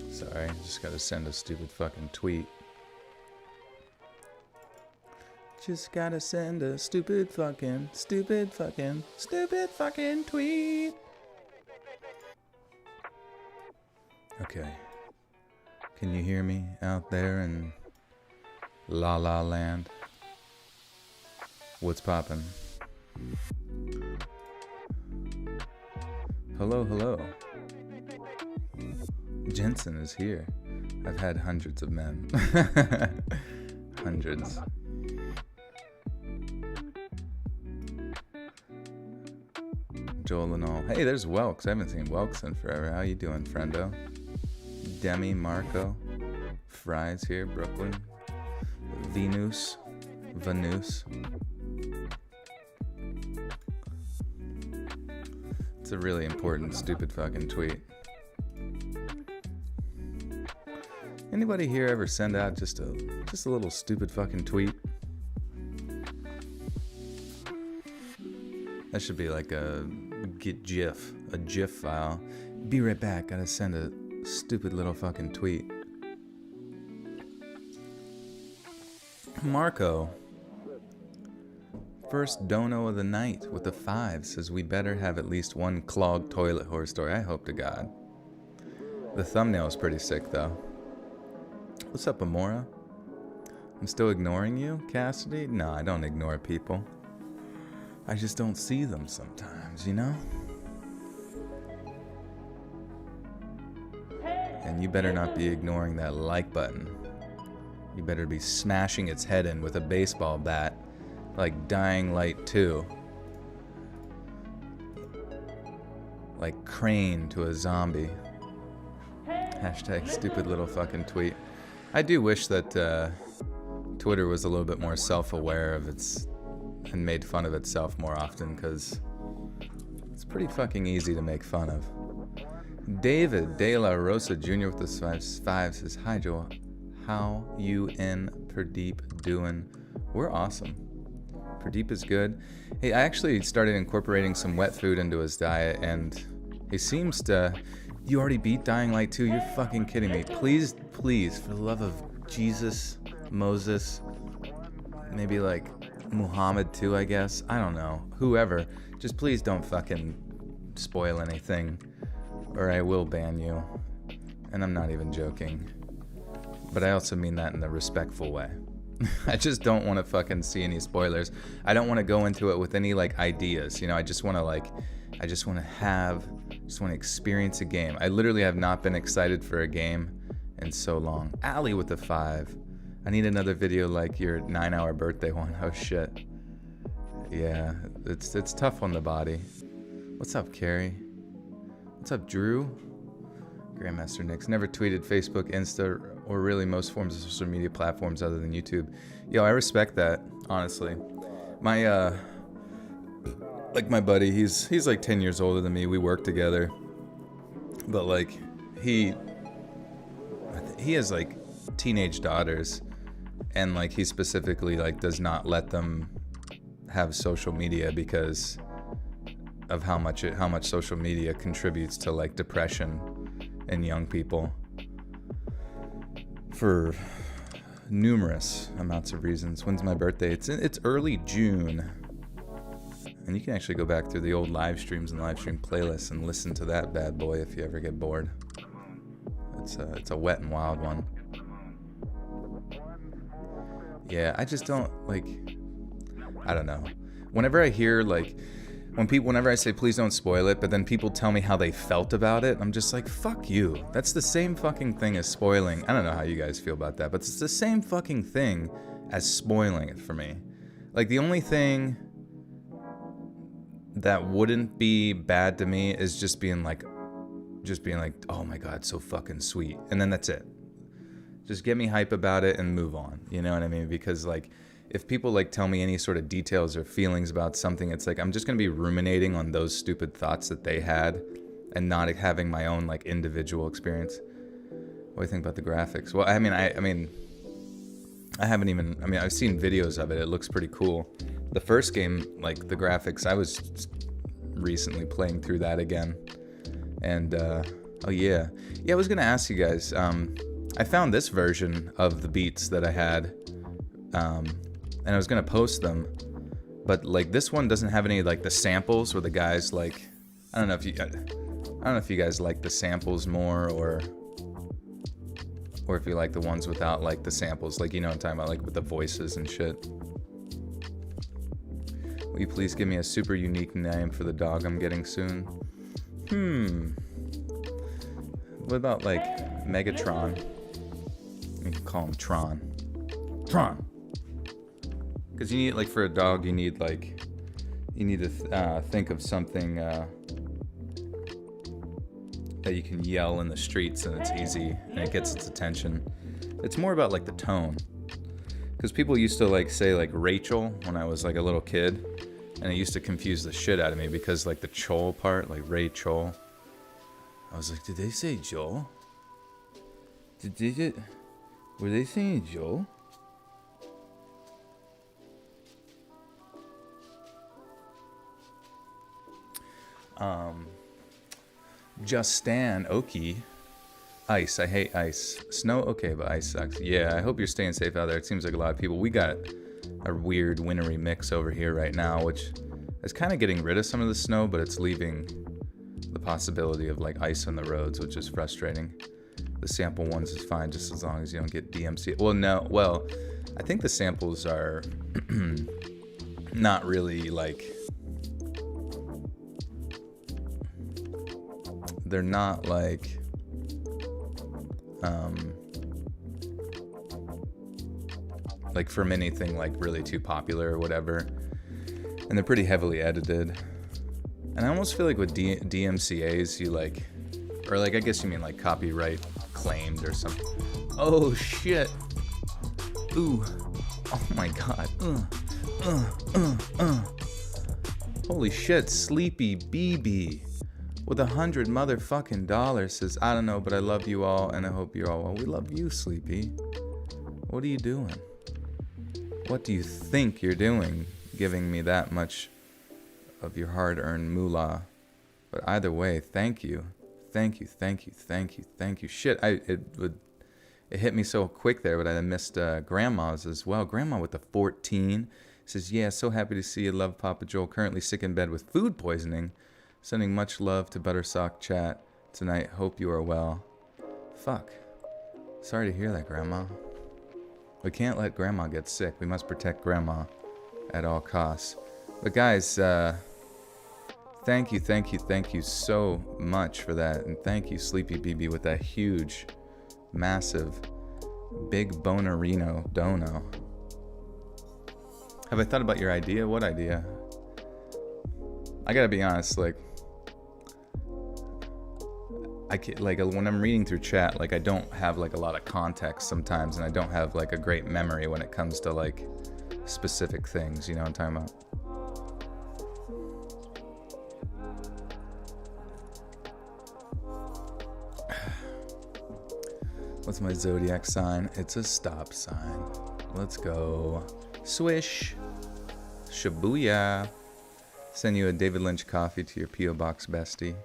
Sorry, just gotta send a stupid fucking tweet. Just gotta send a stupid fucking tweet. Okay. Can you hear me out there in La La Land? What's poppin'? Hello, hello. Jensen is here. I've had hundreds of men. Hundreds. Joel and all. Hey, there's Welks. I haven't seen Welks in forever. How you doing, friendo? Demi, Marco. Fries here, Brooklyn. Venus. It's a really important, stupid fucking tweet. Anybody here ever send out just a little stupid fucking tweet? That should be like a GIF file. Be right back. Gotta send a stupid little fucking tweet. Marco. First dono of the night with a 5 says we better have at least one clogged toilet horror story. I hope to God. The thumbnail is pretty sick though. What's up, Amora? I'm still ignoring you, Cassidy? No, I don't ignore people. I just don't see them sometimes, you know? And you better not be ignoring that like button. You better be smashing its head in with a baseball bat, like Dying Light 2. Like Crane to a zombie. Hashtag stupid little fucking tweet. I do wish that Twitter was a little bit more self-aware of its and made fun of itself more often, because it's pretty fucking easy to make fun of. David De La Rosa Jr. with the 5 says, hi Joel, how you and Pradeep doing? We're awesome. Pradeep is good. Hey, I actually started incorporating some wet food into his diet, and he seems to... You already beat Dying Light 2? You're fucking kidding me. Please, please, for the love of Jesus, Moses, maybe like Muhammad too, I guess. I don't know. Whoever. Just please don't fucking spoil anything, or I will ban you. And I'm not even joking. But I also mean that in a respectful way. I just don't want to fucking see any spoilers. I don't want to go into it with any like ideas, you know. I just want to experience a game. I literally have not been excited for a game in so long. Allie with the 5. I need another video like your 9-hour birthday one. Oh shit. Yeah, it's tough on the body. What's up, Carrie? What's up, Drew? Grandmaster Nix. Never tweeted Facebook, Insta, or really most forms of social media platforms other than YouTube. Yo, I respect that, honestly. My like my buddy, he's like 10 years older than me. We work together. But like he has like teenage daughters, and like he specifically like does not let them have social media because of how much social media contributes to like depression in young people for numerous amounts of reasons. When's my birthday? It's early June. And you can actually go back through the old live streams and live stream playlists and listen to that bad boy if you ever get bored. It's a wet and wild one. Yeah, I just don't like. I don't know. Whenever I hear like, whenever I say please don't spoil it, but then people tell me how they felt about it, I'm just like, fuck you. That's the same fucking thing as spoiling. I don't know how you guys feel about that, but it's the same fucking thing as spoiling it for me. Like the only thing that wouldn't be bad to me is just being like, oh my god, so fucking sweet, and then that's it. Just get me hype about it and move on, you know what I mean? Because like, if people like tell me any sort of details or feelings about something, it's like I'm just gonna be ruminating on those stupid thoughts that they had and not having my own like individual experience. What do you think about the graphics? Well, I mean I haven't even, I mean, I've seen videos of it. It looks pretty cool. The first game, like the graphics, I was recently playing through that again. And, oh yeah. Yeah, I was going to ask you guys, I found this version of the beats that I had, and I was going to post them. But like this one doesn't have any like the samples where the guys like, I don't know if you guys like the samples more or if you like the ones without like the samples, like, you know what I'm talking about, like with the voices and shit. Will you please give me a super unique name for the dog I'm getting soon? What about like Megatron? You can call him Tron. Because you need, like, for a dog, you need to think of something that you can yell in the streets and it's easy and it gets its attention. It's more about like the tone. Because people used to like say like Rachel when I was like a little kid, and it used to confuse the shit out of me because like the chol part, like Rachel. I was like, did they say Joel? Were they saying Joel? Just Stan Oki. Ice. I hate ice. Snow, okay, but ice sucks. Yeah, I hope you're staying safe out there. It seems like a lot of people. We got a weird wintry mix over here right now, which is kind of getting rid of some of the snow, but it's leaving the possibility of like ice on the roads, which is frustrating. The sample ones is fine just as long as you don't get DMC. Well, no. Well, I think the samples are not really like... They're not like from anything like really too popular or whatever, and they're pretty heavily edited. And I almost feel like with DMCA's, you like, or like I guess you mean like copyright claimed or something. Oh shit! Ooh! Oh my god! Holy shit! Sleepy BB with $100 motherfucking dollars says, I don't know, but I love you all and I hope you're all well. We love you, Sleepy. What are you doing? What do you think you're doing, giving me that much of your hard-earned moolah? But either way, thank you. Thank you, thank you, thank you, thank you. Shit, it hit me so quick there, but I missed Grandma's as well. Grandma with the 14 says, yeah, so happy to see you. Love Papa Joel. Currently sick in bed with food poisoning. Sending much love to Buttersock Chat tonight. Hope you are well. Fuck. Sorry to hear that, Grandma. We can't let Grandma get sick. We must protect Grandma at all costs. But guys, thank you so much for that. And thank you, Sleepy BB, with that huge, massive, big Bonarino dono. Have I thought about your idea? What idea? I gotta be honest, like, when I'm reading through chat, like I don't have like a lot of context sometimes, and I don't have like a great memory when it comes to like specific things, you know what I'm talking about? What's my zodiac sign? It's a stop sign. Let's go. Swish. Shibuya. Send you a David Lynch coffee to your P.O. Box bestie.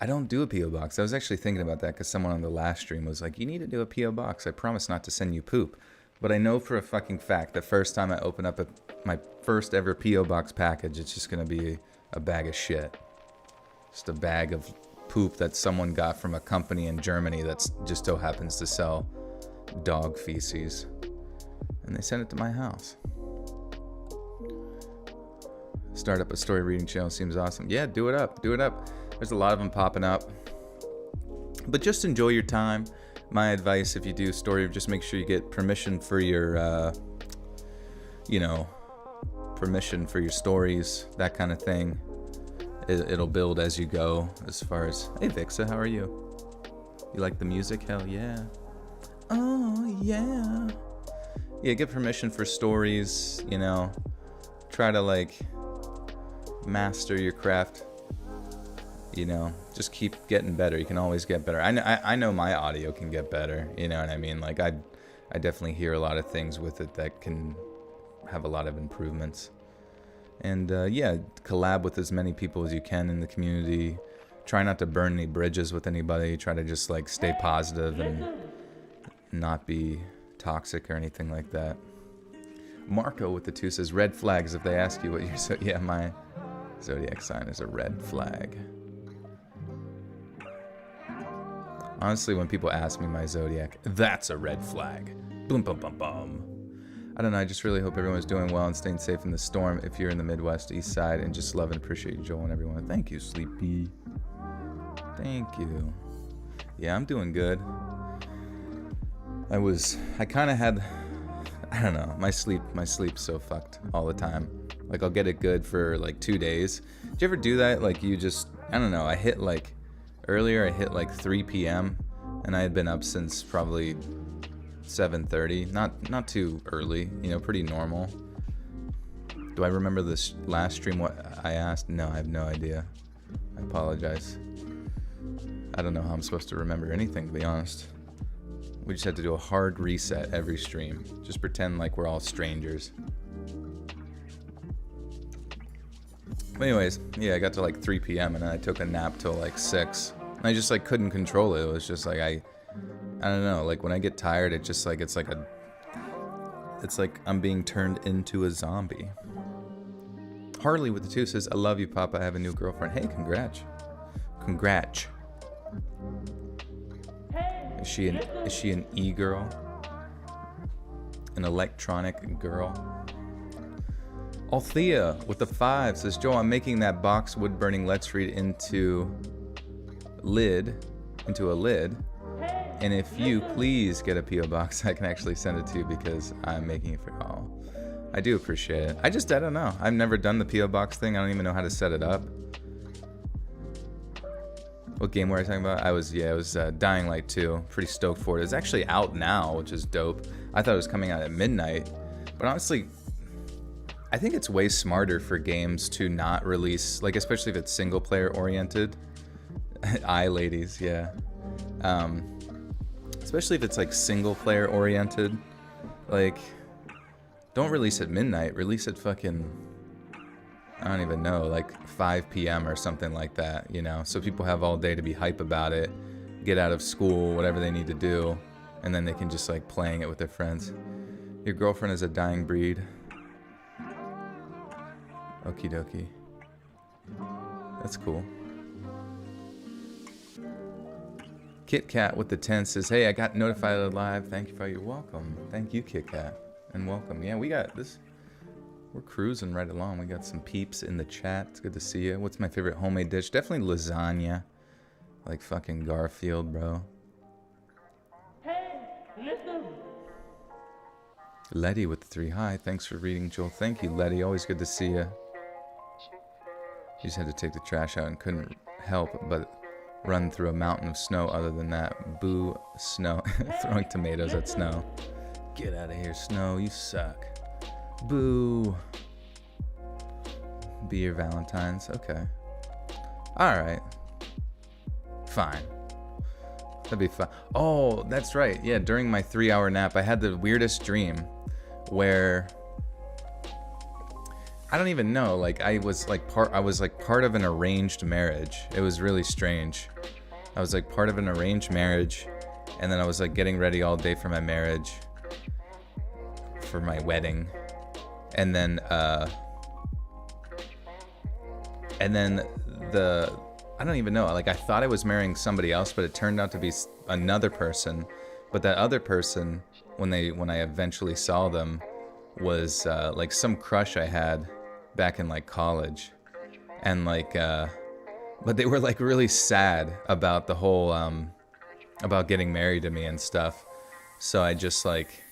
I don't do a P.O. Box. I was actually thinking about that because someone on the last stream was like, you need to do a P.O. Box. I promise not to send you poop. But I know for a fucking fact the first time I open up my first ever P.O. Box package, it's just going to be a bag of shit. Just a bag of poop that someone got from a company in Germany that just so happens to sell dog feces. And they sent it to my house. Start up a story reading channel seems awesome. Yeah, do it up. Do it up. There's a lot of them popping up. But just enjoy your time. My advice, if you do story, just make sure you get permission for your, permission for your stories, that kind of thing. It'll build as you go as far as, hey, Vixa, how are you? You like the music? Hell yeah. Oh, yeah. Yeah, get permission for stories, Try to, like, master your craft. Just keep getting better. You can always get better. I know my audio can get better. You know what I mean? Like I I definitely hear a lot of things with it that can have a lot of improvements. And yeah, collab with as many people as you can in the community. Try not to burn any bridges with anybody. Try to just like stay positive and not be toxic or anything like that. Marco with the 2 says, red flags if they ask you what you're... yeah, my zodiac sign is a red flag. Honestly, when people ask me my zodiac, that's a red flag. Boom, boom, boom, boom. I don't know, I just really hope everyone's doing well and staying safe in the storm if you're in the Midwest, East Side, and just love and appreciate you, Joel, and everyone. Thank you, Sleepy. Thank you. Yeah, I'm doing good. I kind of had, I don't know, my sleep's so fucked all the time. Like, I'll get it good for like 2 days. Did you ever do that? Like, you just, I don't know, earlier I hit like 3 p.m. and I had been up since probably 7:30. Not too early, you know, pretty normal. Do I remember this last stream what I asked? No, I have no idea. I apologize. I don't know how I'm supposed to remember anything, to be honest. We just had to do a hard reset every stream. Just pretend like we're all strangers. But anyways, yeah, I got to like 3 p.m. and then I took a nap till like 6. And I just like couldn't control it. It was just like I don't know, like when I get tired, it's like I'm being turned into a zombie. Harley with the 2 says, I love you, Papa. I have a new girlfriend. Hey, congrats. Congrats. Is she an e-girl? An electronic girl? Althea with the 5 says, Joe, I'm making that box wood burning Let's Read into a lid. And if you please get a P.O. box, I can actually send it to you because I'm making it for y'all. I do appreciate it. I don't know. I've never done the P.O. box thing. I don't even know how to set it up. What game were I talking about? It was Dying Light 2. Pretty stoked for it. It's actually out now, which is dope. I thought it was coming out at midnight. But honestly, I think it's way smarter for games to not release, like especially if it's single player oriented. Ladies, yeah. Especially if it's like single player oriented. Like, don't release at midnight. Release at fucking, I don't even know, like 5 p.m. or something like that, you know? So people have all day to be hype about it, get out of school, whatever they need to do, and then they can just like playing it with their friends. Your girlfriend is a dying breed. Okie dokie. That's cool. Kit Kat with the 10 says, hey, I got notified live. Thank you for your welcome. Thank you, Kit Kat. And welcome. Yeah, we got this. We're cruising right along. We got some peeps in the chat. It's good to see you. What's my favorite homemade dish? Definitely lasagna. Like fucking Garfield, bro. Hey, listen. Letty with the 3. Hi, thanks for reading, Joel. Thank you, Letty. Always good to see you. You just had to take the trash out and couldn't help but run through a mountain of snow. Other than that, boo, snow. Throwing tomatoes at snow. Get out of here, snow. You suck. Boo. Be your Valentine's. Okay. Alright. Fine. That'd be fun. Oh, that's right. Yeah, during my 3-hour nap, I had the weirdest dream where I don't even know. Like I was like part of an arranged marriage. It was really strange. I was like part of an arranged marriage, and then I was like getting ready all day for my marriage, for my wedding, and then I don't even know. Like I thought I was marrying somebody else, but it turned out to be another person. But that other person, when I eventually saw them, was like some crush I had back in like college, and like but they were like really sad about the whole about getting married to me and stuff. So I just like,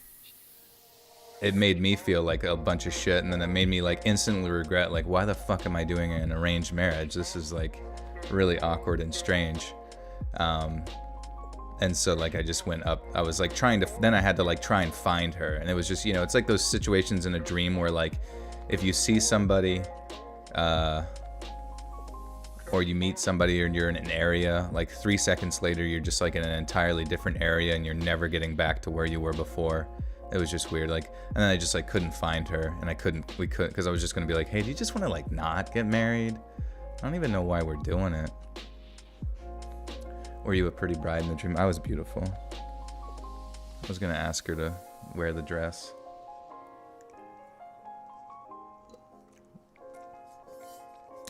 it made me feel like a bunch of shit, and then it made me like instantly regret, like, why the fuck am I doing an arranged marriage? This is like really awkward and strange. And so like I just went up, I was like then I had to like try and find her, and it was just, you know, it's like those situations in a dream where like if you see somebody or you meet somebody and you're in an area, like 3 seconds later you're just like in an entirely different area and you're never getting back to where you were before. It was just weird. Like, and then I just like couldn't find her, and we couldn't, because I was just gonna be like, hey, do you just want to like not get married? I don't even know why we're doing it. Were you a pretty bride in the dream? I was beautiful. I was gonna ask her to wear the dress.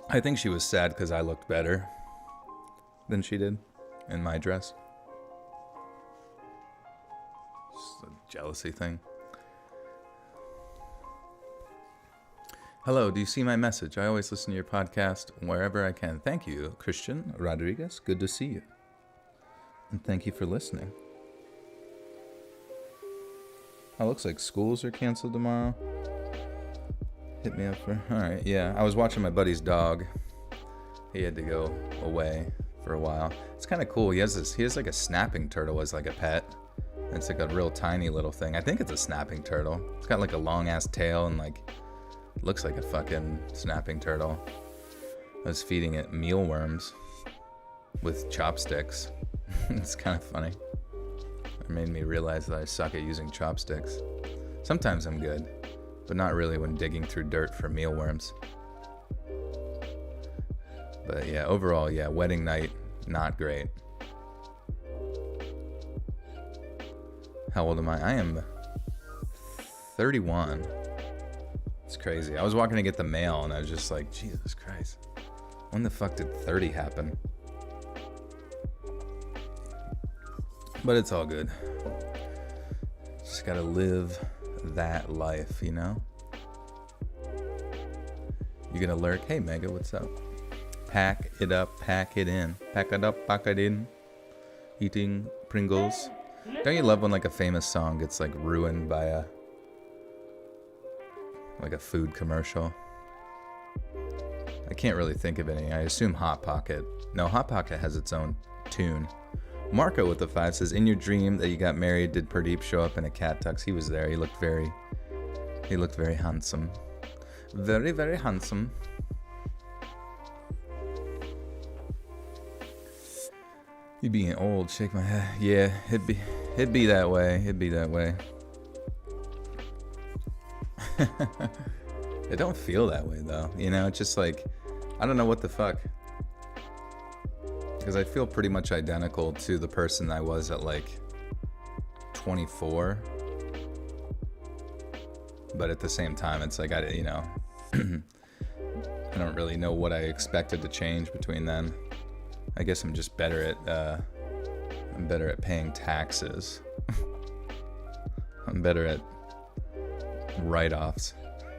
I think she was sad because I looked better than she did in my dress. Just a jealousy thing. Hello, do you see my message? I always listen to your podcast wherever I can. Thank you, Christian Rodriguez. Good to see you. And thank you for listening. Oh, looks like schools are canceled tomorrow. Hit me up for... Alright, yeah. I was watching my buddy's dog. He had to go away for a while. It's kind of cool. He has like a snapping turtle as like a pet. It's like a real tiny little thing. I think it's a snapping turtle. It's got like a long ass tail and like... looks like a fucking snapping turtle. I was feeding it mealworms with chopsticks. It's kind of funny. It made me realize that I suck at using chopsticks. Sometimes I'm good, but not really when digging through dirt for mealworms. But yeah, overall, yeah, wedding night, not great. How old am I? I am 31. It's crazy. I was walking to get the mail and I was just like, Jesus Christ. When the fuck did 30 happen? But it's all good. Just gotta live that life, you know? You gonna lurk? Hey, Mega, what's up? Pack it up, pack it in. Pack it up, pack it in. Eating Pringles. Don't you love when like a famous song gets like ruined by a food commercial? I can't really think of any. I assume Hot Pocket. No, Hot Pocket has its own tune. Marco with the 5 says, in your dream that you got married, did Pradeep show up in a cat tux? He was there. He looked very handsome. Very, very handsome. You being old, shake my head. Yeah, it'd be that way. It'd be that way. It don't feel that way though. You know, it's just like, I don't know what the fuck. Because I feel pretty much identical to the person I was at like 24. But at the same time, it's like, I don't really know what I expected to change between then. I guess I'm just better at paying taxes. I'm better at write-offs.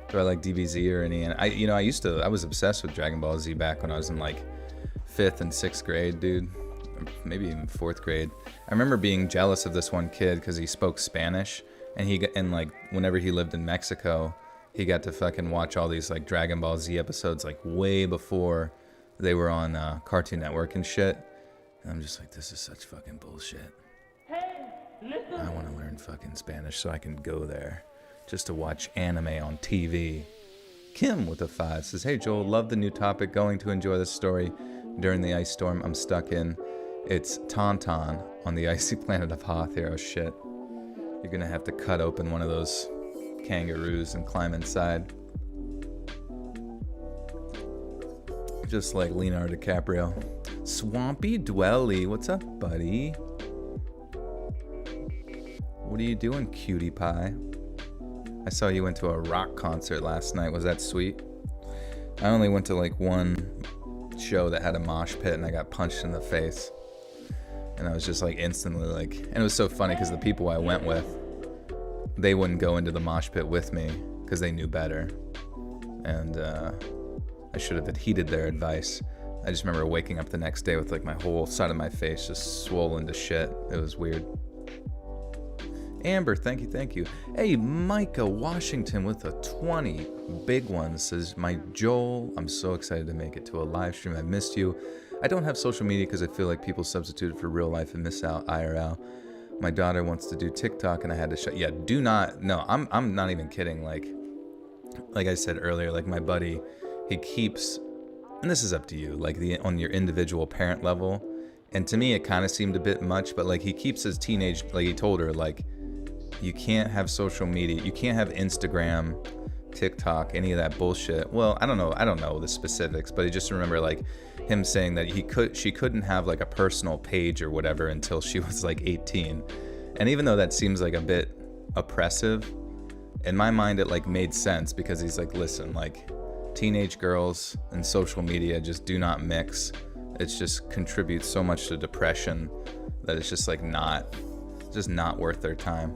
Do I like DBZ or any? I was obsessed with Dragon Ball Z back when I was in like 5th and 6th grade, dude. Maybe even 4th grade. I remember being jealous of this one kid because he spoke Spanish, and like whenever he lived in Mexico, he got to fucking watch all these like Dragon Ball Z episodes like way before they were on Cartoon Network and shit. And I'm just like, this is such fucking bullshit. I want to learn fucking Spanish so I can go there just to watch anime on TV. Kim with a 5 says, hey Joel, love the new topic. Going to enjoy this story during the ice storm I'm stuck in. It's Tauntaun on the icy planet of Hoth here. Oh shit. You're gonna have to cut open one of those kangaroos and climb inside. Just like Leonardo DiCaprio. Swampy Dwelly, what's up, buddy? What are you doing, cutie pie? I saw you went to a rock concert last night. Was that sweet? I only went to like one show that had a mosh pit and I got punched in the face. And I was just like instantly like, and it was so funny because the people I went with, they wouldn't go into the mosh pit with me because they knew better. And I should have heeded their advice. I just remember waking up the next day with like my whole side of my face just swollen to shit. It was weird. Amber, thank you. Hey, Micah Washington with a 20. Big one says, my Joel, I'm so excited to make it to a live stream. I missed you. I don't have social media because I feel like people substitute it for real life and miss out IRL. My daughter wants to do TikTok and I had to shut. Yeah, do not. No, I'm not even kidding. Like I said earlier, like my buddy, he keeps and this is up to you, like on your individual parent level. And to me, it kind of seemed a bit much, but like he keeps his teenage, like he told her, like, you can't have social media, you can't have Instagram, TikTok, any of that bullshit. Well, I don't know the specifics, but I just remember like him saying that she couldn't have like a personal page or whatever until she was like 18. And even though that seems like a bit oppressive, in my mind it like made sense, because he's like, listen, like teenage girls and social media just do not mix. It just contributes so much to depression that it's just like not worth their time.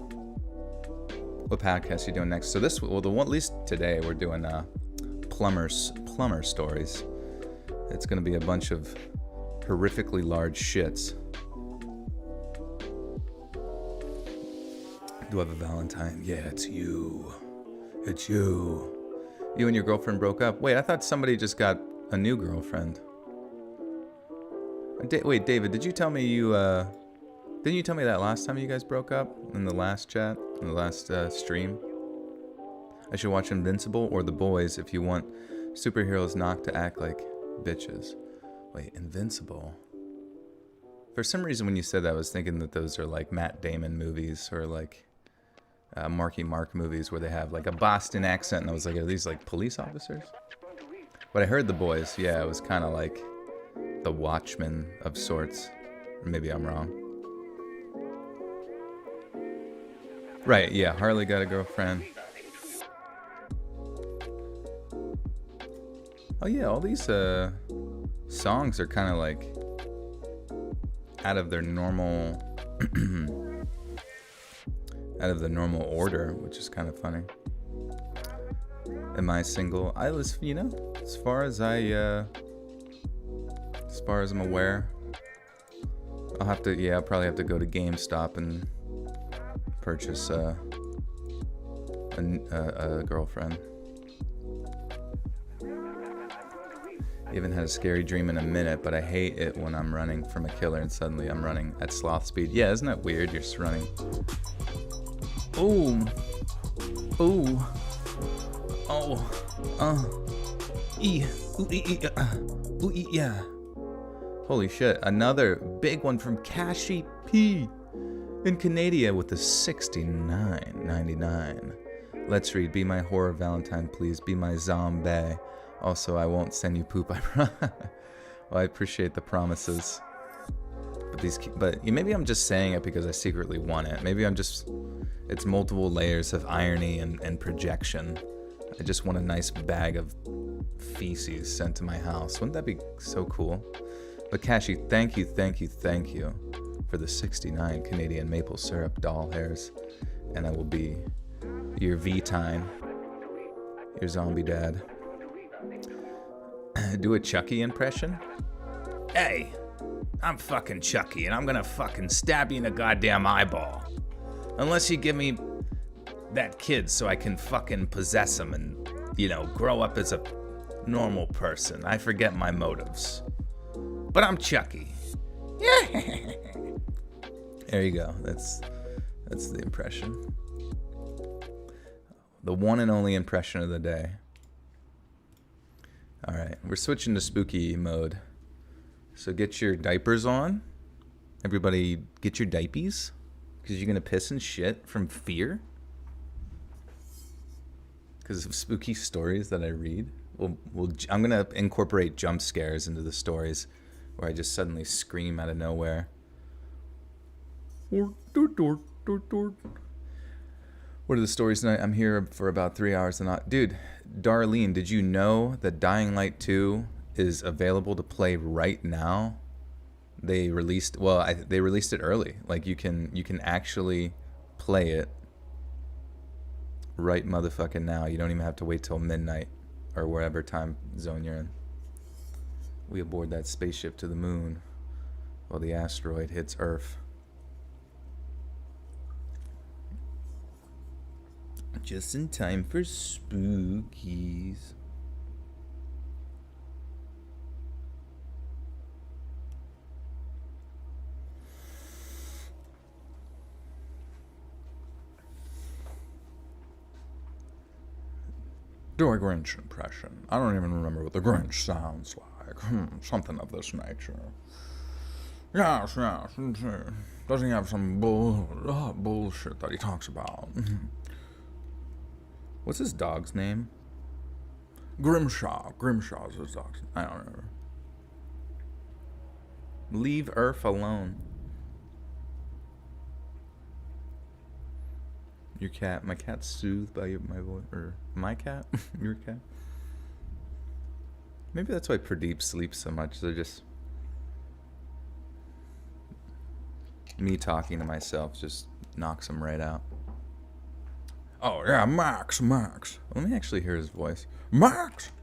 What podcast are you doing next? So this, well, the one, at least today we're doing plumber stories. It's gonna be a bunch of horrifically large shits. Do I have a Valentine? Yeah, it's you. It's you. You and your girlfriend broke up. Wait, I thought somebody just got a new girlfriend. Wait, David, did you tell me didn't you tell me that last time you guys broke up? In the last chat? In the last stream? I should watch Invincible or The Boys if you want superheroes not to act like bitches. Wait, Invincible? For some reason when you said that, I was thinking that those are like Matt Damon movies or like Marky Mark movies where they have like a Boston accent, and I was like, are these like police officers? But I heard The Boys, yeah, it was kind of like The Watchmen of sorts. Or maybe I'm wrong. Right, yeah, Harley got a girlfriend. Oh yeah, all these songs are kind of like out of their normal order, which is kind of funny. Am I single? I was, as far as I'm aware, I'll probably have to go to GameStop and purchase a girlfriend. Even had a scary dream in a minute, but I hate it when I'm running from a killer and suddenly I'm running at sloth speed. Yeah, isn't that weird? You're just running. Ooh. Ooh. Oh. Yeah. Holy shit. Another big one from Kashi P in Canada with the $69.99. Let's read. Be my horror Valentine, please. Be my zombie. Also, I won't send you poop. Well, I appreciate the promises. But maybe I'm just saying it because I secretly want it. Maybe it's multiple layers of irony and projection. I just want a nice bag of feces sent to my house. Wouldn't that be so cool? But Kashi, thank you for the 69 Canadian maple syrup doll hairs. And I will be your V-Time, your zombie dad. Do a Chucky impression? Hey, I'm fucking Chucky, and I'm gonna fucking stab you in the goddamn eyeball. Unless you give me that kid so I can fucking possess him and, grow up as a normal person. I forget my motives. But I'm Chucky. There you go. That's the impression. The one and only impression of the day. Alright, we're switching to spooky mode. So get your diapers on. Everybody get your diapies. Because you're going to piss and shit from fear. Because of spooky stories that I read. I'm going to incorporate jump scares into the stories. Where I just suddenly scream out of nowhere. What are the stories tonight? I'm here for about 3 hours and not. Dude, Darlene, did you know that Dying Light 2 is available to play right now? They released it early. Like you can actually play it right motherfucking now. You don't even have to wait till midnight or wherever time zone you're in. We aboard that spaceship to the moon while the asteroid hits Earth. Just in time for spookies. Do a Grinch impression. I don't even remember what the Grinch sounds like. Something of this nature. Yes. Doesn't he have some bullshit that he talks about? What's his dog's name? Grimshaw. Grimshaw's his dog's name. I don't remember. Leave Earth alone. Your cat. My cat's soothed by my voice. Or my cat? Your cat? Maybe that's why Pradeep sleeps so much. They're just... me talking to myself just knocks him right out. Oh, yeah, Max. Let me actually hear his voice. Max!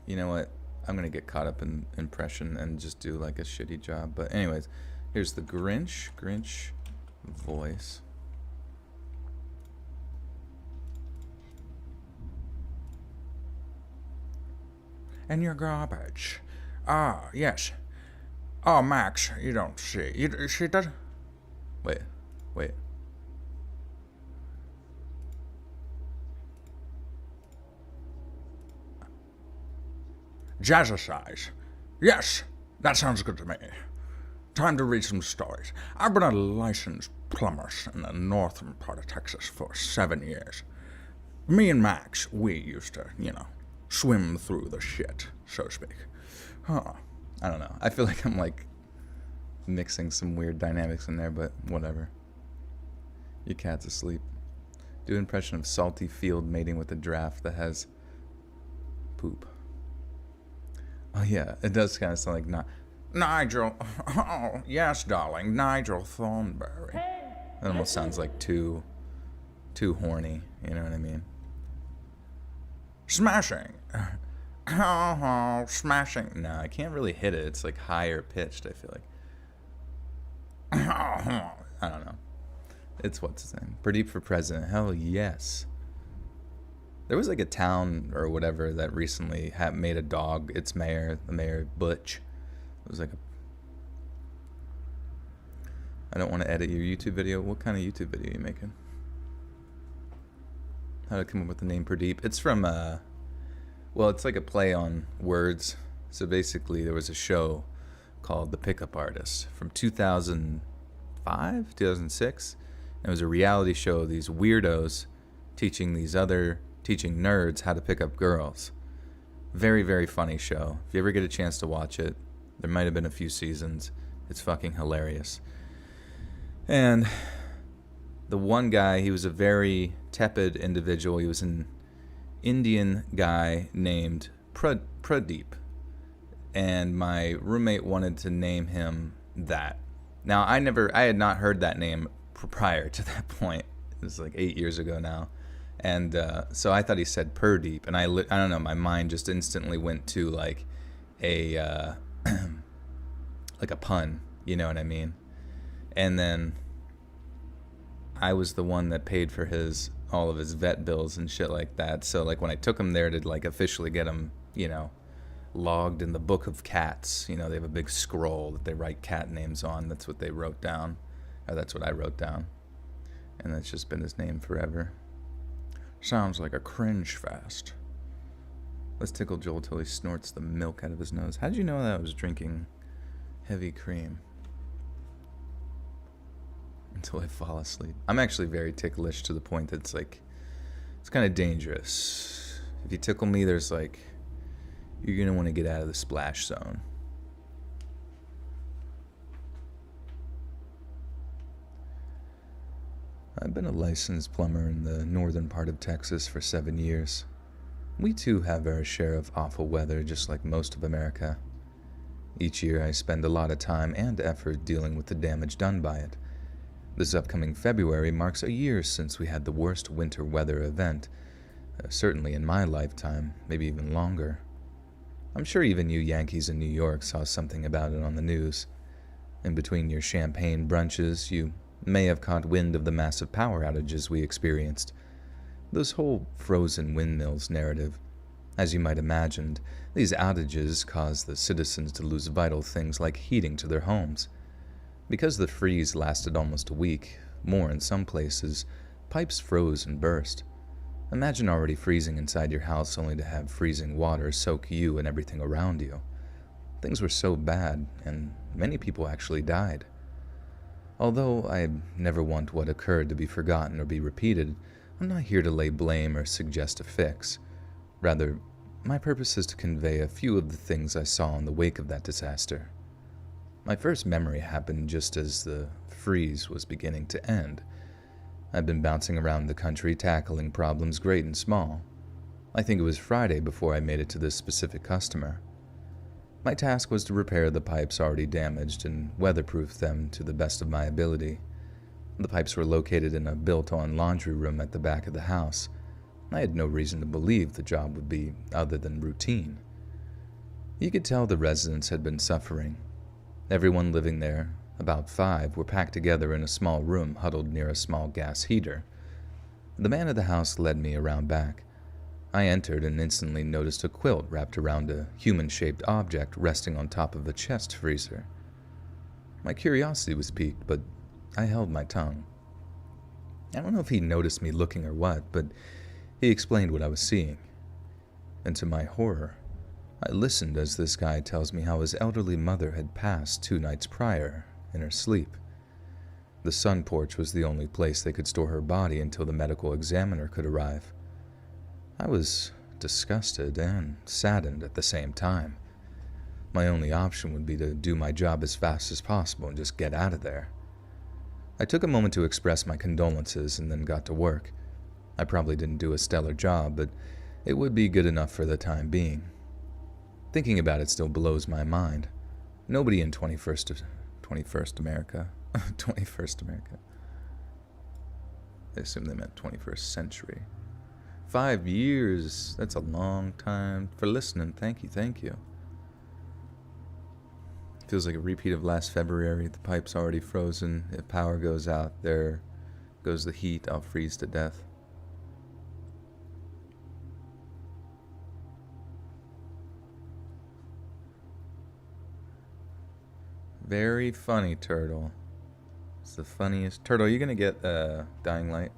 You know what? I'm going to get caught up in impression and just do like a shitty job. But anyways, here's the Grinch voice. And your garbage. Ah, yes. Oh, Max, you don't see. She does... Wait. Jazzercise. Yes, that sounds good to me. Time to read some stories. I've been a licensed plumber in the northern part of Texas for 7 years. Me and Max, we used to, swim through the shit, so to speak. Huh. I don't know. I feel like I'm like mixing some weird dynamics in there, but whatever. Your cat's asleep. Do an impression of salty field mating with a giraffe that has poop. Oh yeah, it does kind of sound like Nigel. Oh yes, darling, Nigel Thornberry. That almost sounds like too horny. You know what I mean? Smashing. Oh, smashing. No, I can't really hit it. It's like higher pitched, I feel like. I don't know. It's what's his name? Pradeep for president. Hell yes. There was like a town or whatever that recently made a dog its mayor, the mayor Butch. It was like I don't want to edit your YouTube video. What kind of YouTube video are you making? How did I come up with the name Pradeep? It's from, well, it's like a play on words. So basically there was a show called The Pickup Artist from 2005, 2006. And it was a reality show of these weirdos teaching nerds how to pick up girls. Very, very funny show. If you ever get a chance to watch it, there might have been a few seasons. It's fucking hilarious. And the one guy, he was a very tepid individual. He was an Indian guy named Pradeep. And my roommate wanted to name him that. Now, I had not heard that name prior to that point. It was like 8 years ago now. And so I thought he said Pradeep, and I don't know, my mind just instantly went to like a like a pun, you know what I mean? And then I was the one that paid for all of his vet bills and shit like that. So like when I took him there to like officially get him, logged in the book of cats, they have a big scroll that they write cat names on. That's what they wrote down, or that's what I wrote down, and that's just been his name forever. Sounds like a cringe fest. Let's tickle Joel till he snorts the milk out of his nose. How did you know that I was drinking heavy cream? Until I fall asleep. I'm actually very ticklish to the point that it's like, it's kind of dangerous. If you tickle me, there's like, you're going to want to get out of the splash zone. I've been a licensed plumber in the northern part of Texas for 7 years. We too have our share of awful weather, just like most of America. Each year I spend a lot of time and effort dealing with the damage done by it. This upcoming February marks a year since we had the worst winter weather event, certainly in my lifetime, maybe even longer. I'm sure even you Yankees in New York saw something about it on the news. In between your champagne brunches, you may have caught wind of the massive power outages we experienced. This whole frozen windmills narrative. As you might imagine, these outages caused the citizens to lose vital things like heating to their homes. Because the freeze lasted almost a week, more in some places, pipes froze and burst. Imagine already freezing inside your house only to have freezing water soak you and everything around you. Things were so bad, and many people actually died. Although I never want what occurred to be forgotten or be repeated, I'm not here to lay blame or suggest a fix. Rather, my purpose is to convey a few of the things I saw in the wake of that disaster. My first memory happened just as the freeze was beginning to end. I'd been bouncing around the country tackling problems great and small. I think it was Friday before I made it to this specific customer. My task was to repair the pipes already damaged and weatherproof them to the best of my ability. The pipes were located in a built-on laundry room at the back of the house. I had no reason to believe the job would be other than routine. You could tell the residents had been suffering. Everyone living there, about 5, were packed together in a small room huddled near a small gas heater. The man of the house led me around back. I entered and instantly noticed a quilt wrapped around a human-shaped object resting on top of a chest freezer. My curiosity was piqued, but I held my tongue. I don't know if he noticed me looking or what, but he explained what I was seeing. And to my horror, I listened as this guy tells me how his elderly mother had passed 2 nights prior in her sleep. The sun porch was the only place they could store her body until the medical examiner could arrive. I was disgusted and saddened at the same time. My only option would be to do my job as fast as possible and just get out of there. I took a moment to express my condolences and then got to work. I probably didn't do a stellar job, but it would be good enough for the time being. Thinking about it still blows my mind. Nobody in 21st America. 21st America. I assume they meant 21st century. 5 years. That's a long time for listening. Thank you. Feels like a repeat of last February. The pipe's already frozen. If power goes out, there goes the heat. I'll freeze to death. Very funny, Turtle. It's the funniest. Turtle, you gonna get Dying Light?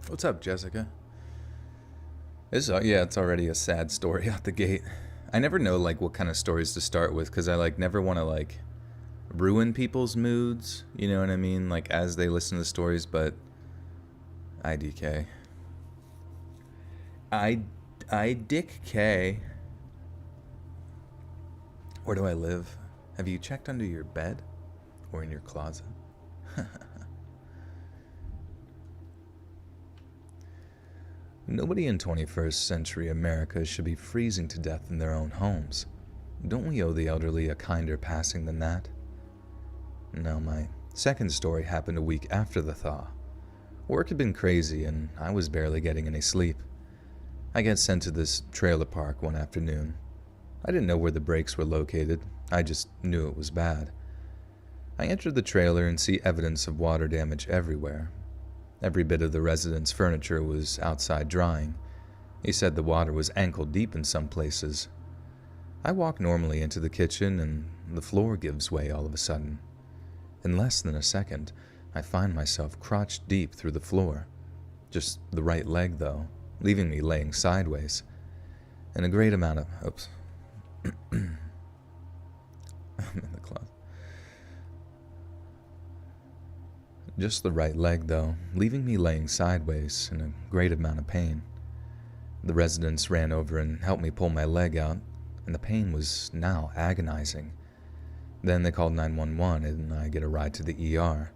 What's up, Jessica? It's already a sad story out the gate. I never know what kind of stories to start with because I never want to ruin people's moods, you know what I mean? As they listen to the stories, but IDK. I Dick K. Where do I live? Have you checked under your bed or in your closet? Nobody in 21st century America should be freezing to death in their own homes. Don't we owe the elderly a kinder passing than that? Now, my second story happened a week after the thaw. Work had been crazy and I was barely getting any sleep. I got sent to this trailer park one afternoon. I didn't know where the brakes were located. I just knew it was bad. I entered the trailer and see evidence of water damage everywhere. Every bit of the residents' furniture was outside drying. He said the water was ankle deep in some places. I walk normally into the kitchen and the floor gives way all of a sudden. In less than a second, I find myself crotch deep through the floor. Just the right leg, though, leaving me laying sideways. And a great amount of... Oops. I'm in the closet. Just the right leg, though, leaving me laying sideways in a great amount of pain. The residents ran over and helped me pull my leg out, and the pain was now agonizing. Then they called 911 and I get a ride to the ER.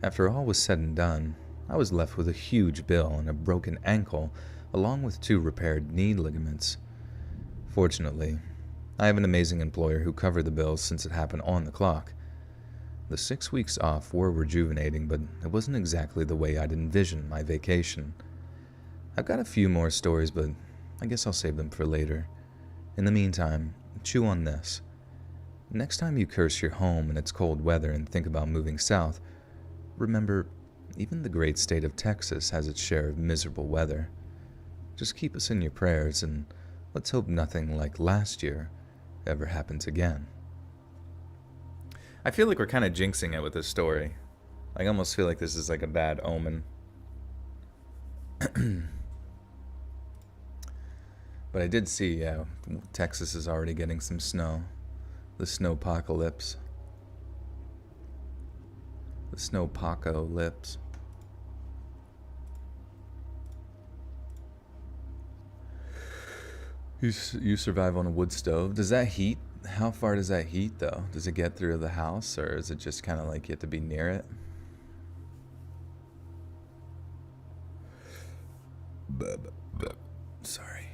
After all was said and done, I was left with a huge bill and a broken ankle, along with 2 repaired knee ligaments. Fortunately, I have an amazing employer who covered the bills since it happened on the clock. The 6 weeks off were rejuvenating, but it wasn't exactly the way I'd envisioned my vacation. I've got a few more stories, but I guess I'll save them for later. In the meantime, chew on this. Next time you curse your home and it's cold weather and think about moving south, remember, Even the great state of Texas has its share of miserable weather. Just keep us in your prayers, and let's hope nothing like last year ever happens again. I feel like we're kind of jinxing it with this story. I almost feel like this is like a bad omen. But I did see, yeah, Texas is already getting some snow. The snowpocalypse. The snowpocalypse. You survive on a wood stove. Does that heat? How far does that heat, though? Does it get through the house, or is it just kind of like you have to be near it? Sorry.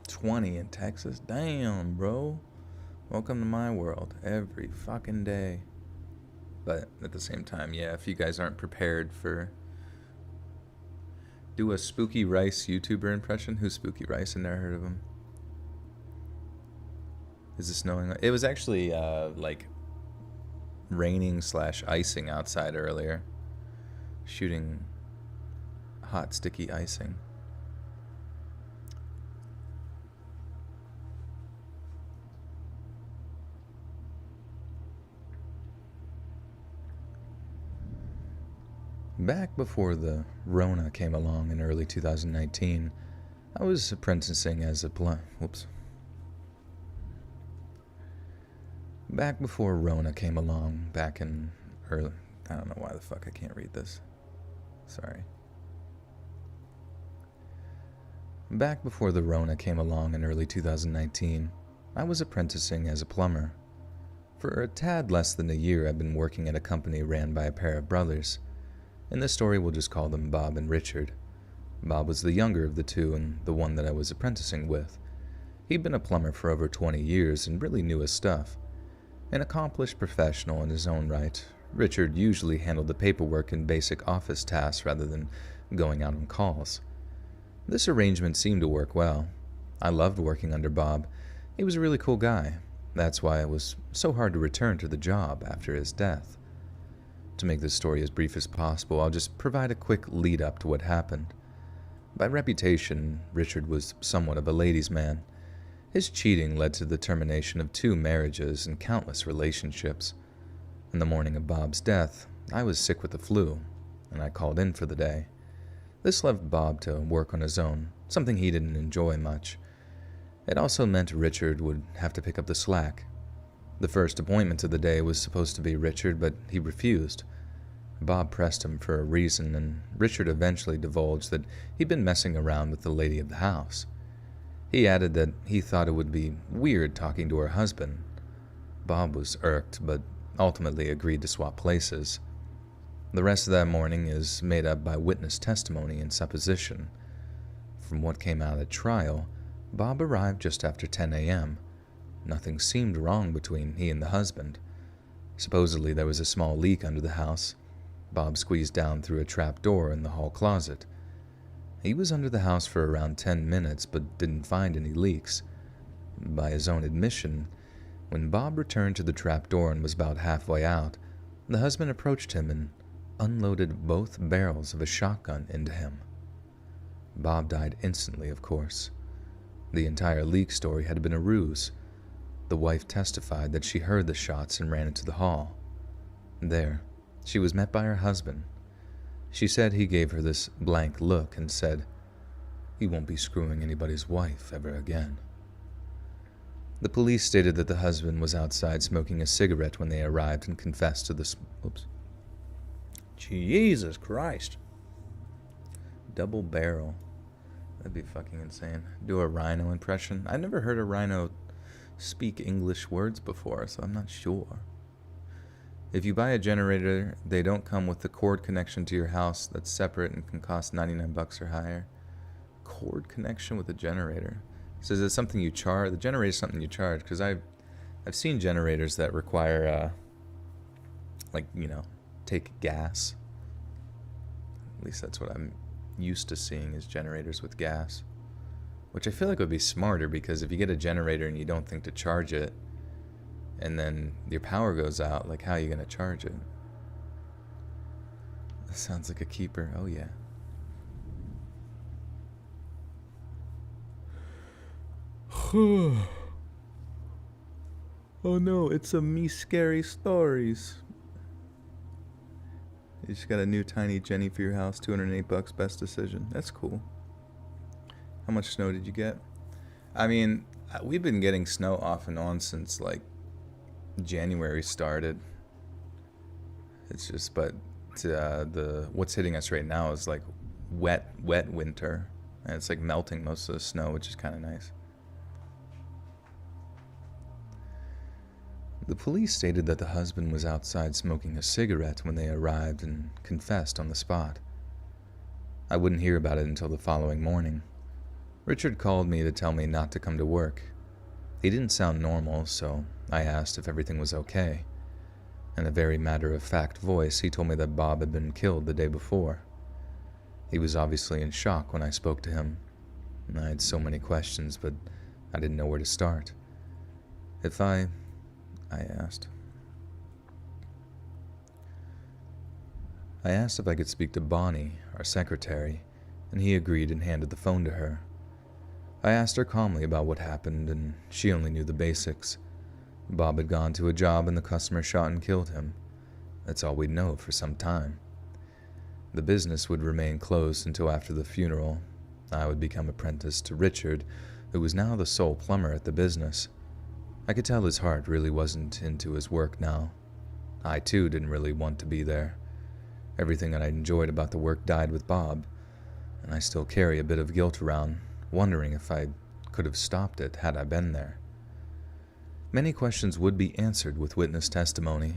20 in Texas? Damn, bro. Welcome to my world every fucking day. But at the same time, yeah, if you guys aren't prepared for... Do a Spooky Rice YouTuber impression? Who's Spooky Rice? I never heard of him. Is it snowing? It was actually like raining / icing outside earlier. Shooting hot, sticky icing. Back before the Rona came along in early 2019, I was apprenticing as a Back before Rona came along, back in early... I don't know why the fuck I can't read this. Sorry. Back before the Rona came along in early 2019, I was apprenticing as a plumber. For a tad less than a year, I've been working at a company ran by a pair of brothers. In this story, we'll just call them Bob and Richard. Bob was the younger of the two and the one that I was apprenticing with. He'd been a plumber for over 20 years and really knew his stuff. An accomplished professional in his own right, Richard usually handled the paperwork and basic office tasks rather than going out on calls. This arrangement seemed to work well. I loved working under Bob. He was a really cool guy. That's why it was so hard to return to the job after his death. To make this story as brief as possible, I'll just provide a quick lead-up to what happened. By reputation, Richard was somewhat of a ladies' man. His cheating led to the termination of 2 marriages and countless relationships. On the morning of Bob's death, I was sick with the flu, and I called in for the day. This left Bob to work on his own, something he didn't enjoy much. It also meant Richard would have to pick up the slack. The first appointment of the day was supposed to be Richard, but he refused. Bob pressed him for a reason, and Richard eventually divulged that he'd been messing around with the lady of the house. He added that he thought it would be weird talking to her husband. Bob was irked, but ultimately agreed to swap places. The rest of that morning is made up by witness testimony and supposition. From what came out at trial, Bob arrived just after 10 a.m. Nothing seemed wrong between he and the husband. Supposedly there was a small leak under the house. Bob squeezed down through a trap door in the hall closet. He was under the house for around 10 minutes but didn't find any leaks. By his own admission, when Bob returned to the trap door and was about halfway out, the husband approached him and unloaded both barrels of a shotgun into him. Bob died instantly, of course. The entire leak story had been a ruse. The wife testified that she heard the shots and ran into the hall. There, she was met by her husband. She said he gave her this blank look and said, "He won't be screwing anybody's wife ever again." The police stated that the husband was outside smoking a cigarette when they arrived and confessed to the... Jesus Christ. Double barrel. That'd be fucking insane. Do a rhino impression. I've never heard a rhino speak English words before, so I'm not sure. If you buy a generator, they don't come with the cord connection to your house. That's separate and can cost $99 or higher. Cord connection with a generator. So is it something you charge? The generator is something you charge, because I've seen generators that require, take gas. At least that's what I'm used to seeing, is generators with gas. Which I feel like would be smarter, because if you get a generator and you don't think to charge it, and then your power goes out, like how are you going to charge it? That sounds like a keeper. Oh yeah. Oh no, it's a me scary stories. You just got a new tiny Jenny for your house, $208, best decision. That's cool. How much snow did you get? I mean, we've been getting snow off and on since like January started. It's just, but what's hitting us right now is like wet winter, and it's like melting most of the snow, which is kind of nice. The police stated that the husband was outside smoking a cigarette when they arrived and confessed on the spot. I wouldn't hear about it until the following morning. Richard called me to tell me not to come to work. He didn't sound normal, so I asked if everything was okay. In a very matter-of-fact voice, he told me that Bob had been killed the day before. He was obviously in shock when I spoke to him. I had so many questions, but I didn't know where to start. I asked if I could speak to Bonnie, our secretary, and he agreed and handed the phone to her. I asked her calmly about what happened, and she only knew the basics. Bob had gone to a job and the customer shot and killed him. That's all we'd know for some time. The business would remain closed until after the funeral. I would become apprenticed to Richard, who was now the sole plumber at the business. I could tell his heart really wasn't into his work now. I too didn't really want to be there. Everything that I enjoyed about the work died with Bob, and I still carry a bit of guilt around, wondering if I could have stopped it had I been there. Many questions would be answered with witness testimony.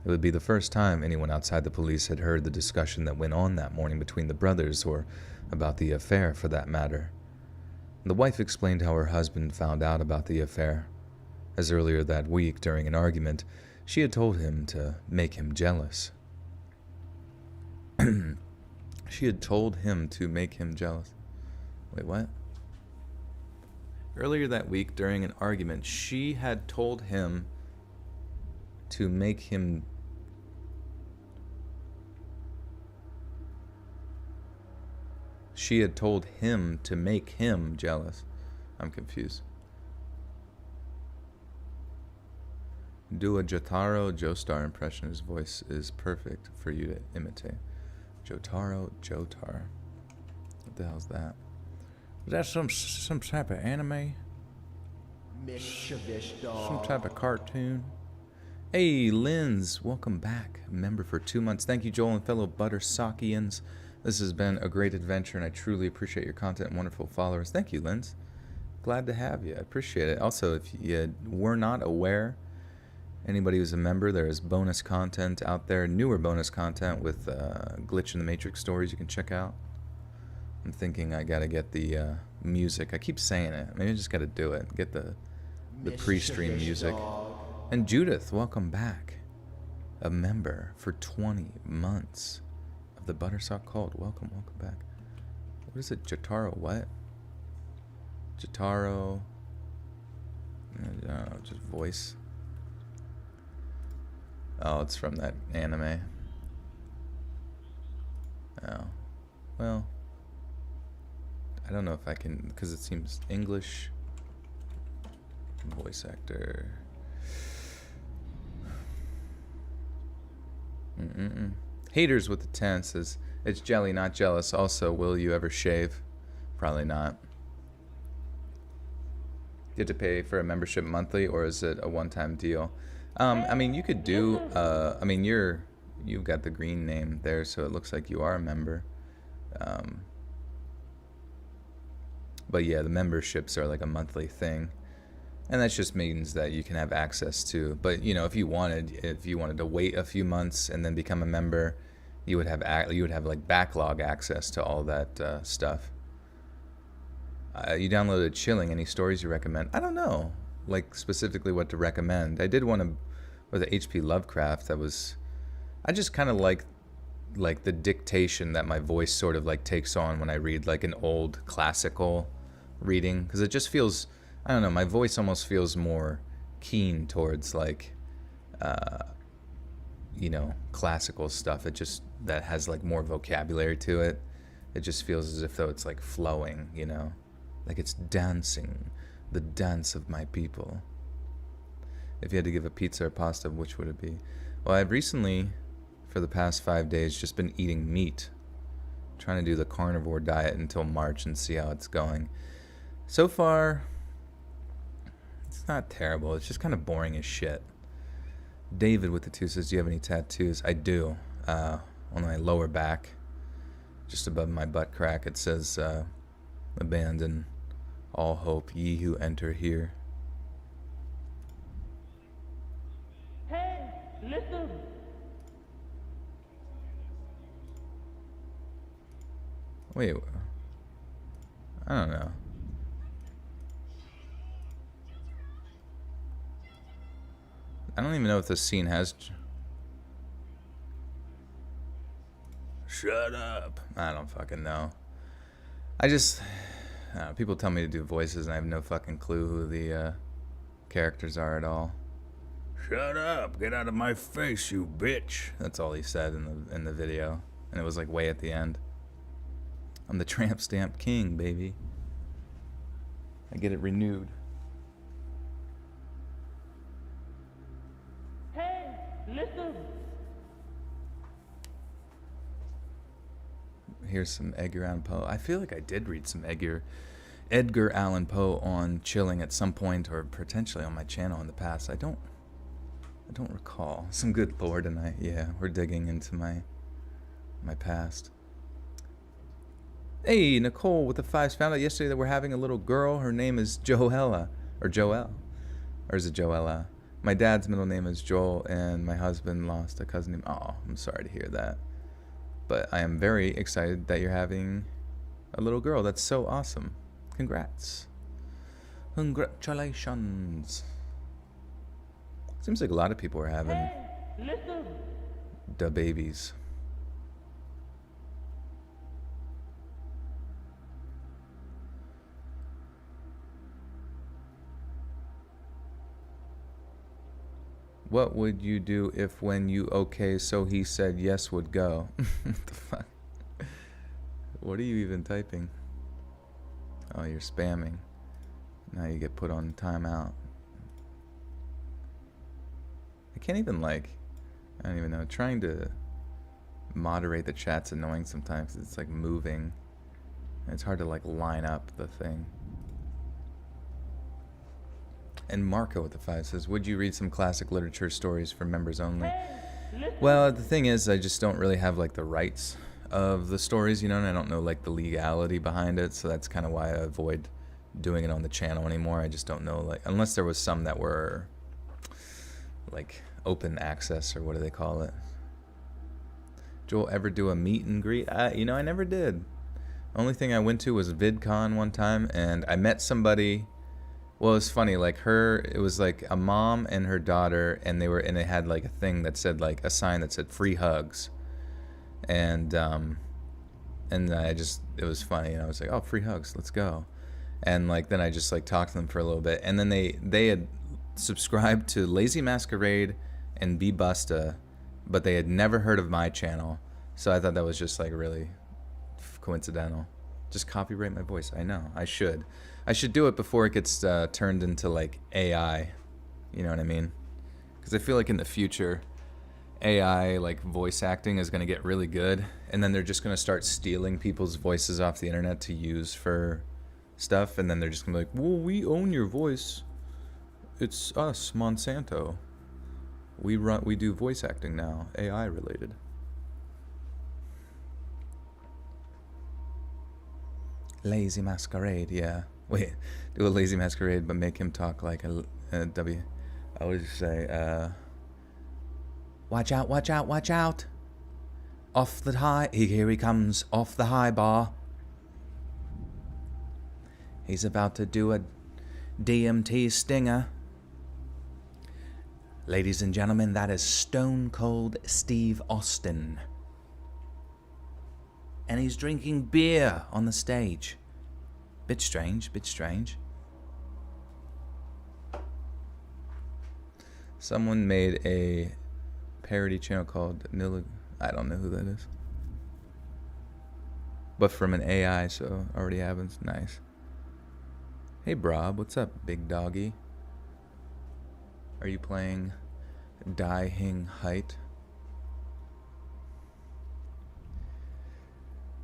It would be the first time anyone outside the police had heard the discussion that went on that morning between the brothers, or about the affair for that matter. The wife explained how her husband found out about the affair, as earlier that week during an argument, she had told him to make him jealous. She had told him to make him jealous. Wait, what? Earlier that week during an argument, she had told him to make him... She had told him to make him jealous. I'm confused. Do a Jotaro Joestar impression. His voice is perfect for you to imitate. Jotaro Jotar. What the hell's that? Is that some type of anime? Some type of cartoon? Hey, Linz, welcome back. Member for 2 months. Thank you, Joel and fellow Buttersakians. This has been a great adventure, and I truly appreciate your content and wonderful followers. Thank you, Linz. Glad to have you. I appreciate it. Also, if you were not aware, anybody who's a member, there is bonus content out there, newer bonus content with Glitch in the Matrix stories you can check out. I'm thinking I gotta get the music. I keep saying it. Maybe I just gotta do it. Get the pre-stream music. And Judith, welcome back. A member for 20 months of the Buttersock Cult. Welcome back. What is it? Jotaro what? Jotaro... I don't know, just voice. Oh, it's from that anime. Oh. Well, I don't know if I can, because it seems English. Voice actor. Haters with the 10 says, it's jelly, not jealous. Also, will you ever shave? Probably not. You have to pay for a membership monthly, or is it a one-time deal? I mean, you could do, I mean, you've got the green name there, so it looks like you are a member. But yeah, the memberships are like a monthly thing. And that just means that you can have access to, but you know, if you wanted to wait a few months and then become a member, you would have like backlog access to all that stuff. You downloaded Chilling. Any stories you recommend? I don't know, like specifically what to recommend. I did one with the H.P. Lovecraft. I just kind of like the dictation that my voice sort of like takes on when I read like an old classical reading, because it just feels, I don't know, my voice almost feels more keen towards like you know, classical stuff. It just that has like more vocabulary to it. It just feels as if though it's like flowing, you know, like it's dancing, the dance of my people. If you had to give a pizza or pasta, which would it be? Well, I've recently, for the past 5 days, just been eating meat, trying to do the carnivore diet until March and see how it's going. So far, it's not terrible. It's just kind of boring as shit. David with the 2 says, do you have any tattoos? I do. On my lower back, just above my butt crack, it says, abandon all hope, ye who enter here. Hey, listen. Wait, I don't know. I don't even know if this scene has... Shut up. I don't fucking know. I just... people tell me to do voices and I have no fucking clue who the characters are at all. Shut up. Get out of my face, you bitch. That's all he said in the video. And it was like way at the end. I'm the tramp stamp king, baby. I get it renewed. Hey, listen. Here's some Edgar Allan Poe. I feel like I did read some Edgar Allan Poe on Chilling at some point, or potentially on my channel in the past. I don't recall. Some good lore tonight. Yeah, we're digging into my past. Hey, Nicole with the 5s found out yesterday that we're having a little girl. Her name is Joella, or Joelle, or is it Joella? My dad's middle name is Joel, and my husband lost a cousin named... Oh, I'm sorry to hear that. But I am very excited that you're having a little girl. That's so awesome. Congrats. Congratulations. Seems like a lot of people are having the babies. What would you do if when you okay so he said yes would go? What the fuck? What are you even typing? Oh, you're spamming. Now you get put on timeout. I can't even like, I don't even know, trying to moderate the chat's annoying sometimes. It's like moving. And it's hard to like line up the thing. And Marco with the 5 says, would you read some classic literature stories for members only? Well, the thing is, I just don't really have like the rights of the stories, you know, and I don't know like the legality behind it, so that's kind of why I avoid doing it on the channel anymore. I just don't know, like, unless there was some that were like open access, or what do they call it? Joel ever do a meet and greet? You know, I never did. Only thing I went to was VidCon one time, and I met somebody. Well, it was funny, like it was like a mom and her daughter, and it had like a thing that said, like a sign that said free hugs. And it was funny, and I was like, oh, free hugs, let's go. And like, then I just like talked to them for a little bit, and then they had subscribed to Lazy Masquerade and Be Busta, but they had never heard of my channel. So I thought that was just like really coincidental. Just copyright my voice. I know, I should do it before it gets turned into like AI, you know what I mean? Because I feel like in the future, AI like voice acting is going to get really good, and then they're just going to start stealing people's voices off the internet to use for stuff, and then they're just going to be like, well, we own your voice. It's us, Monsanto. We do voice acting now, AI related. Lazy Masquerade, yeah. Wait, do a Lazy Masquerade, but make him talk like a W. I would just say, watch out, watch out, watch out. Off the high, here he comes, off the high bar. He's about to do a DMT stinger. Ladies and gentlemen, that is Stone Cold Steve Austin. And he's drinking beer on the stage. Bit strange, bit strange. Someone made a parody channel called Nilla. I don't know who that is. But from an AI, so already happens. Nice. Hey, Brob, what's up, big doggy? Are you playing Dai Hing Height?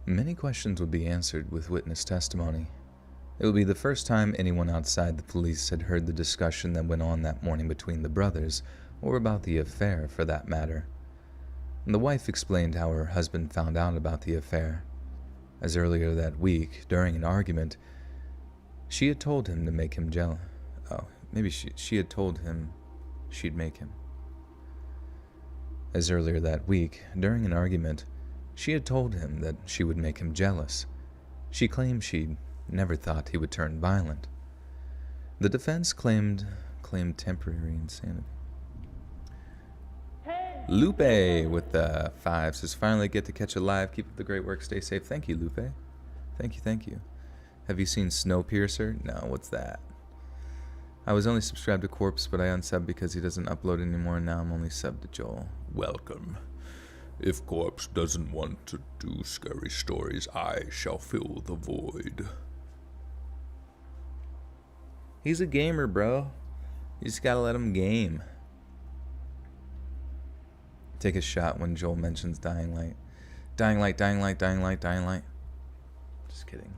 Many questions would be answered with witness testimony. It would be the first time anyone outside the police had heard the discussion that went on that morning between the brothers, or about the affair for that matter. The wife explained how her husband found out about the affair, as earlier that week, during an argument, she had told him to make him jealous. Oh, maybe she had told him she'd make him. As earlier that week, during an argument, she had told him that she would make him jealous. She claimed she'd never thought he would turn violent. The defense claimed temporary insanity. Lupe with the 5 says, finally get to catch a live. Keep up the great work. Stay safe. Thank you, Lupe. Thank you. Have you seen Snowpiercer? No, what's that? I was only subscribed to Corpse, but I unsubbed because he doesn't upload anymore, and now I'm only subbed to Joel. Welcome. If Corpse doesn't want to do scary stories, I shall fill the void. He's a gamer, bro. You just gotta let him game. Take a shot when Joel mentions Dying Light. Dying Light. Just kidding.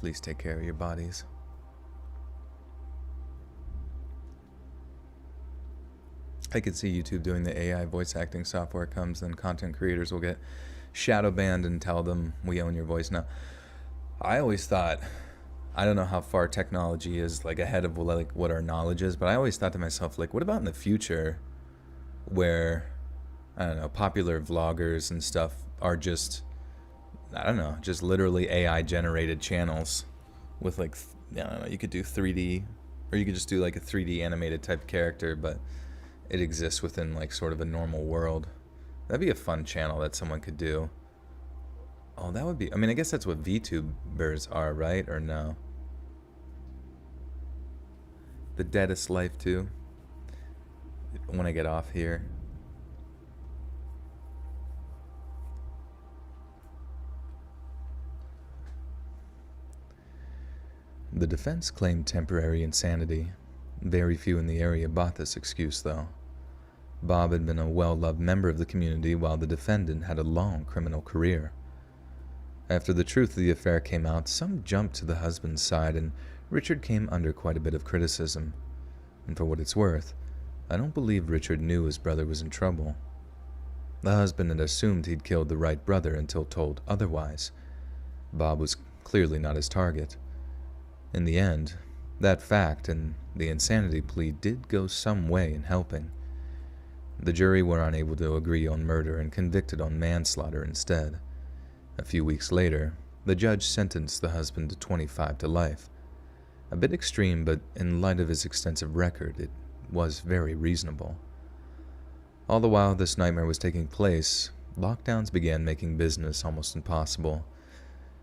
Please take care of your bodies. I could see YouTube doing the AI voice acting software comes, then content creators will get shadow banned and tell them we own your voice now. I always thought, I don't know how far technology is like ahead of like what our knowledge is, but I always thought to myself, like, what about in the future where, I don't know, popular vloggers and stuff are just, I don't know, just literally AI generated channels with like, I don't know, you could do 3D, or you could just do like a 3D animated type character, but it exists within like sort of a normal world. That'd be a fun channel that someone could do. Oh, that would be, I mean, I guess that's what VTubers are, right? Or no? The Deadest Life too. When I get off here. The defense claimed temporary insanity. Very few in the area bought this excuse, though. Bob had been a well-loved member of the community, while the defendant had a long criminal career. After the truth of the affair came out, some jumped to the husband's side, and Richard came under quite a bit of criticism. And for what it's worth, I don't believe Richard knew his brother was in trouble. The husband had assumed he'd killed the right brother until told otherwise. Bob was clearly not his target. In the end, that fact and the insanity plea did go some way in helping. The jury were unable to agree on murder and convicted on manslaughter instead. A few weeks later, the judge sentenced the husband to 25 to life. A bit extreme, but in light of his extensive record, it was very reasonable. All the while this nightmare was taking place, lockdowns began making business almost impossible.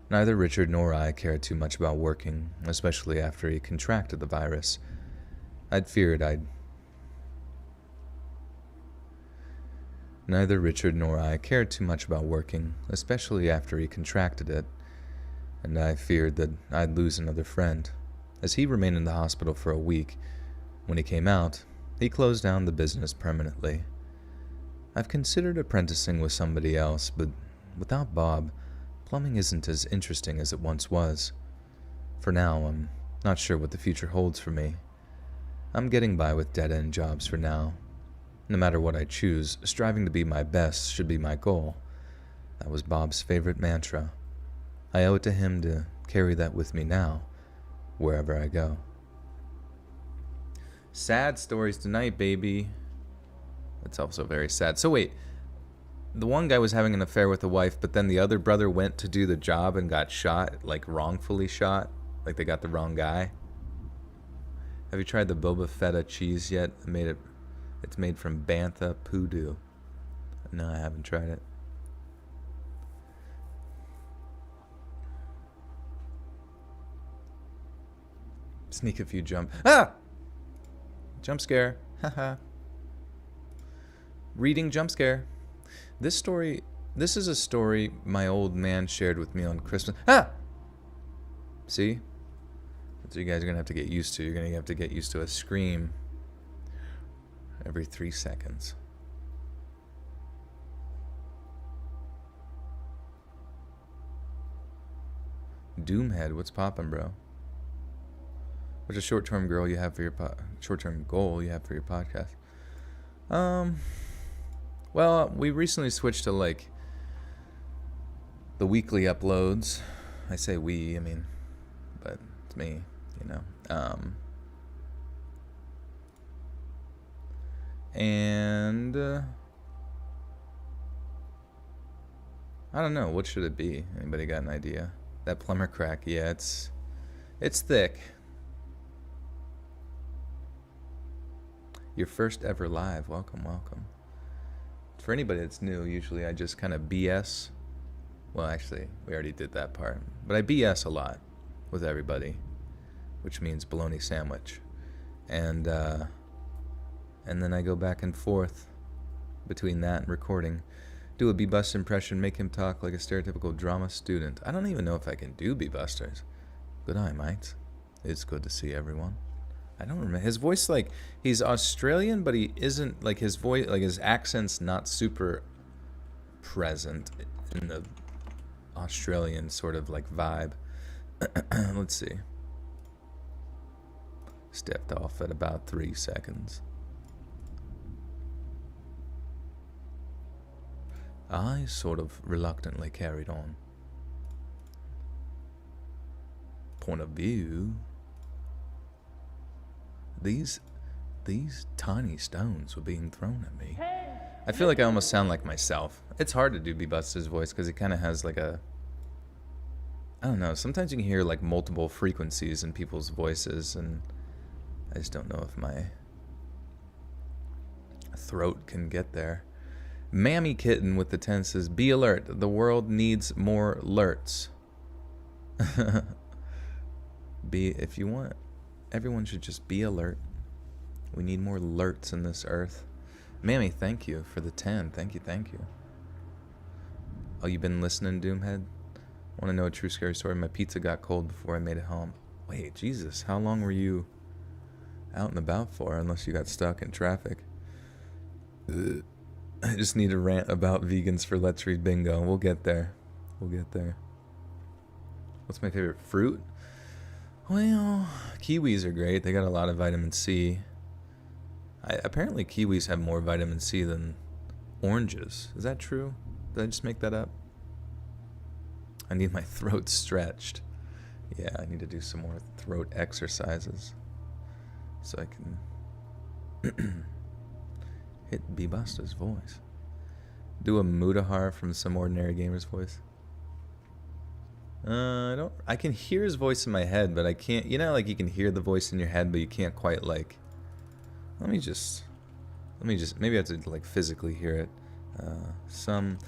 Neither Richard nor I cared too much about working, especially after he contracted the virus. Neither Richard nor I cared too much about working, especially after he contracted it, and I feared that I'd lose another friend, as he remained in the hospital for a week. When he came out, he closed down the business permanently. I've considered apprenticing with somebody else, but without Bob, plumbing isn't as interesting as it once was. For now, I'm not sure what the future holds for me. I'm getting by with dead-end jobs for now. No matter what I choose, striving to be my best should be my goal. That was Bob's favorite mantra. I owe it to him to carry that with me now, wherever I go. Sad stories tonight, baby. That's also very sad. So wait, the one guy was having an affair with the wife, but then the other brother went to do the job and got shot, like wrongfully shot? Like they got the wrong guy? Have you tried the Boba Fetta cheese yet? It's made from Bantha Poodoo. No, I haven't tried it. Sneak a few jump. Ah! Jump scare. Haha. Reading jump scare. This is a story my old man shared with me on Christmas. Ah! See? That's what you guys are going to have to get used to. You're going to have to get used to a scream every 3 seconds. Doomhead, what's poppin', bro? What's a short-term goal you have for your podcast? Well, we recently switched to like the weekly uploads. I say we, I mean, but it's me, you know. And I don't know, what should it be? Anybody got an idea? That plumber crack, yeah, it's thick. Your first ever live, welcome. For anybody that's new, usually I just kind of BS. Well, actually, we already did that part. But I BS a lot with everybody, which means bologna sandwich. And then I go back and forth between that and recording. Do a B-Bust impression, make him talk like a stereotypical drama student. I don't even know if I can do B-Busters. Good eye, mates. It's good to see everyone. I don't remember. His voice, like, he's Australian, but he isn't, like, his voice, like, his accent's not super present in the Australian sort of, like, vibe. Let's see. Stepped off at about 3 seconds. I sort of reluctantly carried on. Point of view. These tiny stones were being thrown at me. I feel like I almost sound like myself. It's hard to do B-Buster's voice because he kind of has like a... I don't know, sometimes you can hear like multiple frequencies in people's voices, and I just don't know if my throat can get there. Mammy Kitten with the 10 says, be alert. The world needs more alerts. If you want, everyone should just be alert. We need more alerts in this earth. Mammy, thank you for the 10. Thank you. Oh, you been listening, Doomhead? Want to know a true scary story? My pizza got cold before I made it home. Wait, Jesus, how long were you out and about for, unless you got stuck in traffic? Ugh. I just need a rant about vegans for Let's Read Bingo. We'll get there. What's my favorite fruit? Well, kiwis are great. They got a lot of vitamin C. Apparently kiwis have more vitamin C than oranges. Is that true? Did I just make that up? I need my throat stretched. Yeah, I need to do some more throat exercises so I can hit B-Buster's voice. Do a Mudahar from Some Ordinary Gamer's voice. I can hear his voice in my head, but I can't, you know, like you can hear the voice in your head, but you can't quite like, let me just, maybe I have to like physically hear it. Some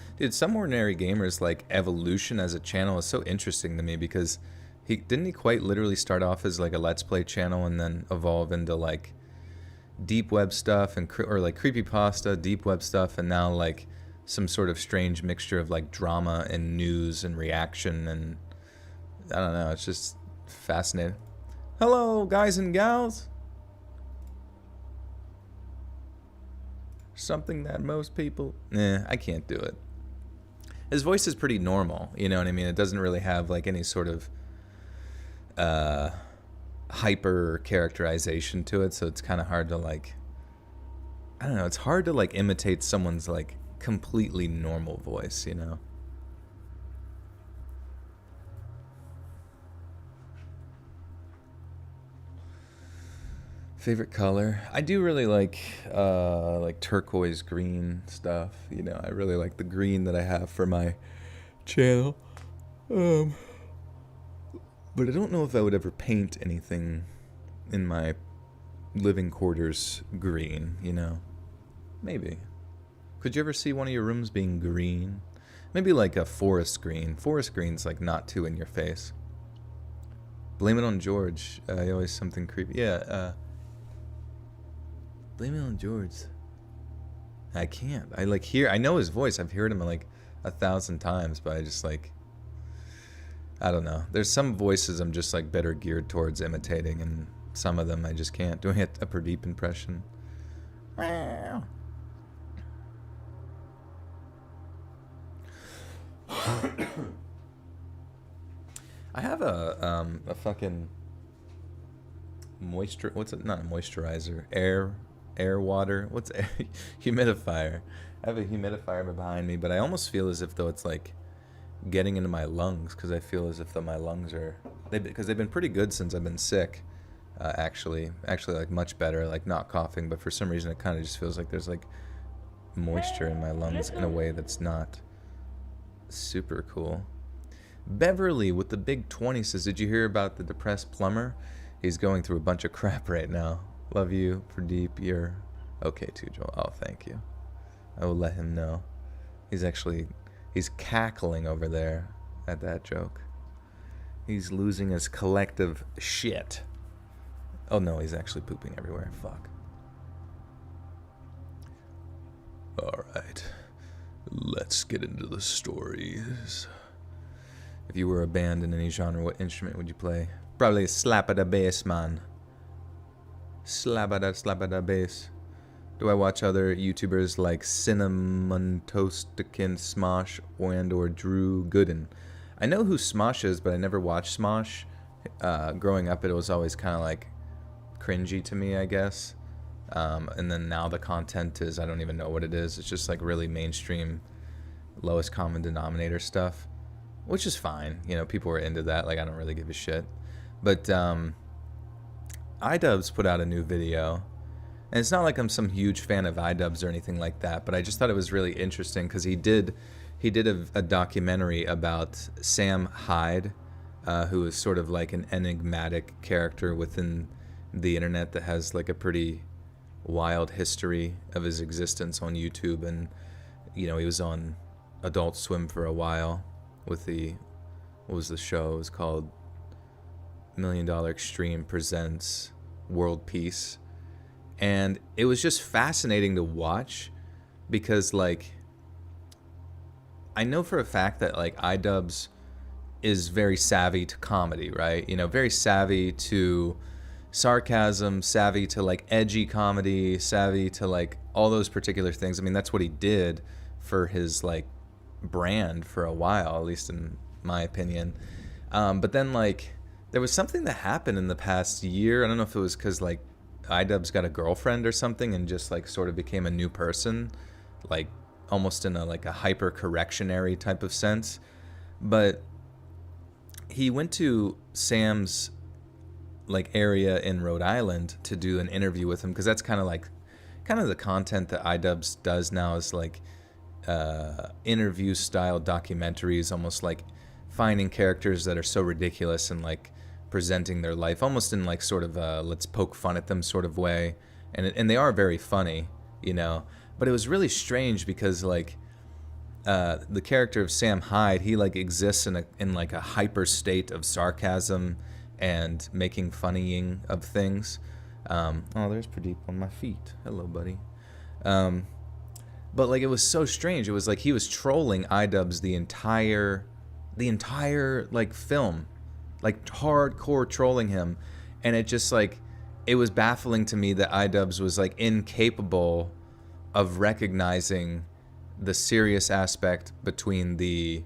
Ordinary Gamer's like evolution as a channel is so interesting to me because didn't he quite literally start off as like a Let's Play channel and then evolve into like deep web stuff or like creepypasta, deep web stuff, and now like some sort of strange mixture of like drama and news and reaction, and I don't know, it's just fascinating. Hello, guys and gals. Something that most people... I can't do it. His voice is pretty normal, you know what I mean? It doesn't really have like any sort of hyper characterization to it, so it's kind of hard to like, I don't know, it's hard to like imitate someone's like completely normal voice, you know? Favorite color? I do really like turquoise green stuff, you know? I really like the green that I have for my channel. But I don't know if I would ever paint anything in my living quarters green, you know? Maybe. Could you ever see one of your rooms being green? Maybe like a forest green. Forest green's like not too in your face. Blame it on George. Always something creepy. Yeah, blame it on George. I can't. I like hear. I know his voice. I've heard him like 1,000 times, but I just like. I don't know. There's some voices I'm just like better geared towards imitating, and some of them I just can't. Doing a Pradeep impression. I have a fucking moisture. What's it? Not a moisturizer. Air water. What's air? Humidifier. I have a humidifier behind me, but I almost feel as if though it's like getting into my lungs, because I feel as if though my lungs are because they've been pretty good since I've been sick. Actually like much better, like not coughing, but for some reason it kind of just feels like there's like moisture in my lungs in a way that's not super cool. Beverly with the big 20 says, did you hear about the depressed plumber? He's going through a bunch of crap right now. Love you, Pradeep. You're okay too, Joel. Oh, thank you. I will let him know. He's cackling over there at that joke. He's losing his collective shit. Oh no, he's actually pooping everywhere. Fuck. Alright. Let's get into the stories. If you were a band in any genre, what instrument would you play? Probably slap-a-da bass, man. Slap-a-da bass. Do I watch other YouTubers like Cinnamon Toastikin, Smosh, and or Drew Gooden? I know who Smosh is, but I never watched Smosh. Growing up, it was always kind of like cringy to me, I guess. And then now the content is, I don't even know what it is. It's just like really mainstream, lowest common denominator stuff, which is fine. You know, people were into that. Like, I don't really give a shit. But iDubbbz put out a new video. And it's not like I'm some huge fan of iDubbbz or anything like that, but I just thought it was really interesting because he did a documentary about Sam Hyde, who is sort of like an enigmatic character within the internet that has like a pretty wild history of his existence on YouTube. And, you know, he was on Adult Swim for a while with what was the show? It was called $1 Million Extreme Presents World Peace. And it was just fascinating to watch because, like, I know for a fact that, like, iDubbbz is very savvy to comedy, right? You know, very savvy to sarcasm, savvy to, like, edgy comedy, savvy to, like, all those particular things. I mean, that's what he did for his, like, brand for a while, at least in my opinion. But then, like, there was something that happened in the past year. I don't know if it was because, like, iDubbbz got a girlfriend or something and just like sort of became a new person, like almost in a like a hyper correctionary type of sense. But he went to Sam's like area in Rhode Island to do an interview with him, because that's kind of the content that iDubbbz does now, is like interview style documentaries, almost like finding characters that are so ridiculous and like presenting their life almost in like sort of a let's poke fun at them sort of way, and they are very funny, you know. But it was really strange because like the character of Sam Hyde, he like exists in like a hyper state of sarcasm and making funnying of things. Oh, there's Pradeep on my feet. Hello, buddy. But like it was so strange. It was like he was trolling iDubbbz the entire like film, like hardcore trolling him. And it just like, it was baffling to me that iDubbbz was like incapable of recognizing the serious aspect between the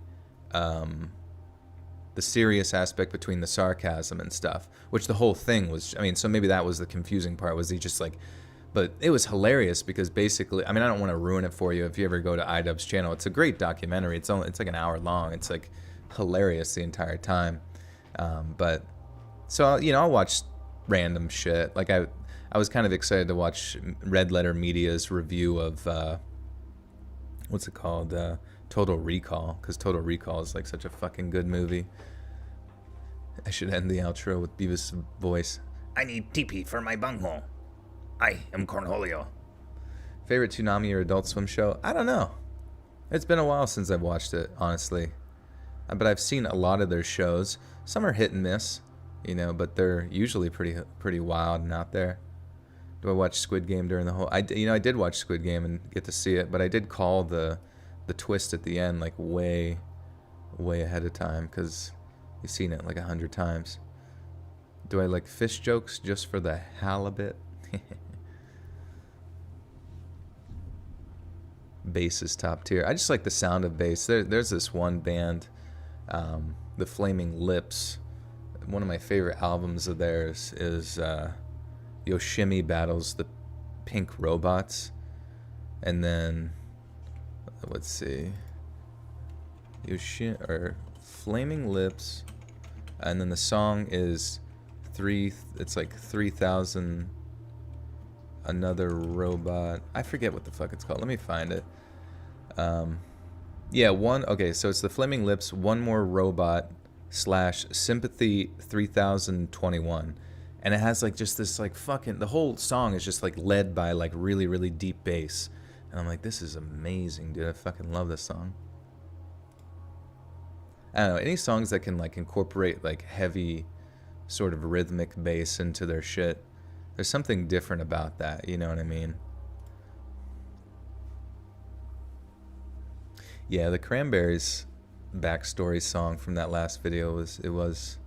sarcasm and stuff, which the whole thing was, I mean, so maybe that was the confusing part, was he just like, but it was hilarious because basically, I mean, I don't want to ruin it for you if you ever go to iDubbbz's channel. It's a great documentary. It's like an hour long. It's like hilarious the entire time. But so, you know, I'll watch random shit. Like I was kind of excited to watch Red Letter Media's review of what's it called, Total Recall, because Total Recall is like such a fucking good movie. I should end the outro with Beavis' voice. I need teepee for my bunghole. I am Cornholio. Favorite Toonami or Adult Swim show? I don't know. It's been a while since I've watched it, honestly. But I've seen a lot of their shows. Some are hit and miss, you know, but they're usually pretty wild and out there. Do I watch Squid Game during the whole? I did watch Squid Game and get to see it, but I did call the twist at the end like way ahead of time because you've seen it like 100 times. Do I like fish jokes just for the halibut? Bass is top tier. I just like the sound of bass. There's this one band, the Flaming Lips. One of my favorite albums of theirs is Yoshimi battles the Pink Robots, and then let's see, Flaming Lips, and then the song is it's like 3,000 another robot. I forget what the fuck it's called. Let me find it. Okay, so it's the Flaming Lips, One More Robot / Sympathy 3021. And it has like just this like fucking, the whole song is just like led by like really, really deep bass. And I'm like, this is amazing, dude. I fucking love this song. I don't know, any songs that can like incorporate like heavy sort of rhythmic bass into their shit. There's something different about that, you know what I mean? Yeah, the Cranberries backstory song from that last video was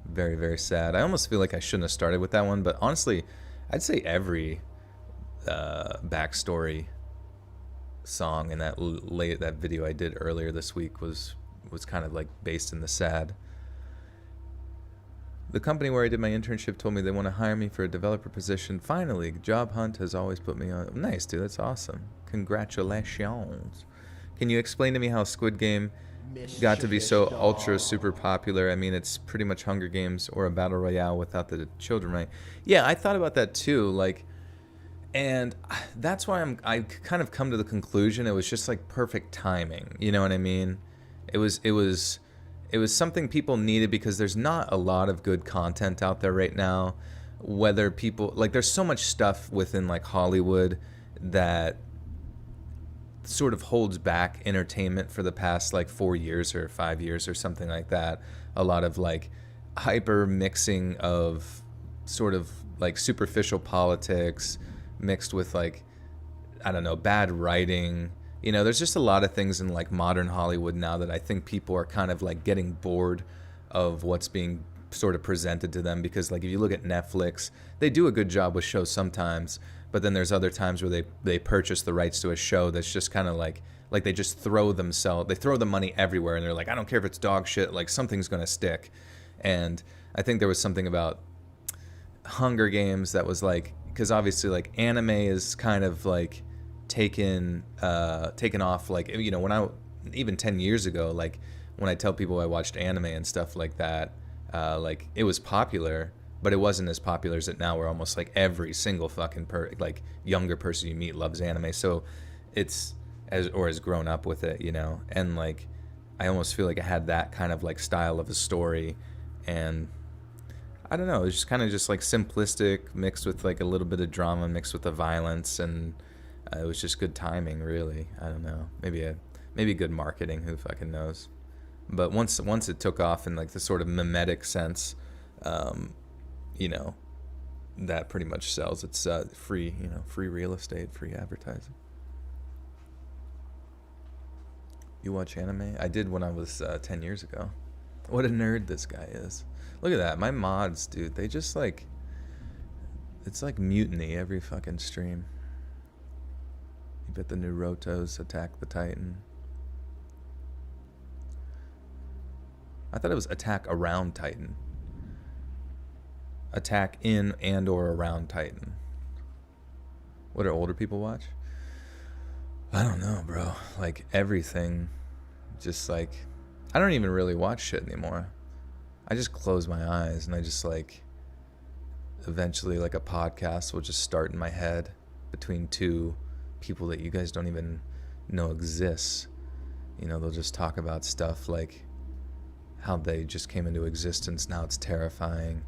very, very sad. I almost feel like I shouldn't have started with that one, but honestly, I'd say every backstory song in that video I did earlier this week was kind of like based in the sad. The company where I did my internship told me they want to hire me for a developer position. Finally, Job Hunt has always put me on. Nice, dude. That's awesome. Congratulations. Can you explain to me how Squid Game got to be so ultra super popular? I mean, it's pretty much Hunger Games or a battle royale without the children, right? Yeah, I thought about that too. Like, and that's why I kind of come to the conclusion it was just like perfect timing. You know what I mean? It was something people needed because there's not a lot of good content out there right now. Whether people like, there's so much stuff within like Hollywood that sort of holds back entertainment for the past like 4 years or 5 years or something like that. A lot of like hyper mixing of sort of like superficial politics mixed with like, I don't know, bad writing. You know, there's just a lot of things in like modern Hollywood now that I think people are kind of like getting bored of what's being sort of presented to them, because like if you look at Netflix, they do a good job with shows sometimes, but then there's other times where they purchase the rights to a show that's just kind of like they just throw the money everywhere, and they're like, I don't care if it's dog shit, like something's gonna stick. And I think there was something about Hunger Games that was like, because obviously like anime is kind of like taken off, like, you know, even 10 years ago, like when I tell people I watched anime and stuff like that, like it was popular, but it wasn't as popular as it now, where almost like every single fucking like younger person you meet loves anime. So it's has grown up with it, you know. And like I almost feel like it had that kind of like style of a story, and I don't know, it was just kind of just like simplistic mixed with like a little bit of drama mixed with the violence, and it was just good timing, really. I don't know, maybe good marketing, who fucking knows. But once it took off in like the sort of mimetic sense, you know, that pretty much sells. It's free real estate, free advertising. You watch anime? I did when I was 10 years ago. What a nerd this guy is. Look at that. My mods, dude, they just like, it's like mutiny every fucking stream. You bet the new Rotos Attack the Titan. I thought it was Attack Around Titan. Attack in and or around Titan. What do older people watch? I don't know, bro. Like everything, just like, I don't even really watch shit anymore. I just close my eyes and I just like, eventually like a podcast will just start in my head between two people that you guys don't even know exists. You know, they'll just talk about stuff like how they just came into existence, now it's terrifying,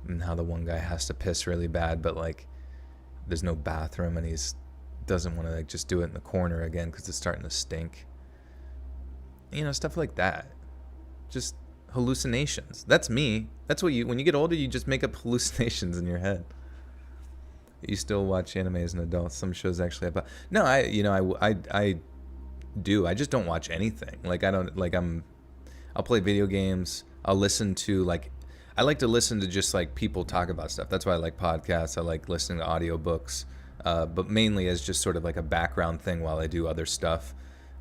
and how the one guy has to piss really bad, but like there's no bathroom, and he's doesn't want to like just do it in the corner again because it's starting to stink. You know, stuff like that. Just hallucinations. That's me. That's what when you get older, you just make up hallucinations in your head. You still watch anime as an adult? Some shows actually have. No, I do. I just don't watch anything. Like I don't like I'll play video games. I'll listen to like I like to listen to just like people talk about stuff. That's why I like podcasts. I like listening to audiobooks. But mainly as just sort of like a background thing while I do other stuff.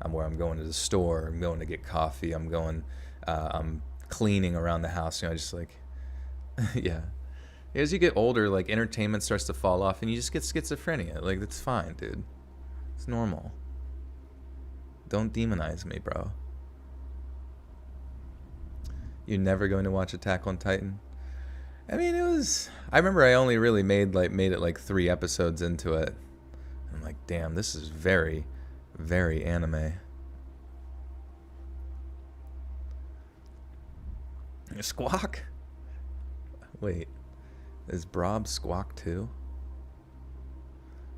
Where I'm going to the store, I'm going to get coffee, I'm cleaning around the house, just like, yeah. As you get older, like entertainment starts to fall off and you just get schizophrenia. Like, that's fine, dude. It's normal. Don't demonize me, bro. You're never going to watch Attack on Titan? I mean, I remember I only really made it like 3 episodes into it. I'm like, damn, this is very, very anime. Squawk? Wait, is Brob Squawk too?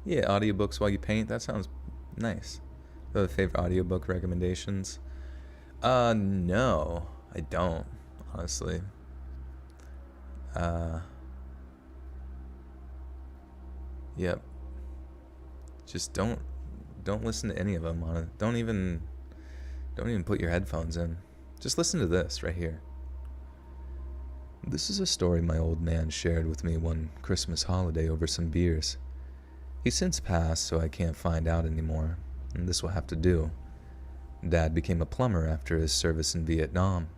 Yeah, audiobooks while you paint. That sounds nice. Favorite audiobook recommendations? No, I don't, honestly. Yep. Just don't listen to any of them on it. Don't even put your headphones in. Just listen to this right here. This is a story my old man shared with me one Christmas holiday over some beers. He's since passed, so I can't find out anymore, and this will have to do. Dad became a plumber after his service in Vietnam.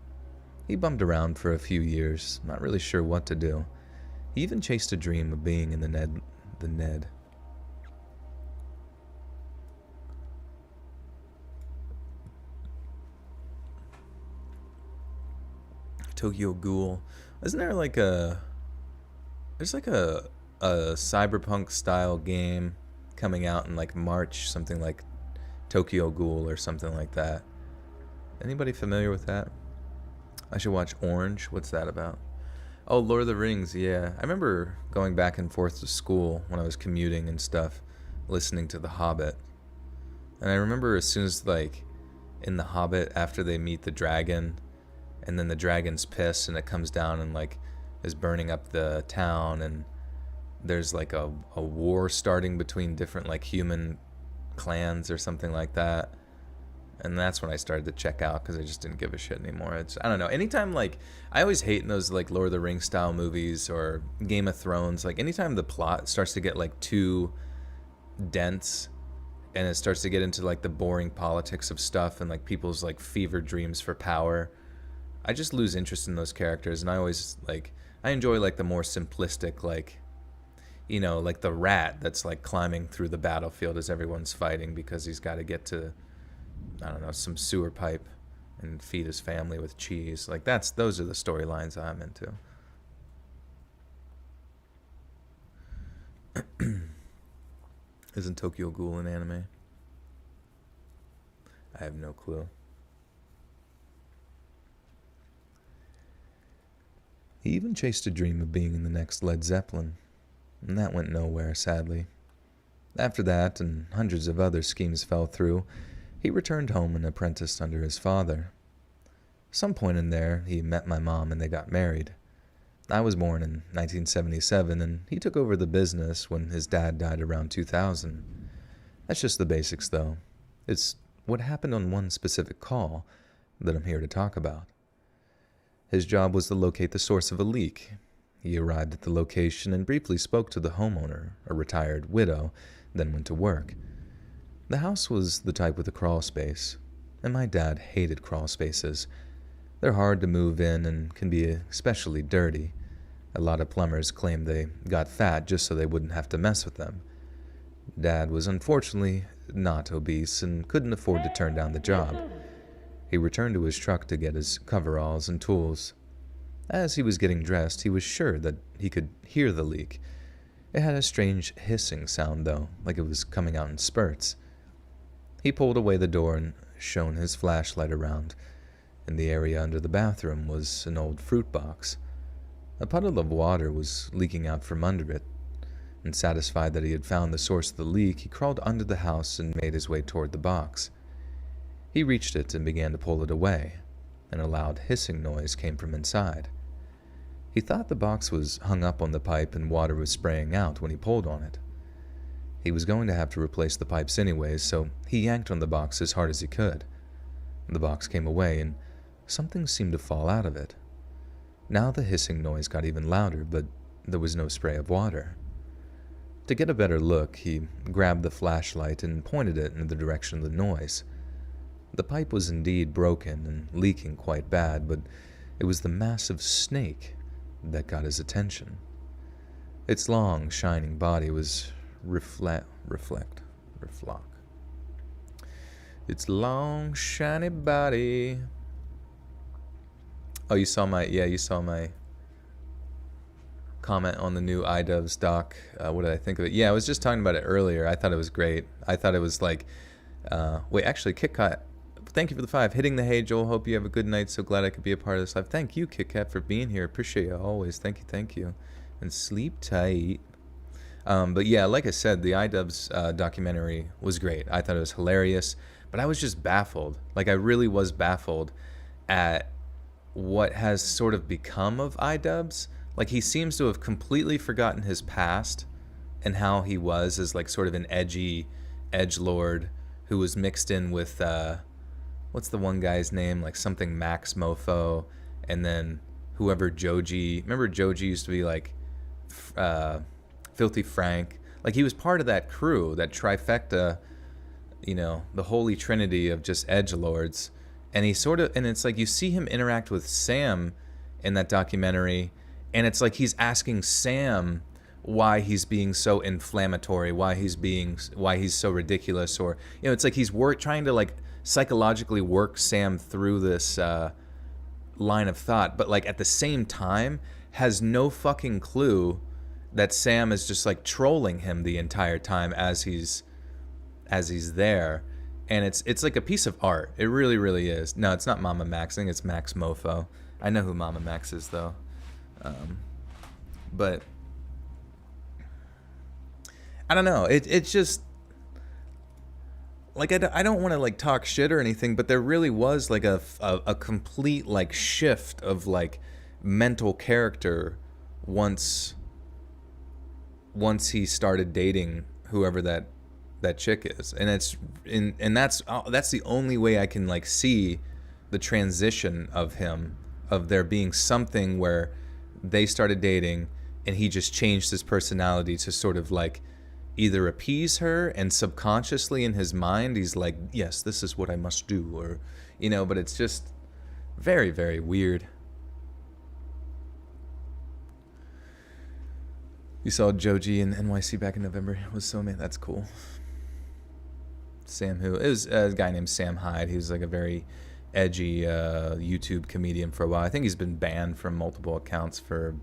He bummed around for a few years, not really sure what to do. He even chased a dream of being in the Ned. Tokyo Ghoul. Isn't there like there's like a cyberpunk style game coming out in like March, something like Tokyo Ghoul or something like that. Anybody familiar with that? I should watch Orange. What's that about? Oh, Lord of the Rings, yeah. I remember going back and forth to school when I was commuting and stuff, listening to The Hobbit. And I remember as soon as, like, in The Hobbit, after they meet the dragon, and then the dragon's pissed, and it comes down and, like, is burning up the town, and there's, like, a war starting between different, like, human clans or something like that. And that's when I started to check out because I just didn't give a shit anymore. I don't know. Anytime, like, I always hate in those, like, Lord of the Rings style movies or Game of Thrones, like, anytime the plot starts to get, like, too dense and it starts to get into, like, the boring politics of stuff and, like, people's, like, fever dreams for power, I just lose interest in those characters. And I always, like, I enjoy, like, the more simplistic, like, you know, like the rat that's, like, climbing through the battlefield as everyone's fighting because he's got to get to, I don't know, some sewer pipe and feed his family with cheese. Like, those are the storylines I'm into. Isn't Tokyo Ghoul an anime? I have no clue. He even chased a dream of being in the next Led Zeppelin, and that went nowhere, sadly. After that, and hundreds of other schemes fell through, he returned home and apprenticed under his father. Some point in there, he met my mom and they got married. I was born in 1977, and he took over the business when his dad died around 2000. That's just the basics, though. It's what happened on one specific call that I'm here to talk about. His job was to locate the source of a leak. He arrived at the location and briefly spoke to the homeowner, a retired widow, then went to work. The house was the type with a crawl space, and my dad hated crawl spaces. They're hard to move in and can be especially dirty. A lot of plumbers claim they got fat just so they wouldn't have to mess with them. Dad was unfortunately not obese and couldn't afford to turn down the job. He returned to his truck to get his coveralls and tools. As he was getting dressed, he was sure that he could hear the leak. It had a strange hissing sound, though, like it was coming out in spurts. He pulled away the door and shone his flashlight around. In the area under the bathroom was an old fruit box. A puddle of water was leaking out from under it, and satisfied that he had found the source of the leak, he crawled under the house and made his way toward the box. He reached it and began to pull it away, and a loud hissing noise came from inside. He thought the box was hung up on the pipe and water was spraying out when he pulled on it. He was going to have to replace the pipes anyways, so he yanked on the box as hard as he could. The box came away, and something seemed to fall out of it. Now the hissing noise got even louder, but there was no spray of water. To get a better look, he grabbed the flashlight and pointed it in the direction of the noise. The pipe was indeed broken and leaking quite bad, but it was the massive snake that got his attention. Its long, shining body was Its long, shiny body. Oh, you saw my comment on the new iDoves doc. What did I think of it? Yeah, I was just talking about it earlier. I thought it was great. I thought it was like, wait, actually, KitKat, thank you for the 5. Hitting the hey, Joel. Hope you have a good night. So glad I could be a part of this live. Thank you, KitKat, for being here. Appreciate you always. Thank you. And sleep tight. But yeah, like I said, the iDoves documentary was great. I thought it was hilarious, but I was just baffled. Like, I really was baffled at what has sort of become of iDoves. Like, he seems to have completely forgotten his past and how he was as like sort of an edgy edgelord who was mixed in with what's the one guy's name, like something Max Mofo, and then whoever Joji. Remember Joji used to be like Filthy Frank. Like, he was part of that crew, that trifecta, you know, the holy trinity of just edgelords. And and it's like you see him interact with Sam in that documentary, and it's like he's asking Sam why he's being so inflammatory, why he's so ridiculous, or, you know, it's like he's trying to like psychologically work Sam through this line of thought, but like at the same time has no fucking clue that Sam is just like trolling him the entire time as he's there. And it's like a piece of art. It really, really is. No, it's not Mama Max. I think it's Max Mofo. I know who Mama Max is, though. But I don't know. It's just like I don't want to like talk shit or anything, but there really was like a complete like shift of like mental character once he started dating whoever that chick is, and that's the only way I can like see the transition of him, of there being something where they started dating and he just changed his personality to sort of like either appease her, and subconsciously in his mind he's like, yes, this is what I must do, or, you know, but it's just very, very weird. You saw Joji in NYC back in November. It was so, man, that's cool. Sam who? It was a guy named Sam Hyde. He was like a very edgy YouTube comedian for a while. I think he's been banned from multiple accounts for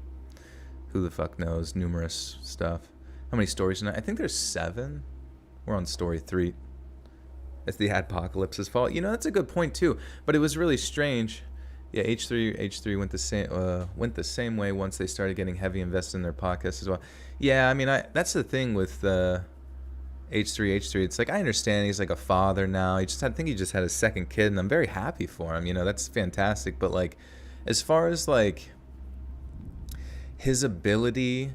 who the fuck knows, numerous stuff. How many stories tonight? I think there's 7. We're on story 3. It's the Adpocalypse's fault. You know, that's a good point too. But it was really strange. Yeah, H3 went the same way once they started getting heavy invested in their podcast as well. Yeah, I mean, that's the thing with H3. It's like, I understand he's like a father now. I think he just had a second kid, and I'm very happy for him. You know, that's fantastic. But like, as far as like his ability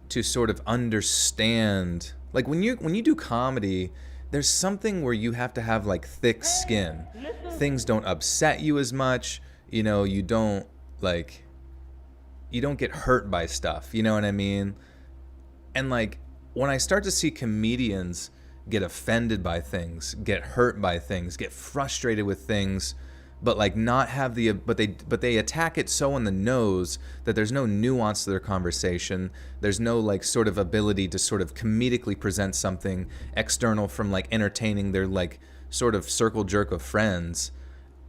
to sort of understand, like when you do comedy, there's something where you have to have like thick skin. Things don't upset you as much. You know, you don't get hurt by stuff. You know what I mean? And like, when I start to see comedians get offended by things, get hurt by things, get frustrated with things, but like not have but they attack it so on the nose that there's no nuance to their conversation. There's no like sort of ability to sort of comedically present something external from like entertaining their like sort of circle jerk of friends.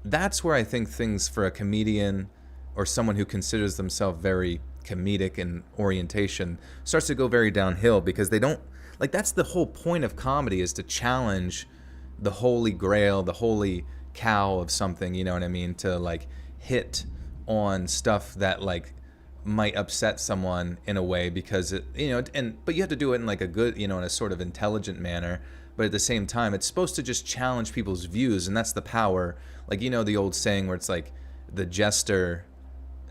That's where I think things for a comedian or someone who considers themselves very comedic in orientation starts to go very downhill, because they don't like, that's the whole point of comedy, is to challenge the holy grail, the holy cow of something, you know what I mean, to like hit on stuff that like might upset someone in a way, because it, you know, but you have to do it in like a good, you know, in a sort of intelligent manner, but at the same time it's supposed to just challenge people's views, and that's the power. Like, you know, the old saying where it's like the jester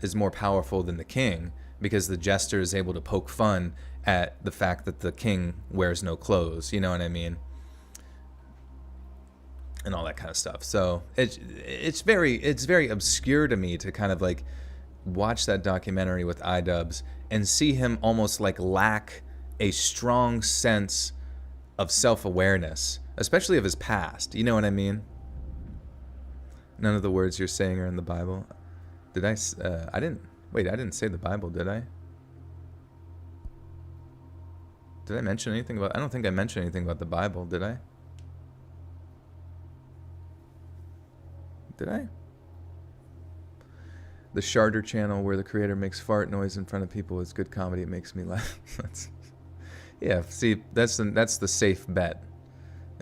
is more powerful than the king, because the jester is able to poke fun at the fact that the king wears no clothes, you know what I mean? And all that kind of stuff. So it's very obscure to me to kind of like watch that documentary with iDubbbz and see him almost like lack a strong sense of self-awareness, especially of his past. You know what I mean? None of the words you're saying are in the Bible. Did I? I didn't say the Bible, did I? Did I mention anything about? I don't think I mentioned anything about the Bible, did I? Did I? The Sharder channel, where the creator makes fart noise in front of people, is good comedy. It makes me laugh. Yeah, see, that's the safe bet.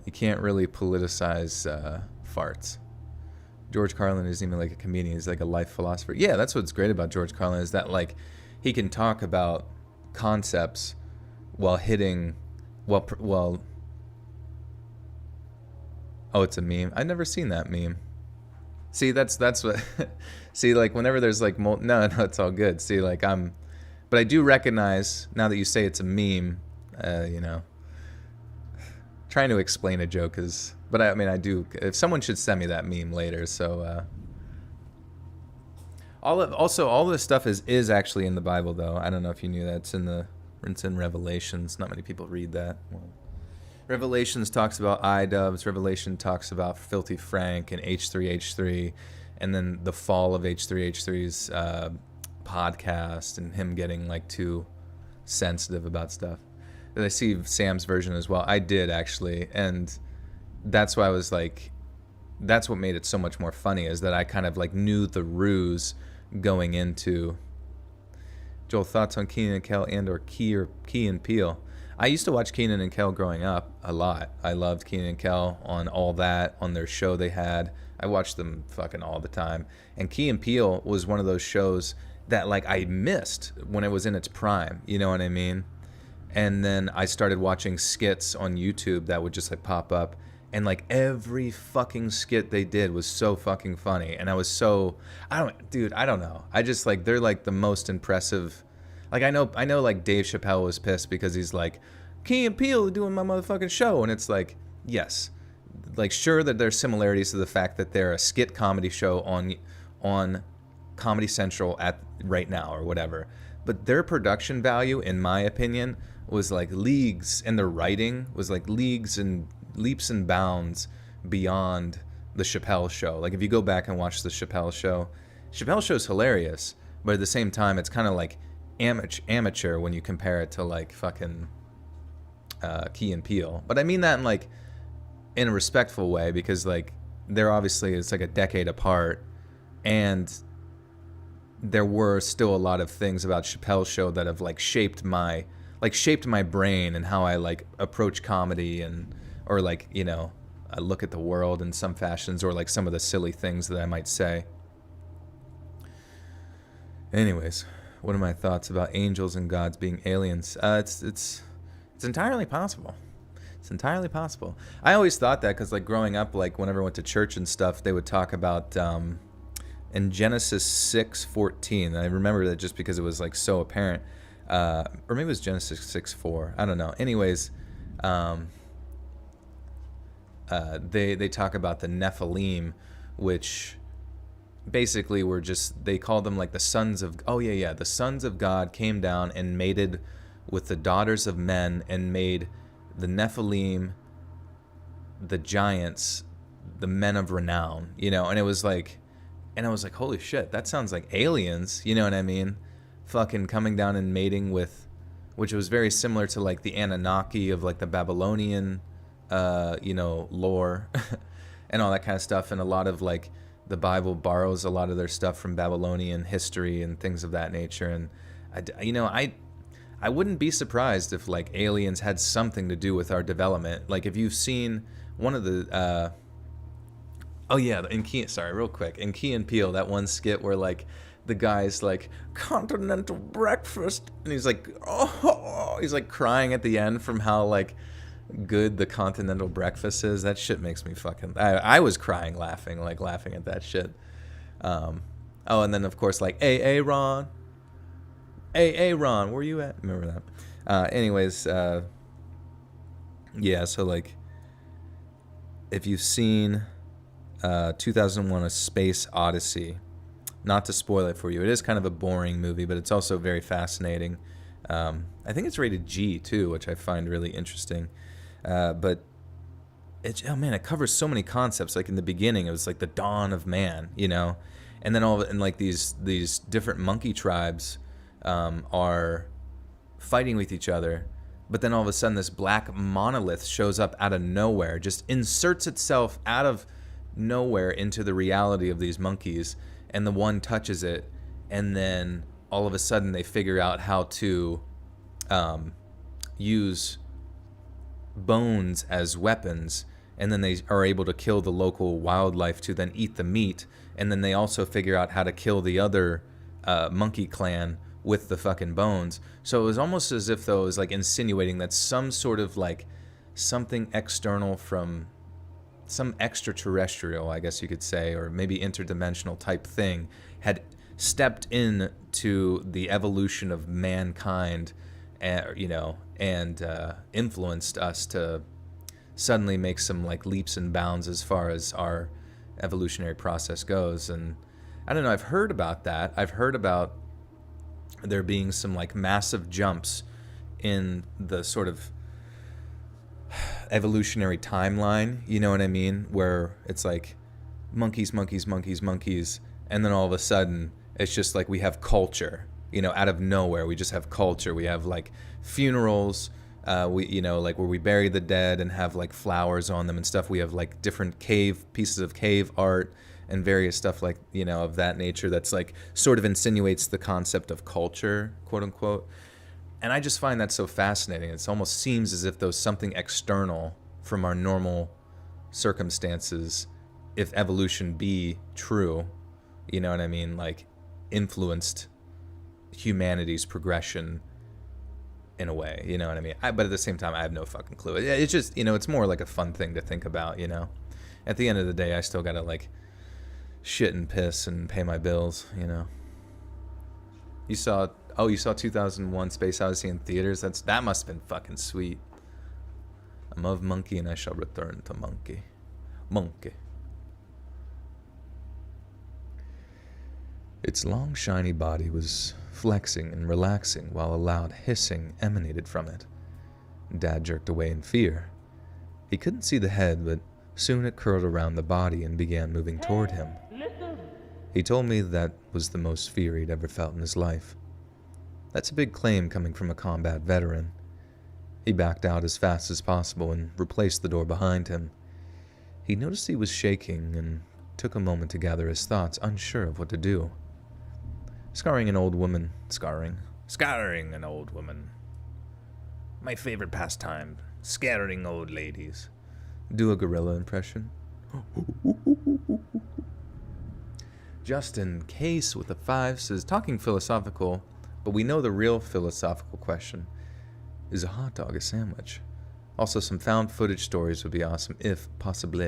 You can't really politicize farts. George Carlin isn't even like a comedian. He's like a life philosopher. Yeah, that's what's great about George Carlin, is that like he can talk about concepts while hitting, well. Oh, it's a meme. I've never seen that meme. See, that's what. See, like whenever there's like no, it's all good. See, like but I do recognize now that you say it's a meme. You know, trying to explain a joke is. But I mean, I do. If someone should send me that meme later, so. All of this stuff is actually in the Bible, though. I don't know if you knew that. It's in Revelations. Not many people read that. Well, Revelations talks about iDubbbz. Revelation talks about Filthy Frank and H3H3, and then the fall of H3H3's podcast and him getting like too sensitive about stuff. And I see Sam's version as well. I did actually, and that's why I was like, that's what made it so much more funny, is that I kind of like knew the ruse going into. Joel, thoughts on Kenan and Kel and or Key and Peele? I used to watch Kenan and Kel growing up a lot. I loved Kenan and Kel on All That, on their show they had. I watched them fucking all the time. And Key and Peele was one of those shows that like I missed when it was in its prime. You know what I mean? And then I started watching skits on YouTube that would just like pop up. And like every fucking skit they did was so fucking funny. And I was so, I don't know. I just like, they're like the most impressive. Like I know like Dave Chappelle was pissed because he's like, Key and Peele doing my motherfucking show. And it's like, yes, like sure that there's similarities to the fact that they're a skit comedy show on Comedy Central at right now or whatever. But their production value, in my opinion, was like leagues, and their writing was like leagues and leaps and bounds beyond the Chappelle show. Like if you go back and watch the Chappelle show's hilarious, but at the same time it's kind of like amateur when you compare it to like fucking Key and Peele. But I mean that in a respectful way, because like they're obviously, it's like a decade apart, and there were still a lot of things about Chappelle's show that have like shaped my brain and how I like approach comedy, and or like, you know, I look at the world in some fashions, or like some of the silly things that I might say. Anyways, what are my thoughts about angels and gods being aliens? It's entirely possible. It's entirely possible. I always thought that because like growing up, like whenever I went to church and stuff, they would talk about in Genesis 6:14. I remember that just because it was like so apparent. Or maybe it was Genesis 6:4. I don't know. Anyways, they talk about the Nephilim, which basically were just, they called them like the sons of, the sons of God came down and mated with the daughters of men and made the Nephilim, the giants, the men of renown, you know. And it was like, and I was like, holy shit, that sounds like aliens, you know what I mean? Fucking coming down and mating with, which was very similar to like the Anunnaki of like the Babylonian lore and all that kind of stuff. And a lot of like the Bible borrows a lot of their stuff from Babylonian history and things of that nature. And I wouldn't be surprised if like aliens had something to do with our development. Like if you've seen one of the in Key and Peele, that one skit where like the guy's like, continental breakfast, and he's like, he's like crying at the end from how like good the continental breakfast is. That shit makes me fucking, I was crying laughing at that shit. Oh, and then of course like, hey Ron, hey Ron, where you at? Remember that? Anyways, yeah. So like, if you've seen 2001: A Space Odyssey, not to spoil it for you, it is kind of a boring movie, but it's also very fascinating. I think it's rated G too, which I find really interesting. But it covers so many concepts. Like in the beginning, it was like the dawn of man, you know, and then like these different monkey tribes are fighting with each other. But then all of a sudden, this black monolith shows up out of nowhere, just inserts itself out of nowhere into the reality of these monkeys, and the one touches it, and then all of a sudden they figure out how to use bones as weapons, and then they are able to kill the local wildlife to then eat the meat, and then they also figure out how to kill the other monkey clan with the fucking bones. So it was almost as if though it was like insinuating that some sort of like something external from some extraterrestrial, I guess you could say, or maybe interdimensional type thing had stepped in to the evolution of mankind, you know, and influenced us to suddenly make some like leaps and bounds as far as our evolutionary process goes. And I don't know, I've heard about that. I've heard about there being some like massive jumps in the sort of evolutionary timeline, you know what I mean, where it's like monkeys, and then all of a sudden it's just like we have culture, you know, out of nowhere. We just have culture. We have like funerals, we, you know, like where we bury the dead and have like flowers on them and stuff. We have like different pieces of cave art and various stuff like, you know, of that nature that's like sort of insinuates the concept of culture, quote unquote. And I just find that so fascinating. It almost seems as if there's something external from our normal circumstances, if evolution be true, you know what I mean, like influenced humanity's progression in a way, you know what I mean? But at the same time, I have no fucking clue. It's just, you know, it's more like a fun thing to think about, you know? At the end of the day, I still gotta like shit and piss and pay my bills, you know? You saw 2001: Space Odyssey in theaters? That must have been fucking sweet. I'm of monkey and I shall return to monkey. Monkey. Its long, shiny body was flexing and relaxing while a loud hissing emanated from it. Dad jerked away in fear. He couldn't see the head, but soon it curled around the body and began moving toward him. Listen. He told me that was the most fear he'd ever felt in his life. That's a big claim coming from a combat veteran. He backed out as fast as possible and replaced the door behind him. He noticed he was shaking and took a moment to gather his thoughts, unsure of what to do. Scarring an old woman. My favorite pastime, scattering old ladies. Do a gorilla impression. Justin Case with a 5 says, talking philosophical, but we know the real philosophical question. Is a hot dog a sandwich? Also, some found footage stories would be awesome, if possible.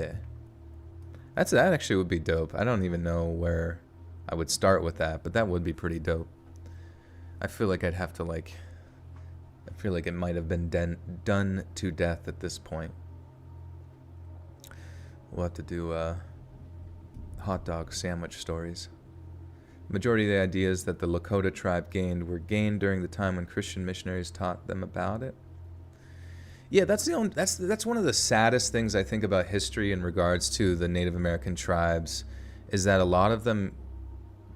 That actually would be dope. I don't even know where I would start with that, but that would be pretty dope. I feel like I'd have to I feel like it might have been done to death at this point. We'll have to do hot dog sandwich stories. Majority of the ideas that the Lakota tribe gained were gained during the time when Christian missionaries taught them about it. Yeah, that's one of the saddest things I think about history in regards to the Native American tribes, is that a lot of them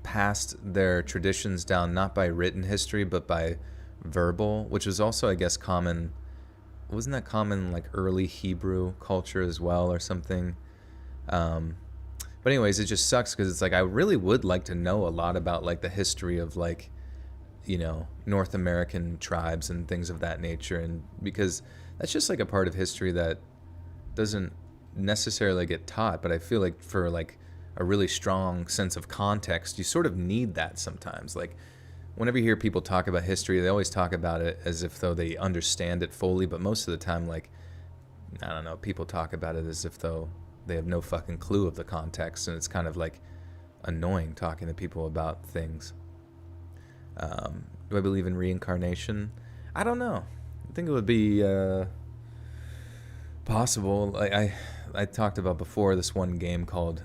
passed their traditions down not by written history but by verbal, which was also, I guess, common. Wasn't that common like early Hebrew culture as well or something? But anyways, it just sucks because it's like I really would like to know a lot about like the history of like, you know, North American tribes and things of that nature, and because that's just like a part of history that doesn't necessarily get taught, but I feel like for like a really strong sense of context, you sort of need that sometimes. Like whenever you hear people talk about history, they always talk about it as if though they understand it fully, but most of the time, like, I don't know, people talk about it as if though they have no fucking clue of the context, and it's kind of like annoying talking to people about things. Do I believe in reincarnation? I don't know. I think it would be possible. Like I talked about before, this one game called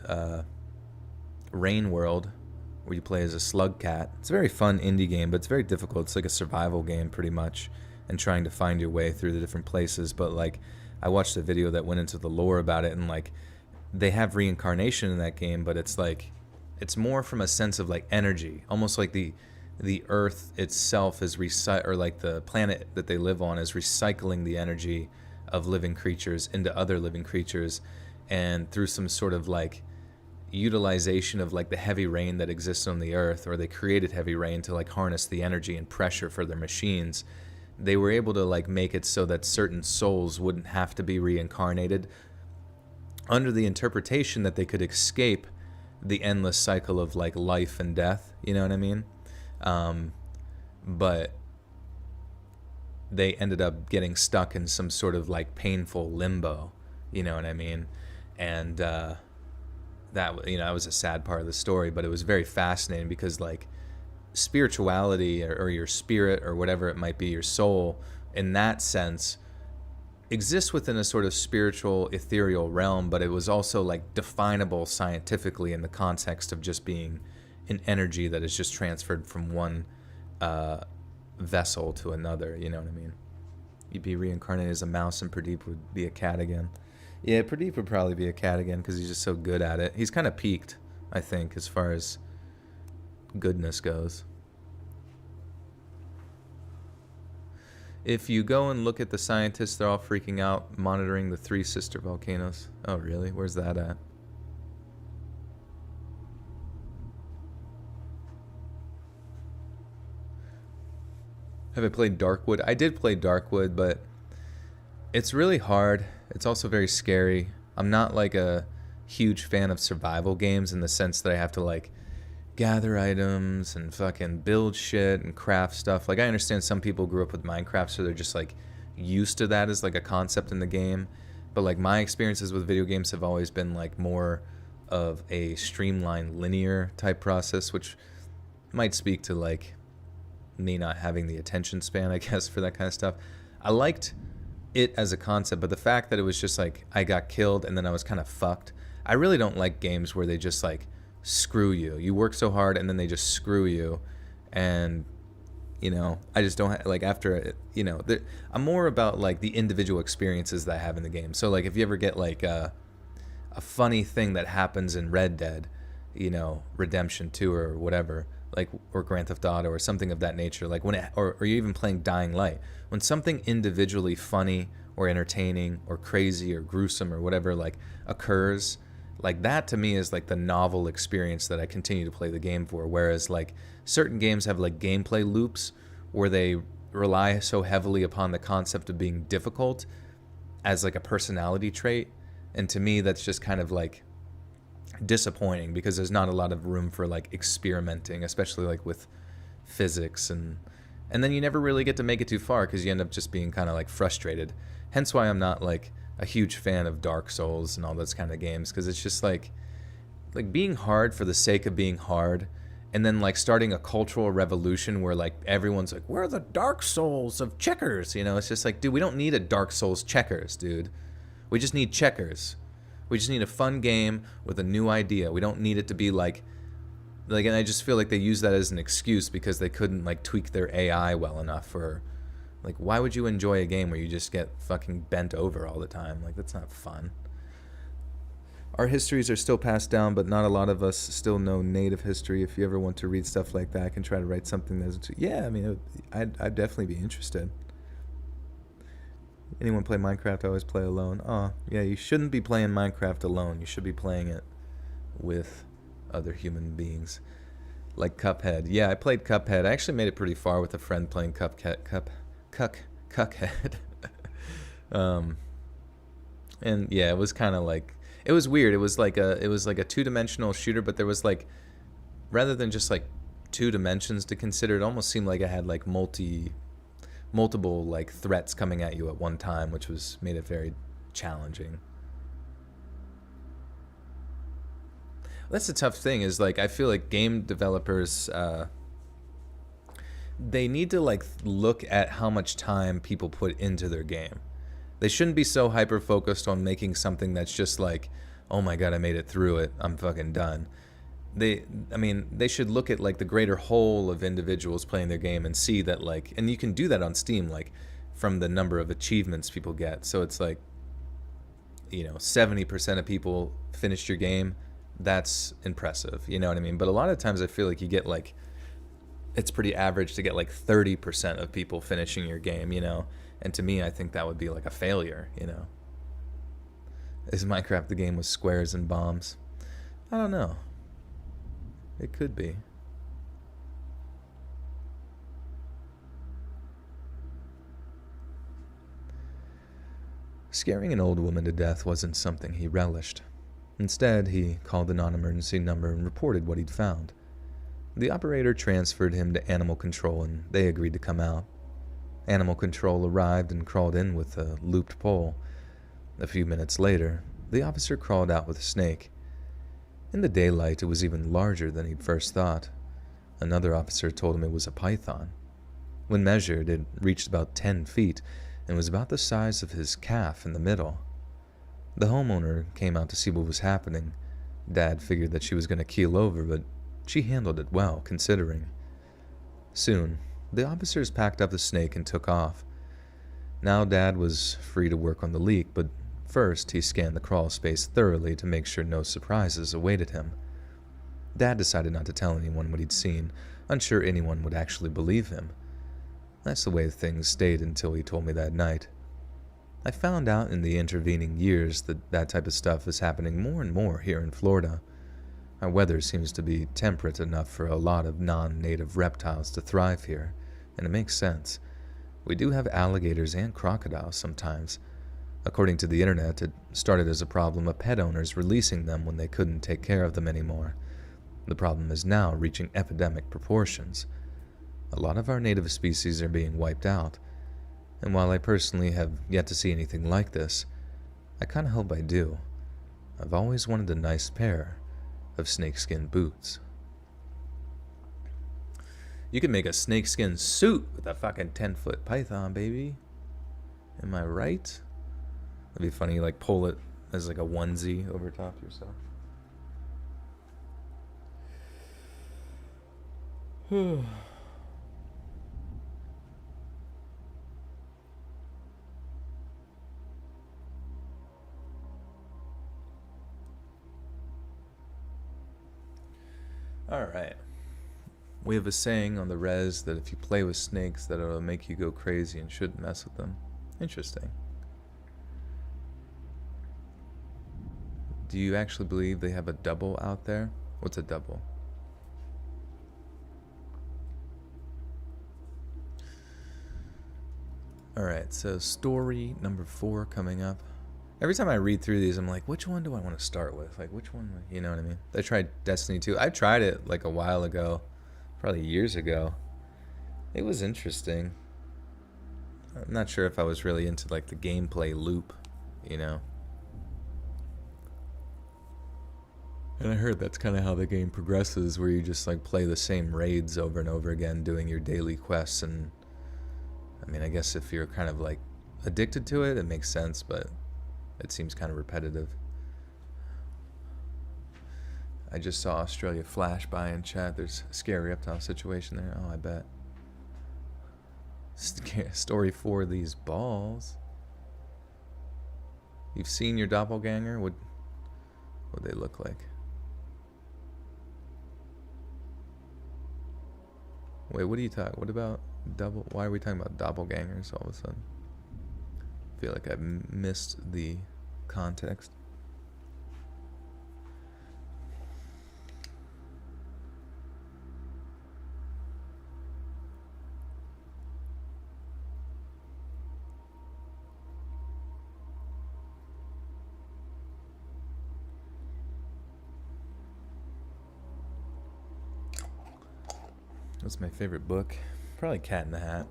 Rain World, where you play as a slug cat. It's a very fun indie game, but it's very difficult. It's like a survival game pretty much, and trying to find your way through the different places. But like, I watched a video that went into the lore about it, and like, they have reincarnation in that game, but it's like, it's more from a sense of like energy, almost like the earth itself is or like the planet that they live on is recycling the energy of living creatures into other living creatures, and through some sort of like utilization of like the heavy rain that exists on the earth, or they created heavy rain to like harness the energy and pressure for their machines. They were able to like make it so that certain souls wouldn't have to be reincarnated, under the interpretation that they could escape the endless cycle of like life and death, you know what I mean? But they ended up getting stuck in some sort of like painful limbo, you know what I mean? And that, you know, that was a sad part of the story, but it was very fascinating because like spirituality or your spirit or whatever it might be, your soul, in that sense, exists within a sort of spiritual, ethereal realm, but it was also like definable scientifically in the context of just being an energy that is just transferred from one vessel to another, you know what I mean? You'd be reincarnated as a mouse and Pradeep would be a cat again. Yeah, Pradeep would probably be a cat again because he's just so good at it. He's kind of peaked, I think, as far as goodness goes. If you go and look at the scientists, they're all freaking out monitoring the 3 sister volcanoes. Oh, really? Where's that at? Have I played Darkwood? I did play Darkwood, but it's really hard. It's also very scary. I'm not like a huge fan of survival games in the sense that I have to like gather items and fucking build shit and craft stuff. Like, I understand some people grew up with Minecraft, so they're just like used to that as like a concept in the game. But like, my experiences with video games have always been like more of a streamlined linear type process, which might speak to like me not having the attention span, I guess, for that kind of stuff. I liked it as a concept, but the fact that it was just like I got killed and then I was kind of fucked. I really don't like games where they just like screw you. You work so hard and then they just screw you, and you know, I just don't like after it, you know, I'm more about like the individual experiences that I have in the game. So like, if you ever get like a funny thing that happens in Red Dead, you know, Redemption 2 or whatever, like, or Grand Theft Auto or something of that nature, like when it, or you're even playing Dying Light, when something individually funny or entertaining or crazy or gruesome or whatever like occurs, like that to me is like the novel experience that I continue to play the game for. Whereas like certain games have like gameplay loops where they rely so heavily upon the concept of being difficult as like a personality trait, and to me that's just kind of like disappointing because there's not a lot of room for like experimenting, especially like with physics, and then you never really get to make it too far because you end up just being kind of like frustrated. Hence why I'm not like a huge fan of Dark Souls and all those kind of games, because it's just like being hard for the sake of being hard, and then like starting a cultural revolution where like everyone's like, we're the Dark Souls of checkers, you know? It's just like, dude, we don't need a Dark Souls checkers, dude. We just need checkers. We just need a fun game with a new idea. We don't need it to be like, and I just feel like they use that as an excuse because they couldn't like tweak their AI well enough. Or like, why would you enjoy a game where you just get fucking bent over all the time? Like, that's not fun. Our histories are still passed down, but not a lot of us still know native history. If you ever want to read stuff like that, I can try to write something that's, yeah, I mean, I'd definitely be interested. Anyone play Minecraft? I always play alone. Oh, yeah, you shouldn't be playing Minecraft alone. You should be playing it with other human beings. Like Cuphead. Yeah, I played Cuphead. I actually made it pretty far with a friend playing Cuckhead. And yeah, it was kind of like, it was weird. It was like a two-dimensional shooter, but there was like, rather than just like 2 dimensions to consider, it almost seemed like it had like multiple like threats coming at you at one time, which made it very challenging. That's the tough thing is, like, I feel like game developers, they need to, like, look at how much time people put into their game. They shouldn't be so hyper-focused on making something that's just like, oh my god, I made it through it, I'm fucking done. They should look at, like, the greater whole of individuals playing their game and see that, like, and you can do that on Steam, like, from the number of achievements people get. So it's like, 70% of people finished your game. That's impressive, you know what I mean? But a lot of times I feel like you get, like, it's pretty average to get, like, 30% of people finishing your game, And to me, I think that would be, like, a failure, Is Minecraft the game with squares and bombs? I don't know. It could be. Scaring an old woman to death wasn't something he relished. Instead, he called the non-emergency number and reported what he'd found. The operator transferred him to animal control and they agreed to come out. Animal control arrived and crawled in with a looped pole. A few minutes later, the officer crawled out with a snake. In the daylight, it was even larger than he'd first thought. Another officer told him it was a python. When measured, it reached about 10 feet and was about the size of his calf in the middle. The homeowner came out to see what was happening. Dad figured that she was going to keel over, but she handled it well, considering. Soon, the officers packed up the snake and took off. Now Dad was free to work on the leak, but first he scanned the crawl space thoroughly to make sure no surprises awaited him. Dad decided not to tell anyone what he'd seen, unsure anyone would actually believe him. That's the way things stayed until he told me that night. I found out in the intervening years that that type of stuff is happening more and more here in Florida. Our weather seems to be temperate enough for a lot of non-native reptiles to thrive here, and it makes sense. We do have alligators and crocodiles sometimes. According to the internet, it started as a problem of pet owners releasing them when they couldn't take care of them anymore. The problem is now reaching epidemic proportions. A lot of our native species are being wiped out, and while I personally have yet to see anything like this, I kinda hope I do. I've always wanted a nice pair of snakeskin boots. You could make a snakeskin suit with a fucking 10-foot python, baby. Am I right? That'd be funny, like pull it as like a onesie over top yourself. Alright. We have a saying on the res that if you play with snakes that it'll make you go crazy and shouldn't mess with them. Interesting. Do you actually believe they have a double out there? What's a double? Alright, so story number 4 coming up. Every time I read through these, I'm like, which one do I want to start with? Like, which one, you know what I mean? I tried Destiny 2. I tried it like a while ago, probably years ago. It was interesting. I'm not sure if I was really into like the gameplay loop, you know? And I heard that's kind of how the game progresses, where you just like play the same raids over and over again, doing your daily quests. And I mean, I guess if you're kind of like addicted to it, it makes sense, but it seems kind of repetitive. I just saw Australia flash by in chat. There's a scary reptile situation there. Oh, I bet. Story 4, these balls. You've seen your doppelganger? What they look like? Wait, what are you talking? What about double? Why are we talking about doppelgangers all of a sudden? I feel like I missed the context. What's my favorite book? Probably Cat in the Hat.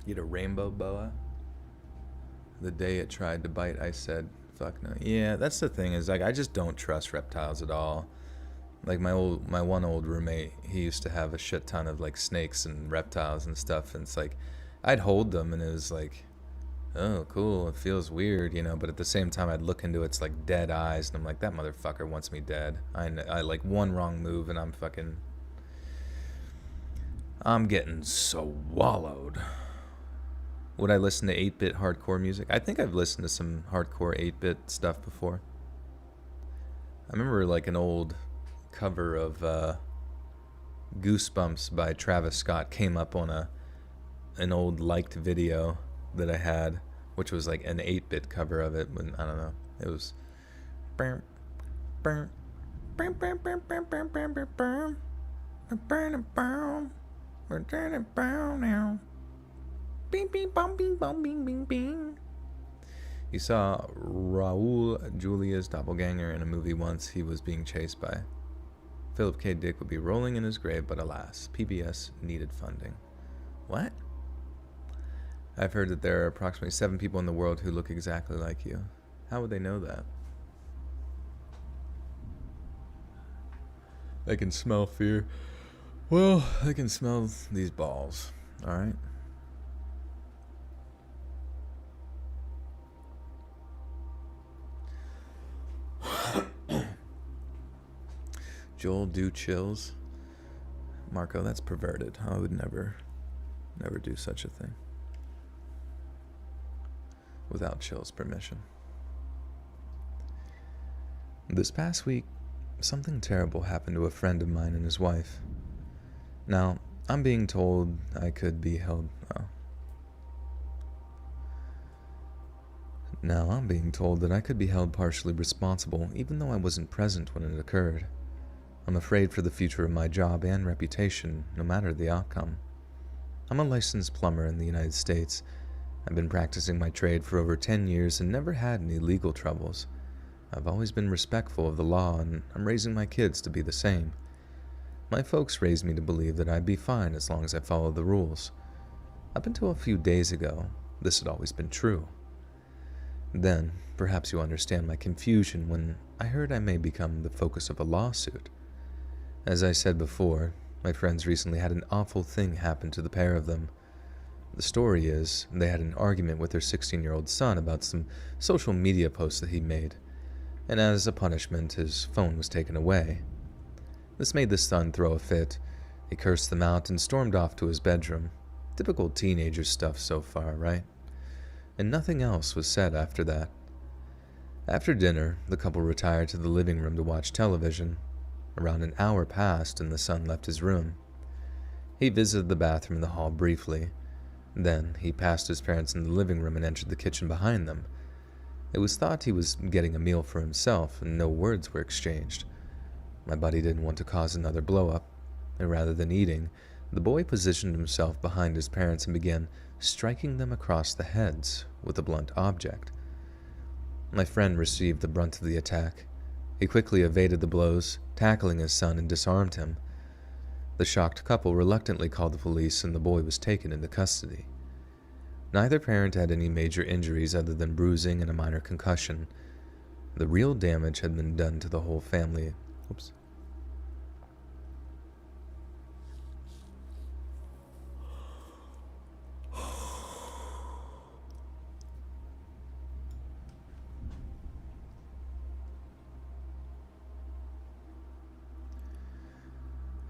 You had a rainbow boa? The day it tried to bite, I said, Fuck no. Yeah, that's the thing is, like, I just don't trust reptiles at all. Like, my one old roommate, he used to have a shit ton of, like, snakes and reptiles and stuff, and it's like, I'd hold them, and it was like, oh, cool, it feels weird, you know, but at the same time, I'd look into its, like, dead eyes, and I'm like, that motherfucker wants me dead. I like, one wrong move, and I'm getting swallowed. Would I listen to 8-bit hardcore music? I think I've listened to some hardcore 8-bit stuff before. I remember, like, an old cover of Goosebumps by Travis Scott came up on an old liked video that I had, which was like an 8-bit cover of it. When I don't know, it was. You saw Raul Julia's doppelganger in a movie once. He was being chased by Philip K. Dick would be rolling in his grave, but alas, PBS needed funding. What? I've heard that there are approximately 7 people in the world who look exactly like you. How would they know that? I can smell fear. Well, I can smell these balls. Alright? Joel do chills. Marco, that's perverted. I would never do such a thing. Without Chill's permission. This past week, something terrible happened to a friend of mine and his wife. Now, I'm being told I could be held... Now, I'm being told that I could be held partially responsible, even though I wasn't present when it occurred. I'm afraid for the future of my job and reputation, no matter the outcome. I'm a licensed plumber in the United States. I've been practicing my trade for over 10 years and never had any legal troubles. I've always been respectful of the law, and I'm raising my kids to be the same. My folks raised me to believe that I'd be fine as long as I followed the rules. Up until a few days ago, this had always been true. Then, perhaps you understand my confusion when I heard I may become the focus of a lawsuit. As I said before, my friends recently had an awful thing happen to the pair of them. The story is, they had an argument with their 16-year-old son about some social media posts that he made, and as a punishment, his phone was taken away. This made the son throw a fit. He cursed them out and stormed off to his bedroom. Typical teenager stuff so far, right? And nothing else was said after that. After dinner, the couple retired to the living room to watch television. Around an hour passed and the son left his room. He visited the bathroom in the hall briefly. Then he passed his parents in the living room and entered the kitchen behind them. It was thought he was getting a meal for himself, and no words were exchanged. My buddy didn't want to cause another blow-up, and rather than eating, the boy positioned himself behind his parents and began striking them across the heads with a blunt object. My friend received the brunt of the attack. He quickly evaded the blows, tackling his son, and disarmed him. The shocked couple reluctantly called the police, and the boy was taken into custody. Neither parent had any major injuries other than bruising and a minor concussion. The real damage had been done to the whole family. Oops.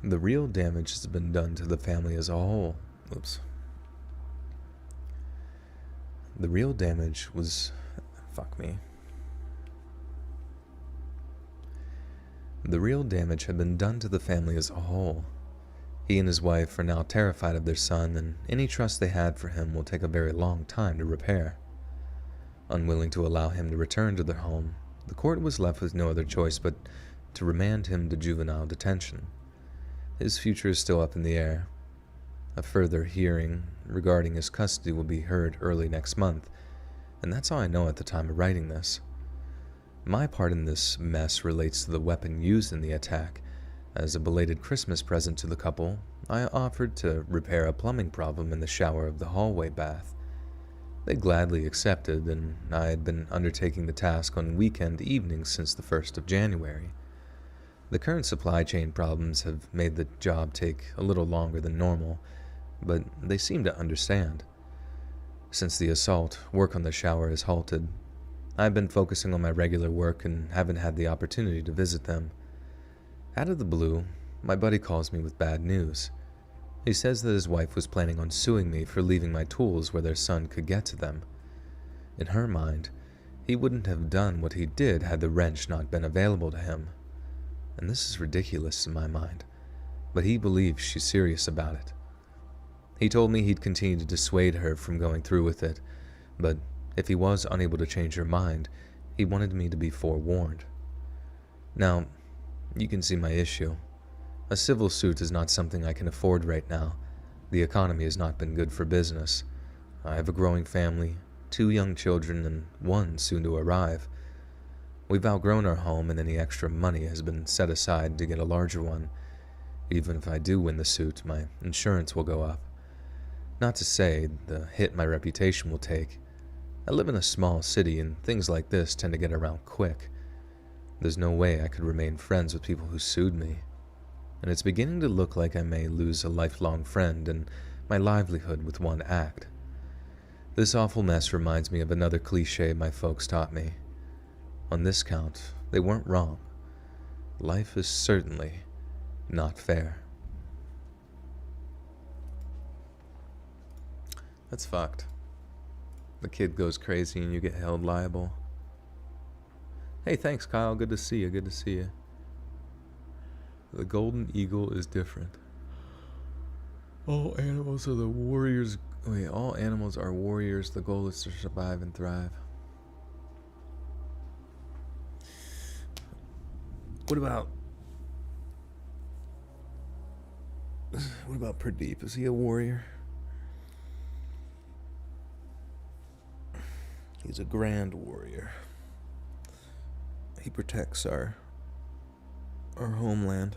The real damage has been done to the family as a whole. Oops. The real damage was... Fuck me. The real damage had been done to the family as a whole. He and his wife are now terrified of their son, and any trust they had for him will take a very long time to repair. Unwilling to allow him to return to their home, the court was left with no other choice but to remand him to juvenile detention. His future is still up in the air. A further hearing regarding his custody will be heard early next month, and that's all I know at the time of writing this. My part in this mess relates to the weapon used in the attack. As a belated Christmas present to the couple, I offered to repair a plumbing problem in the shower of the hallway bath. They gladly accepted, and I had been undertaking the task on weekend evenings since the 1st of January. The current supply chain problems have made the job take a little longer than normal, but they seem to understand. Since the assault, work on the shower has halted. I've been focusing on my regular work and haven't had the opportunity to visit them. Out of the blue, my buddy calls me with bad news. He says that his wife was planning on suing me for leaving my tools where their son could get to them. In her mind, he wouldn't have done what he did had the wrench not been available to him. And this is ridiculous in my mind, but he believes she's serious about it. He told me he'd continue to dissuade her from going through with it, but if he was unable to change her mind, he wanted me to be forewarned. Now, you can see my issue. A civil suit is not something I can afford right now. The economy has not been good for business. I have a growing family, 2 young children, and 1 soon to arrive. We've outgrown our home, and any extra money has been set aside to get a larger one. Even if I do win the suit, my insurance will go up. Not to say the hit my reputation will take. I live in a small city, and things like this tend to get around quick. There's no way I could remain friends with people who sued me. And it's beginning to look like I may lose a lifelong friend and my livelihood with one act. This awful mess reminds me of another cliche my folks taught me. On this count, they weren't wrong. Life is certainly not fair. That's fucked. The kid goes crazy and you get held liable. Hey, thanks, Kyle. Good to see you. Good to see you. The golden eagle is different. All animals are the warriors. Wait, all animals are warriors. The goal is to survive and thrive. What about Pradeep? Is he a warrior? He's a grand warrior. He protects our homeland.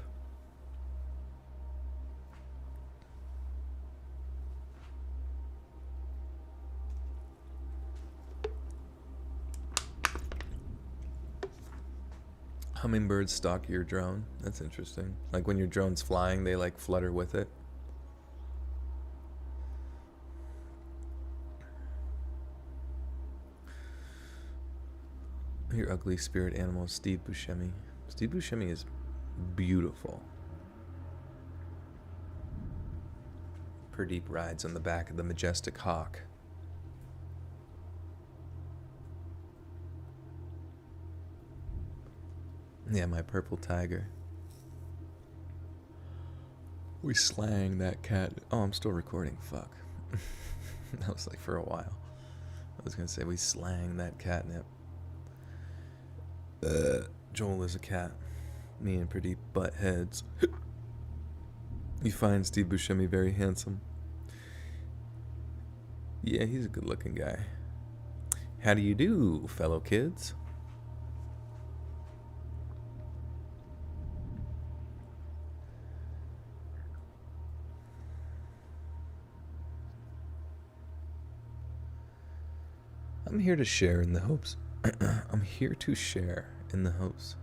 Hummingbirds stalk your drone. That's interesting. Like when your drone's flying, they like flutter with it. Your ugly spirit animal, Steve Buscemi. Steve Buscemi is beautiful. Pradeep rides on the back of the majestic hawk. Yeah, my purple tiger. We slang that cat. Oh, I'm still recording. Fuck. That was like for a while. I was gonna say we slang that catnip. Joel is a cat. Me and Pradeep butt heads. You find Steve Buscemi very handsome. Yeah, he's a good looking guy. How do you do, fellow kids? I'm here to share in the hopes. I'm here to share in the hopes.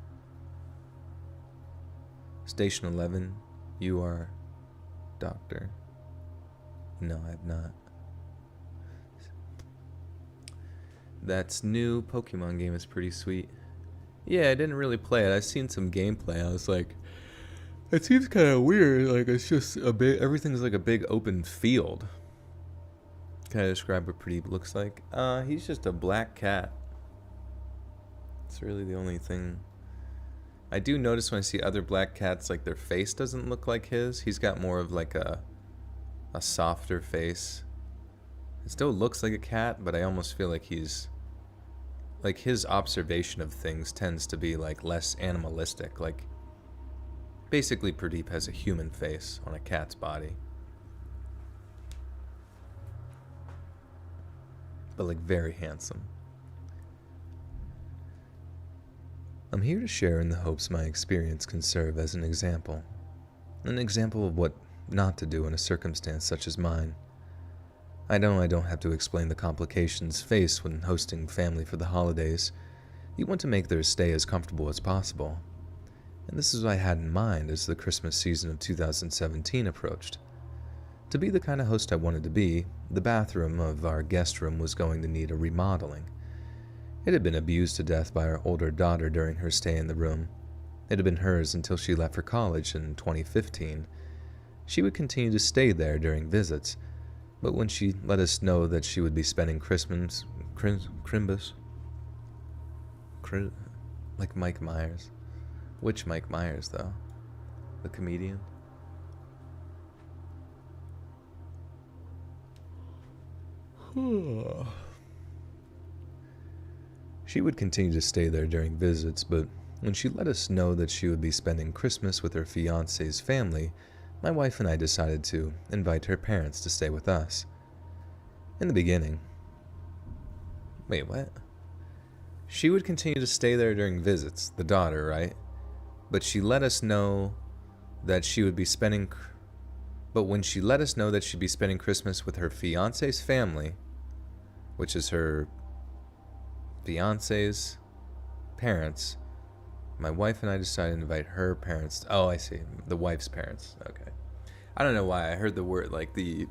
Station 11, you are Doctor. No, I have not. That's new Pokemon game is pretty sweet. Yeah, I didn't really play it. I've seen some gameplay. I was like, it seems kind of weird. Like it's just a big. Everything's like a big open field. Can I describe what Pradeep looks like? He's just a black cat. It's really the only thing. I do notice when I see other black cats, like their face doesn't look like his. He's got more of like a softer face. It still looks like a cat, but I almost feel like he's like his observation of things tends to be like less animalistic. Like basically Pradeep has a human face on a cat's body. But like very handsome. I'm here to share in the hopes my experience can serve as an example of what not to do in a circumstance such as mine. I know I don't have to explain the complications faced when hosting family for the holidays. You want to make their stay as comfortable as possible. And this is what I had in mind as the Christmas season of 2017 approached. To be the kind of host I wanted to be, the bathroom of our guest room was going to need a remodeling. It had been abused to death by our older daughter during her stay in the room. It had been hers until she left for college in 2015. She would continue to stay there during visits, but when she let us know that she would be spending Christmas, like Mike Myers. Which Mike Myers, though? The comedian? She would continue to stay there during visits, but when she let us know that she would be spending Christmas with her fiancé's family, my wife and I decided to invite her parents to stay with us. In the beginning... Wait, what? She would continue to stay there during visits, the daughter, right? But she let us know that she would be spending... But when she let us know that she'd be spending Christmas with her fiancé's family, which is her fiancé's parents, my wife and I decided to invite her parents. Oh, I see. The wife's parents. Okay. I don't know why I heard the word, like the...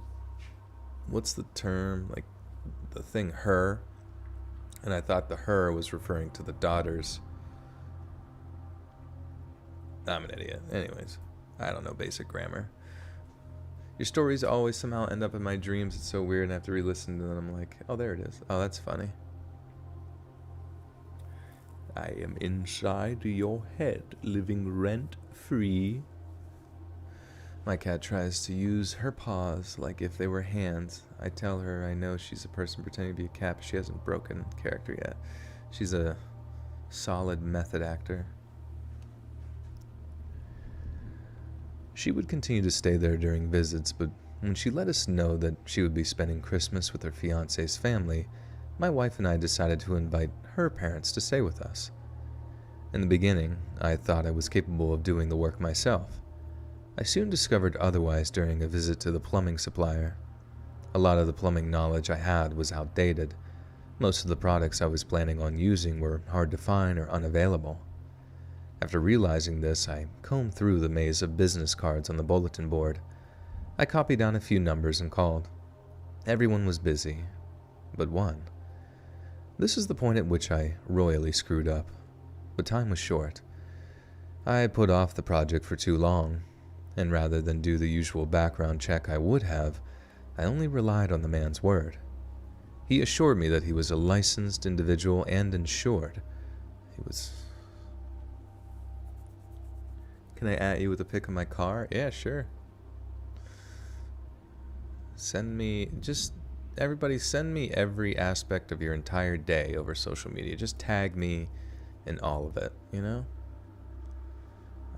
What's the term? Like the thing her. And I thought the her was referring to the daughters. I'm an idiot. Anyways, I don't know basic grammar. Your stories always somehow end up in my dreams. It's so weird, and I have to re-listen to them. I'm like, oh, there it is. Oh, that's funny. I am inside your head, living rent-free. My cat tries to use her paws like if they were hands. I tell her I know she's a person pretending to be a cat, but she hasn't broken character yet. She's a solid method actor. She would continue to stay there during visits, but when she let us know that she would be spending Christmas with her fiancé's family, my wife and I decided to invite her parents to stay with us. In the beginning, I thought I was capable of doing the work myself. I soon discovered otherwise during a visit to the plumbing supplier. A lot of the plumbing knowledge I had was outdated. Most of the products I was planning on using were hard to find or unavailable. After realizing this, I combed through the maze of business cards on the bulletin board. I copied down a few numbers and called. Everyone was busy, but one. This is the point at which I royally screwed up, but time was short. I had put off the project for too long, and rather than do the usual background check I would have, I only relied on the man's word. He assured me that he was a licensed individual and insured. He was... Can I at you with a pic of my car? Yeah, sure. Everybody send me every aspect of your entire day over social media. Just tag me in all of it, you know?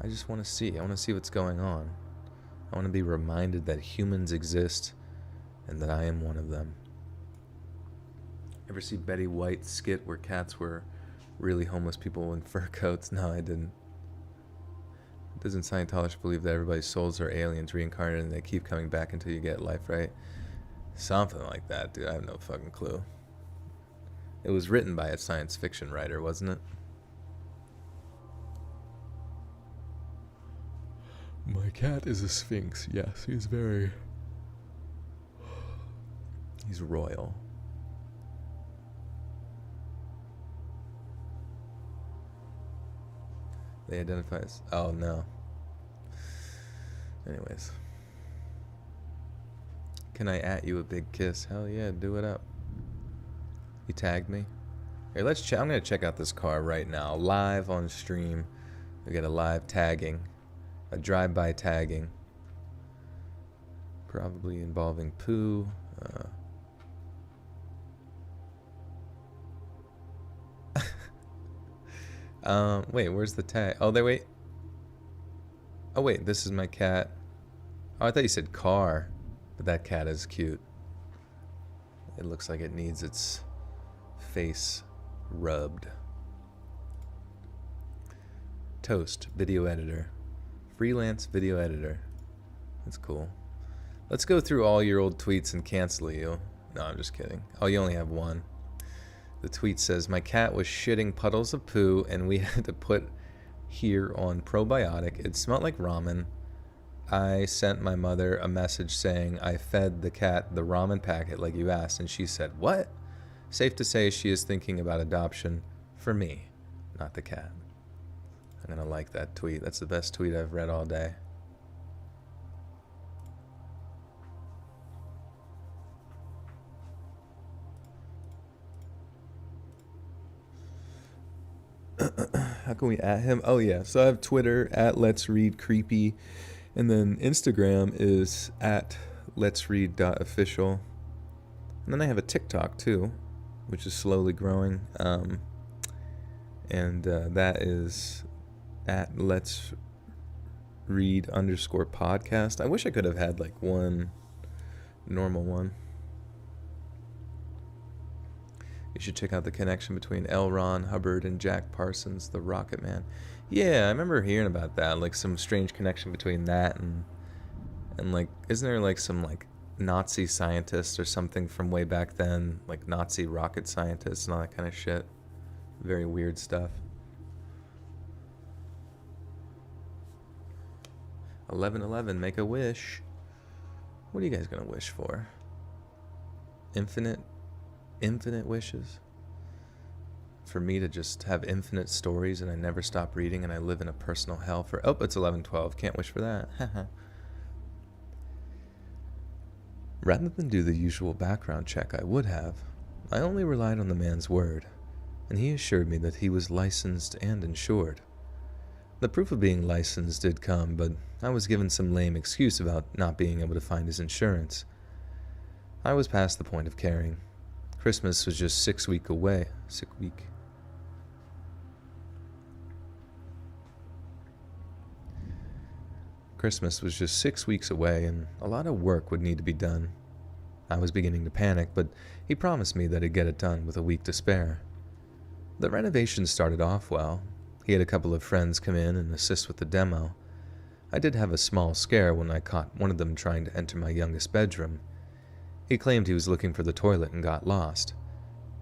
I just want to see. I want to see what's going on. I want to be reminded that humans exist and that I am one of them. Ever see Betty White's skit where cats were really homeless people in fur coats? No, I didn't. Doesn't Scientology believe that everybody's souls are aliens reincarnated and they keep coming back until you get life, right? Something like that, dude. I have no fucking clue. It was written by a science fiction writer, wasn't it? My cat is a sphinx. Yes, he's royal. They identify as... Oh, no. Anyways. Can I at you a big kiss? Hell yeah, do it up. You tagged me? Here, let's check. I'm going to check out this car right now. Live on stream. We got a live tagging. A drive-by tagging. Probably involving poo. Wait, where's the tag? Oh, wait. Oh, wait, this is my cat. Oh, I thought you said car. But that cat is cute. It looks like it needs its face rubbed. Toast, video editor. Freelance video editor. That's cool. Let's go through all your old tweets and cancel you. No, I'm just kidding. Oh, you only have one. The tweet says, my cat was shitting puddles of poo and we had to put here on probiotic. It smelled like ramen. I sent my mother a message saying I fed the cat the ramen packet like you asked, and she said, what? Safe to say she is thinking about adoption for me, not the cat. I'm gonna like that tweet. That's the best tweet I've read all day. How can we at him? Oh yeah, so I have Twitter at Let's Read Creepy, and then Instagram is at Let's Read.official. And then I have a TikTok too, which is slowly growing. And that is at Let's Read _podcast. I wish I could have had like one normal one. You should check out the connection between L. Ron Hubbard and Jack Parsons, the Rocket Man. Yeah, I remember hearing about that, like some strange connection between that and like, isn't there like some like Nazi scientists or something from way back then, like Nazi rocket scientists and all that kind of shit? Very weird stuff. 1111, make a wish. What are you guys gonna wish for? Infinite wishes? For me to just have infinite stories and I never stop reading and I live in a personal hell for... Oh, it's 1112. Can't wish for that. Rather than do the usual background check I would have, I only relied on the man's word, and he assured me that he was licensed and insured. The proof of being licensed did come, but I was given some lame excuse about not being able to find his insurance. I was past the point of caring. Christmas was just 6 weeks away. Christmas was just 6 weeks away, and a lot of work would need to be done. I was beginning to panic, but he promised me that he'd get it done with a week to spare. The renovation started off well. He had a couple of friends come in and assist with the demo. I did have a small scare when I caught one of them trying to enter my youngest bedroom. He claimed he was looking for the toilet and got lost.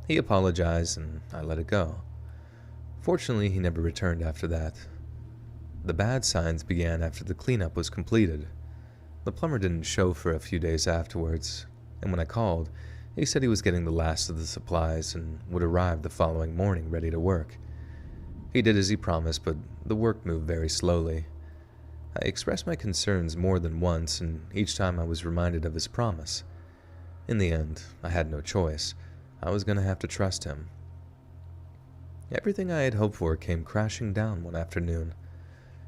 He apologized and I let it go. Fortunately, he never returned after that. The bad signs began after the cleanup was completed. The plumber didn't show for a few days afterwards, and when I called, he said he was getting the last of the supplies and would arrive the following morning ready to work. He did as he promised, but the work moved very slowly. I expressed my concerns more than once, and each time I was reminded of his promise. In the end, I had no choice. I was going to have to trust him. Everything I had hoped for came crashing down one afternoon.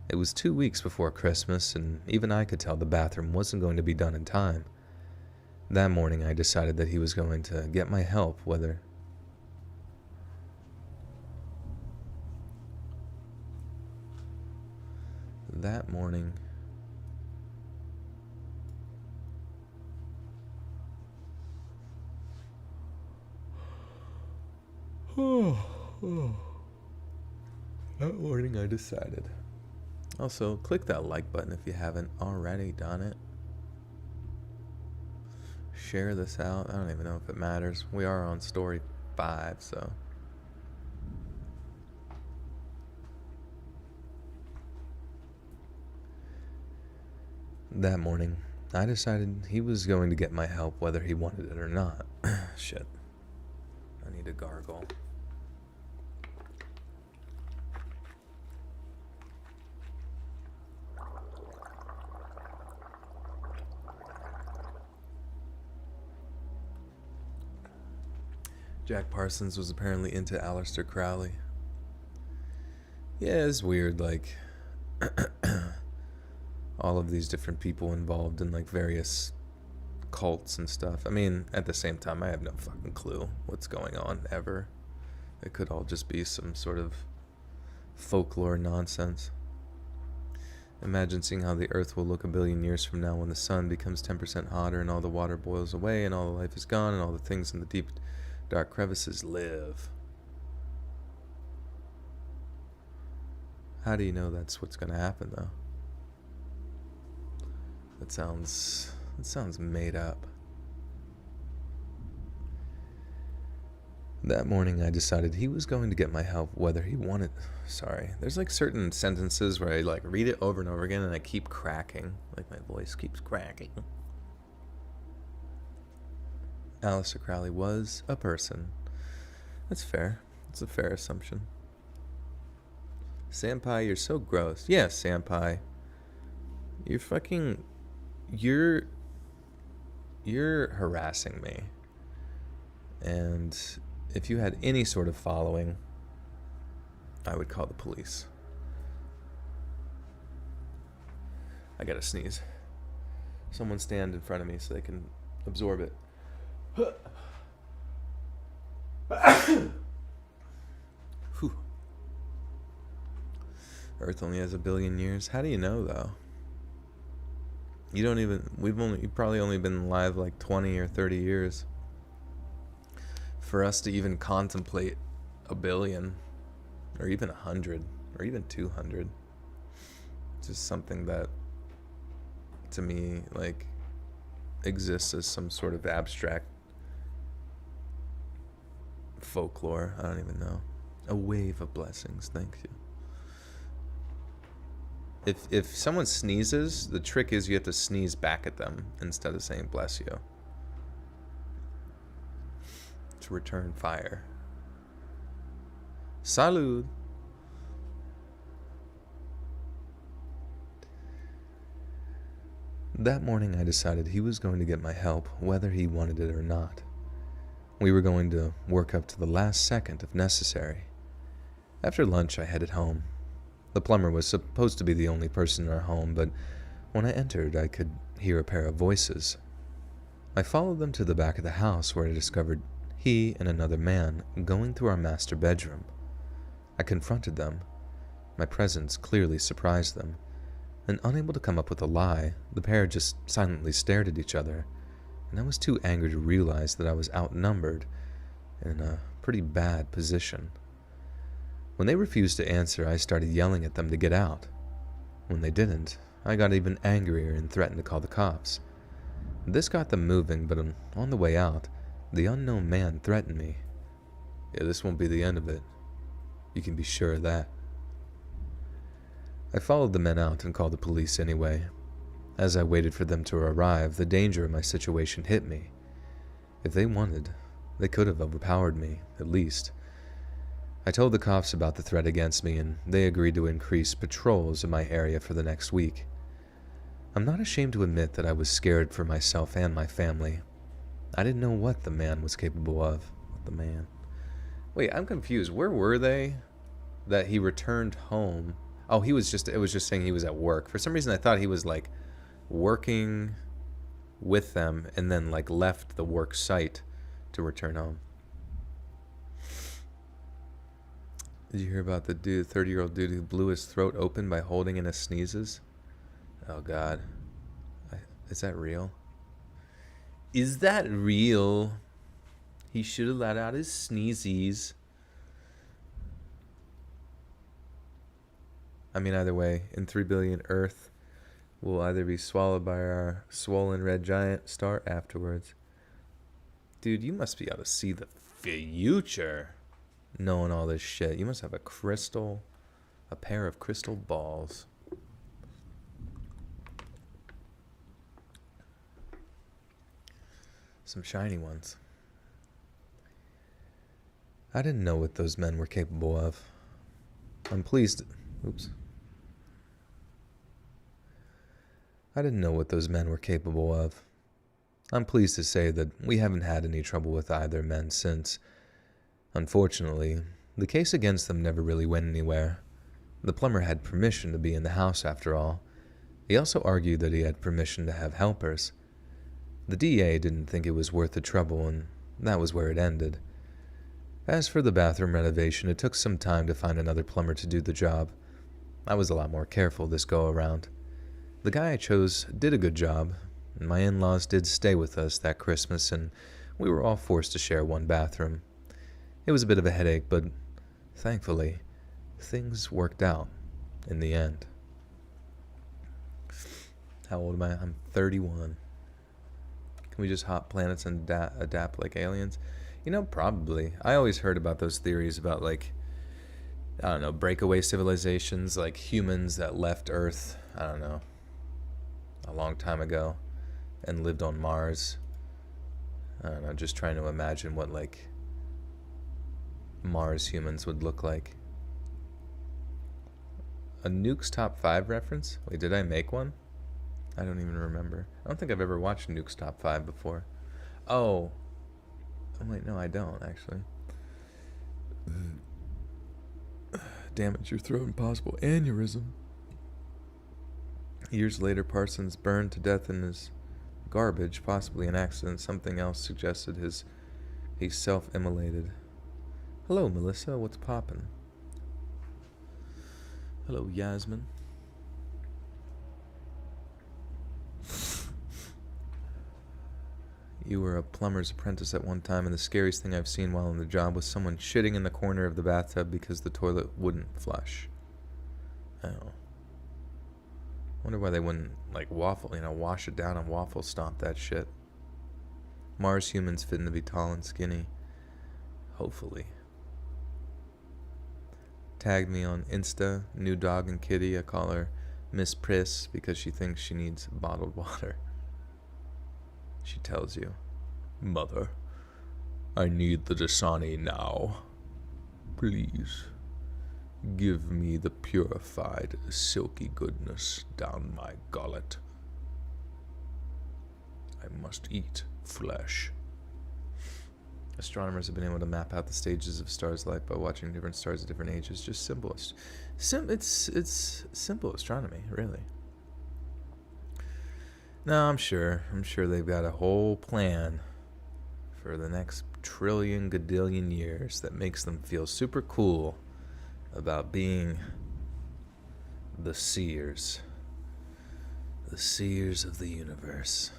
It was 2 weeks before Christmas, and even I could tell the bathroom wasn't going to be done in time. That morning, I decided that he was going to get my help, whether... That morning... That morning I decided. Also, click that like button if you haven't already done it. Share this out. I don't even know if it matters. We are on story 5, so. That morning, I decided he was going to get my help whether he wanted it or not. Shit. I need a gargle. Jack Parsons was apparently into Aleister Crowley. Yeah, it's weird, like, all of these different people involved in, like, various cults and stuff. I mean, at the same time, I have no fucking clue what's going on, ever. It could all just be some sort of folklore nonsense. Imagine seeing how the Earth will look a billion years from now when the sun becomes 10% hotter and all the water boils away and all the life is gone and all the things in the deep dark crevices live. How do you know that's what's going to happen, though? That sounds That sounds made up. That morning I decided he was going to get my help whether he wanted... Sorry. There's like certain sentences where I like read it over and over again and I keep cracking. Like my voice keeps cracking. Aleister Crowley was a person. That's fair. That's a fair assumption. Senpai, you're so gross. Yeah, Senpai. You're fucking... You're harassing me. And if you had any sort of following, I would call the police. I gotta sneeze. Someone stand in front of me so they can absorb it. Whew. Earth only has 1 billion years. How do you know, though? You've probably only been alive like 20 or 30 years. For us to even contemplate 1 billion, or even 100, or even 200, it's just something that, to me, like, exists as some sort of abstract folklore. I don't even know. A wave of blessings. Thank you. If someone sneezes, the trick is you have to sneeze back at them instead of saying bless you. To return fire. Salud. That morning I decided he was going to get my help whether he wanted it or not. We were going to work up to the last second if necessary. After lunch I headed home. The plumber was supposed to be the only person in our home, but when I entered I could hear a pair of voices. I followed them to the back of the house where I discovered he and another man going through our master bedroom. I confronted them. My presence clearly surprised them, and unable to come up with a lie, the pair just silently stared at each other, and I was too angry to realize that I was outnumbered and in a pretty bad position. When they refused to answer, I started yelling at them to get out. When they didn't, I got even angrier and threatened to call the cops. This got them moving, but on the way out, the unknown man threatened me. Yeah, this won't be the end of it. You can be sure of that. I followed the men out and called the police anyway. As I waited for them to arrive, the danger of my situation hit me. If they wanted, they could have overpowered me, at least. I told the cops about the threat against me, and they agreed to increase patrols in my area for the next week. I'm not ashamed to admit that I was scared for myself and my family. I didn't know what the man was capable of. The man. Wait, I'm confused. Where were they that he returned home? Oh, it was just saying he was at work. For some reason I thought he was like working with them and then like left the work site to return home. Did you hear about the 30-year-old dude who blew his throat open by holding in his sneezes? Oh, God. Is that real? Is that real? He should have let out his sneezies. I mean, either way, in 3 billion Earth will either be swallowed by our swollen red giant star afterwards. Dude, you must be able to see the future. Knowing all this shit. You must have a pair of crystal balls. Some shiny ones. I didn't know what those men were capable of. I'm pleased. I didn't know what those men were capable of. I'm pleased to say that we haven't had any trouble with either men since. Unfortunately, the case against them never really went anywhere. The plumber had permission to be in the house after all. He also argued that he had permission to have helpers. The DA didn't think it was worth the trouble, and that was where it ended. As for the bathroom renovation, it took some time to find another plumber to do the job. I was a lot more careful this go-around. The guy I chose did a good job, and my in-laws did stay with us that Christmas, and we were all forced to share one bathroom. It was a bit of a headache, but thankfully, things worked out in the end. How old am I? I'm 31. Can we just hop planets and adapt like aliens? You know, probably. I always heard about those theories about, like, I don't know, breakaway civilizations, like humans that left Earth, I don't know, a long time ago and lived on Mars. I don't know, just trying to imagine what, like, Mars humans would look like. A Nuke's Top 5 reference? Wait, did I make one? I don't even remember. I don't think I've ever watched Nuke's Top 5 before. Oh, wait, no, I don't, actually. Damage your throat and possible aneurysm. Years later, Parsons burned to death in his garbage, possibly an accident. Something else suggested he self-immolated. Hello, Melissa. What's poppin'? Hello, Yasmin. You were a plumber's apprentice at one time, and the scariest thing I've seen while on the job was someone shitting in the corner of the bathtub because the toilet wouldn't flush. Oh. Wonder why they wouldn't, like, wash it down and waffle stomp that shit. Mars humans fitting to be tall and skinny. Hopefully. Tagged me on Insta, new dog and kitty. I call her Miss Priss because she thinks she needs bottled water. She tells you, Mother, I need the Dasani now. Please, give me the purified, silky goodness down my gullet. I must eat flesh. Astronomers have been able to map out the stages of stars' life by watching different stars at different ages. Just simple. It's simple astronomy, really. No, I'm sure they've got a whole plan for the next trillion gadillion years that makes them feel super cool about being the seers of the universe.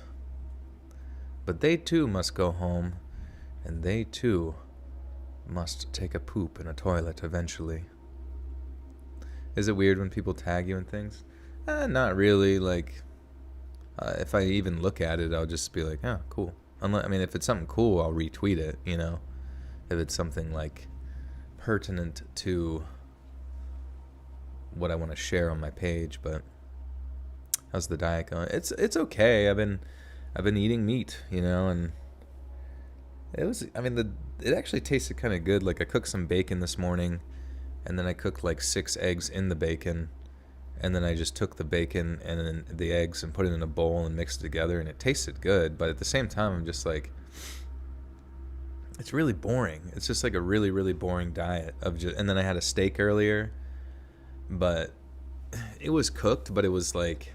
But they too must go home, and they too must take a poop in a toilet eventually. Is it weird when people tag you in things? Not really. Like, if I even look at it, I'll just be like, oh, cool. If it's something cool, I'll retweet it, you know? If it's something, like, pertinent to what I want to share on my page. But how's the diet going? It's okay. I've been eating meat, you know, and it actually tasted kind of good. Like, I cooked some bacon this morning, and then I cooked like 6 eggs in the bacon. And then I just took the bacon and then the eggs and put it in a bowl and mixed it together, and it tasted good. But at the same time, I'm just like, it's really boring. It's just like a really, really boring diet and then I had a steak earlier, but it was cooked, but it was like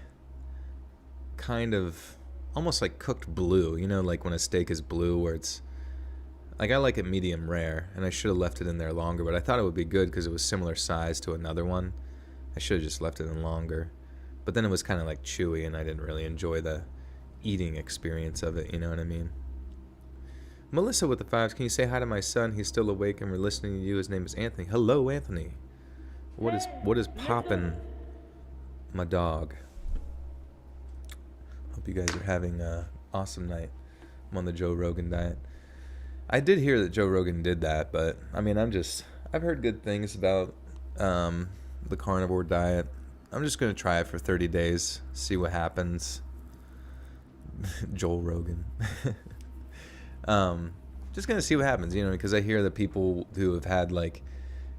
kind of almost like cooked blue. You know, like when a steak is blue, where it's like, I like it medium rare, and I should have left it in there longer, but I thought it would be good because it was similar size to another one. I should have just left it in longer. But then it was kind of like chewy, and I didn't really enjoy the eating experience of it, you know what I mean? Melissa with the 5s, can you say hi to my son? He's still awake and we're listening to you. His name is Anthony. Hello, Anthony. What is poppin', my dog? Hope you guys are having an awesome night. I'm on the Joe Rogan diet. I did hear that Joe Rogan did that, but I've heard good things about the carnivore diet. I'm just going to try it for 30 days, see what happens. Joel Rogan. Just going to see what happens, you know, because I hear that people who have had like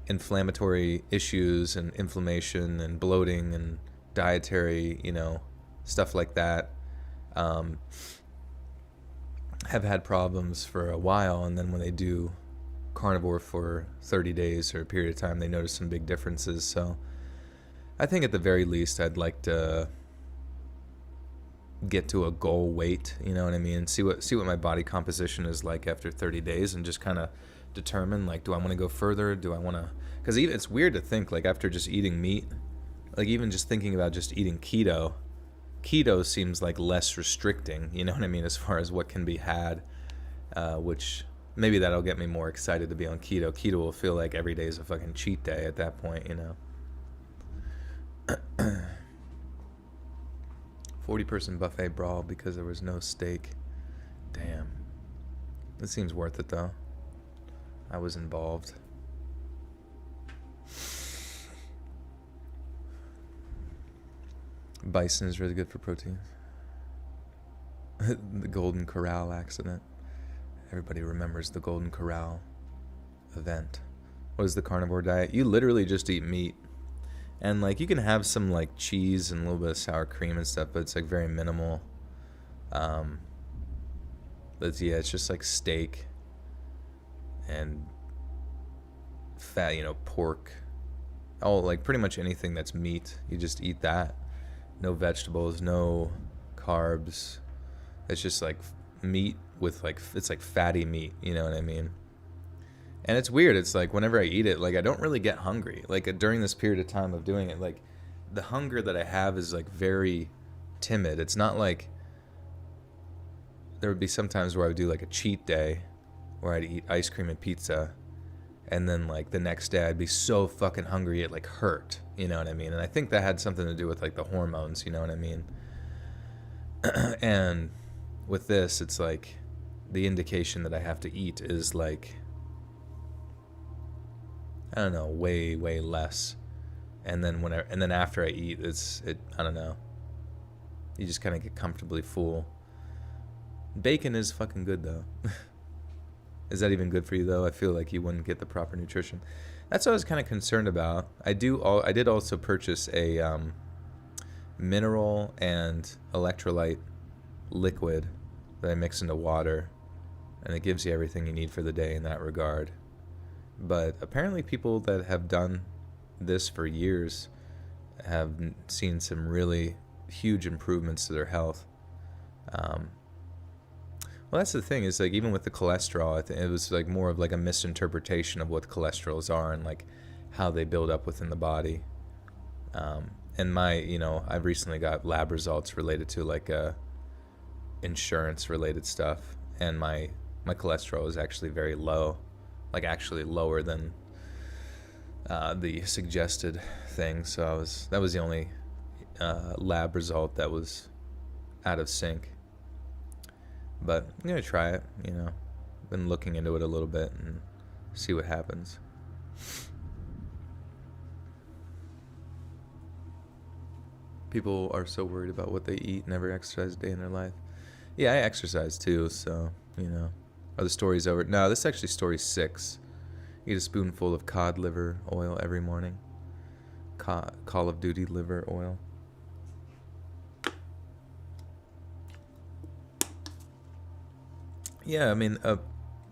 inflammatory issues and inflammation and bloating and dietary, you know, stuff like that, have had problems for a while, and then when they do carnivore for 30 days or a period of time, they notice some big differences. So I think at the very least I'd like to get to a goal weight, you know what I mean? See what my body composition is like after 30 days, and just kind of determine, like, do I want to go further? Do I want to, because it's weird to think, like, after just eating meat, like even just thinking about just eating keto seems like less restricting, you know what I mean, as far as what can be had, which maybe that'll get me more excited to be on keto. Keto will feel like every day is a fucking cheat day at that point, you know. 40-person buffet brawl because there was no steak. Damn. It seems worth it, though. I was involved. Bison is really good for protein. The Golden Corral accident. Everybody remembers the Golden Corral event. What is the carnivore diet? You literally just eat meat. And, like, you can have some, like, cheese and a little bit of sour cream and stuff, but it's, like, very minimal. But, yeah, it's just, like, steak and fat, you know, pork. Oh, like, pretty much anything that's meat. You just eat that. No vegetables, no carbs. It's just, like, meat with, like, it's, like, fatty meat. You know what I mean? And it's weird. It's like whenever I eat it, like I don't really get hungry. Like during this period of time of doing it, like the hunger that I have is like very timid. It's not like there would be some times where I would do like a cheat day where I'd eat ice cream and pizza. And then like the next day I'd be so fucking hungry it like hurt. You know what I mean? And I think that had something to do with like the hormones. You know what I mean? And with this, it's like the indication that I have to eat is like, I don't know, way less, and then after I eat, I don't know. You just kind of get comfortably full. Bacon is fucking good though. Is that even good for you though? I feel like you wouldn't get the proper nutrition. That's what I was kind of concerned about. I did also purchase a mineral and electrolyte liquid that I mix into water, and it gives you everything you need for the day in that regard. But apparently people that have done this for years have seen some really huge improvements to their health. Well, that's the thing, is like even with the cholesterol, I think it was like more of like a misinterpretation of what cholesterols are and like how they build up within the body. And I've recently got lab results related to like insurance related stuff, and my cholesterol is actually very low. Like actually lower than the suggested thing. So that was the only lab result that was out of sync. But I'm gonna try it. You know, been looking into it a little bit and see what happens. People are so worried about what they eat, never exercise a day in their life. Yeah, I exercise too, so you know. Are the stories over? No, this is actually story 6. Eat a spoonful of cod liver oil every morning. Call of Duty liver oil. Yeah, I mean,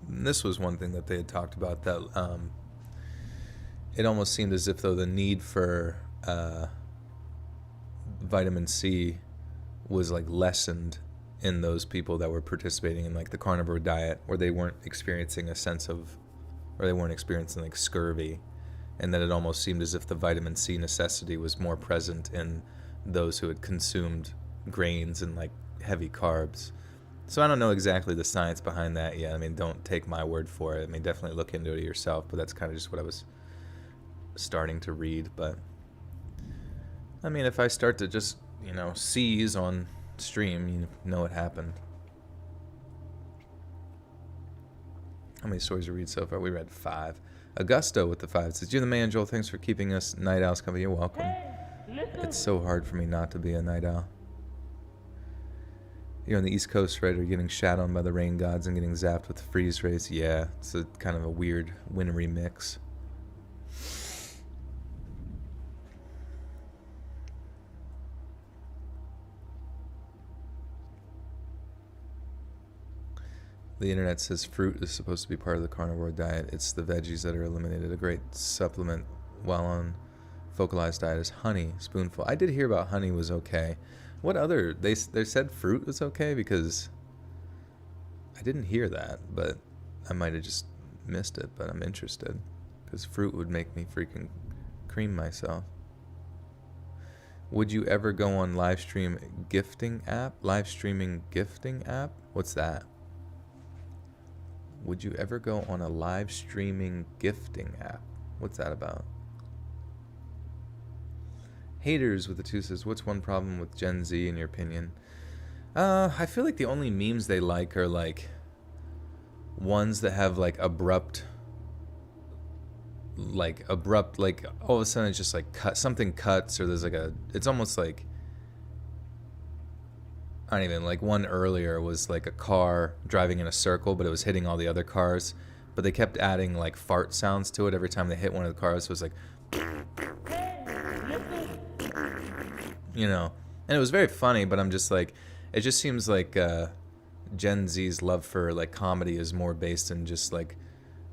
this was one thing that they had talked about, that it almost seemed as if though the need for vitamin C was like lessened in those people that were participating in like the carnivore diet, where they weren't experiencing like scurvy, and that it almost seemed as if the vitamin C necessity was more present in those who had consumed grains and like heavy carbs. So I don't know exactly the science behind that yet. I mean, don't take my word for it. I mean, definitely look into it yourself, but that's kind of just what I was starting to read. But I mean, if I start to just, seize on stream, you know what happened. How many stories to read so far? We read 5. Augusto with the 5 says, "You're the man, Joel. Thanks for keeping us night owls company." You're welcome. It's so hard for me not to be a night owl. You're on the East Coast, right? Or getting shat on by the rain gods and getting zapped with the freeze rays. Yeah, it's a kind of a weird, wintry mix. The internet says fruit is supposed to be part of the carnivore diet. It's the veggies that are eliminated. A great supplement while on focalized diet is honey, spoonful. I did hear about honey was okay. What other, they said fruit was okay, because I didn't hear that, but I might have just missed it, but I'm interested, because fruit would make me freaking cream myself. Would you ever go on live streaming gifting app? What's that? Would you ever go on a live streaming gifting app? What's that about? Haters with the 2 says, "What's one problem with Gen Z in your opinion?" I feel like the only memes they like are like ones that have like abrupt, like all of a sudden it's just like something cuts, or there's like it's almost like, I don't even, like one earlier was like a car driving in a circle, but it was hitting all the other cars, but they kept adding like fart sounds to it every time they hit one of the cars. So it was like, you know, and it was very funny, but I'm just like, it just seems like Gen Z's love for like comedy is more based in just like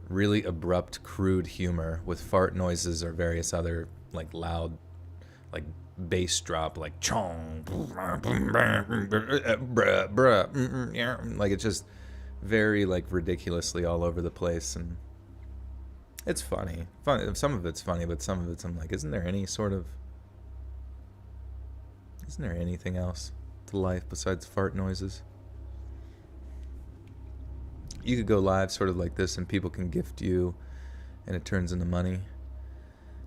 really abrupt, crude humor with fart noises or various other like loud, like bass drop, like chong, like it's just very like ridiculously all over the place, and it's funny. Some of it's funny, but some of it's I'm like, isn't there anything else to life besides fart noises? You could go live sort of like this and people can gift you and it turns into money.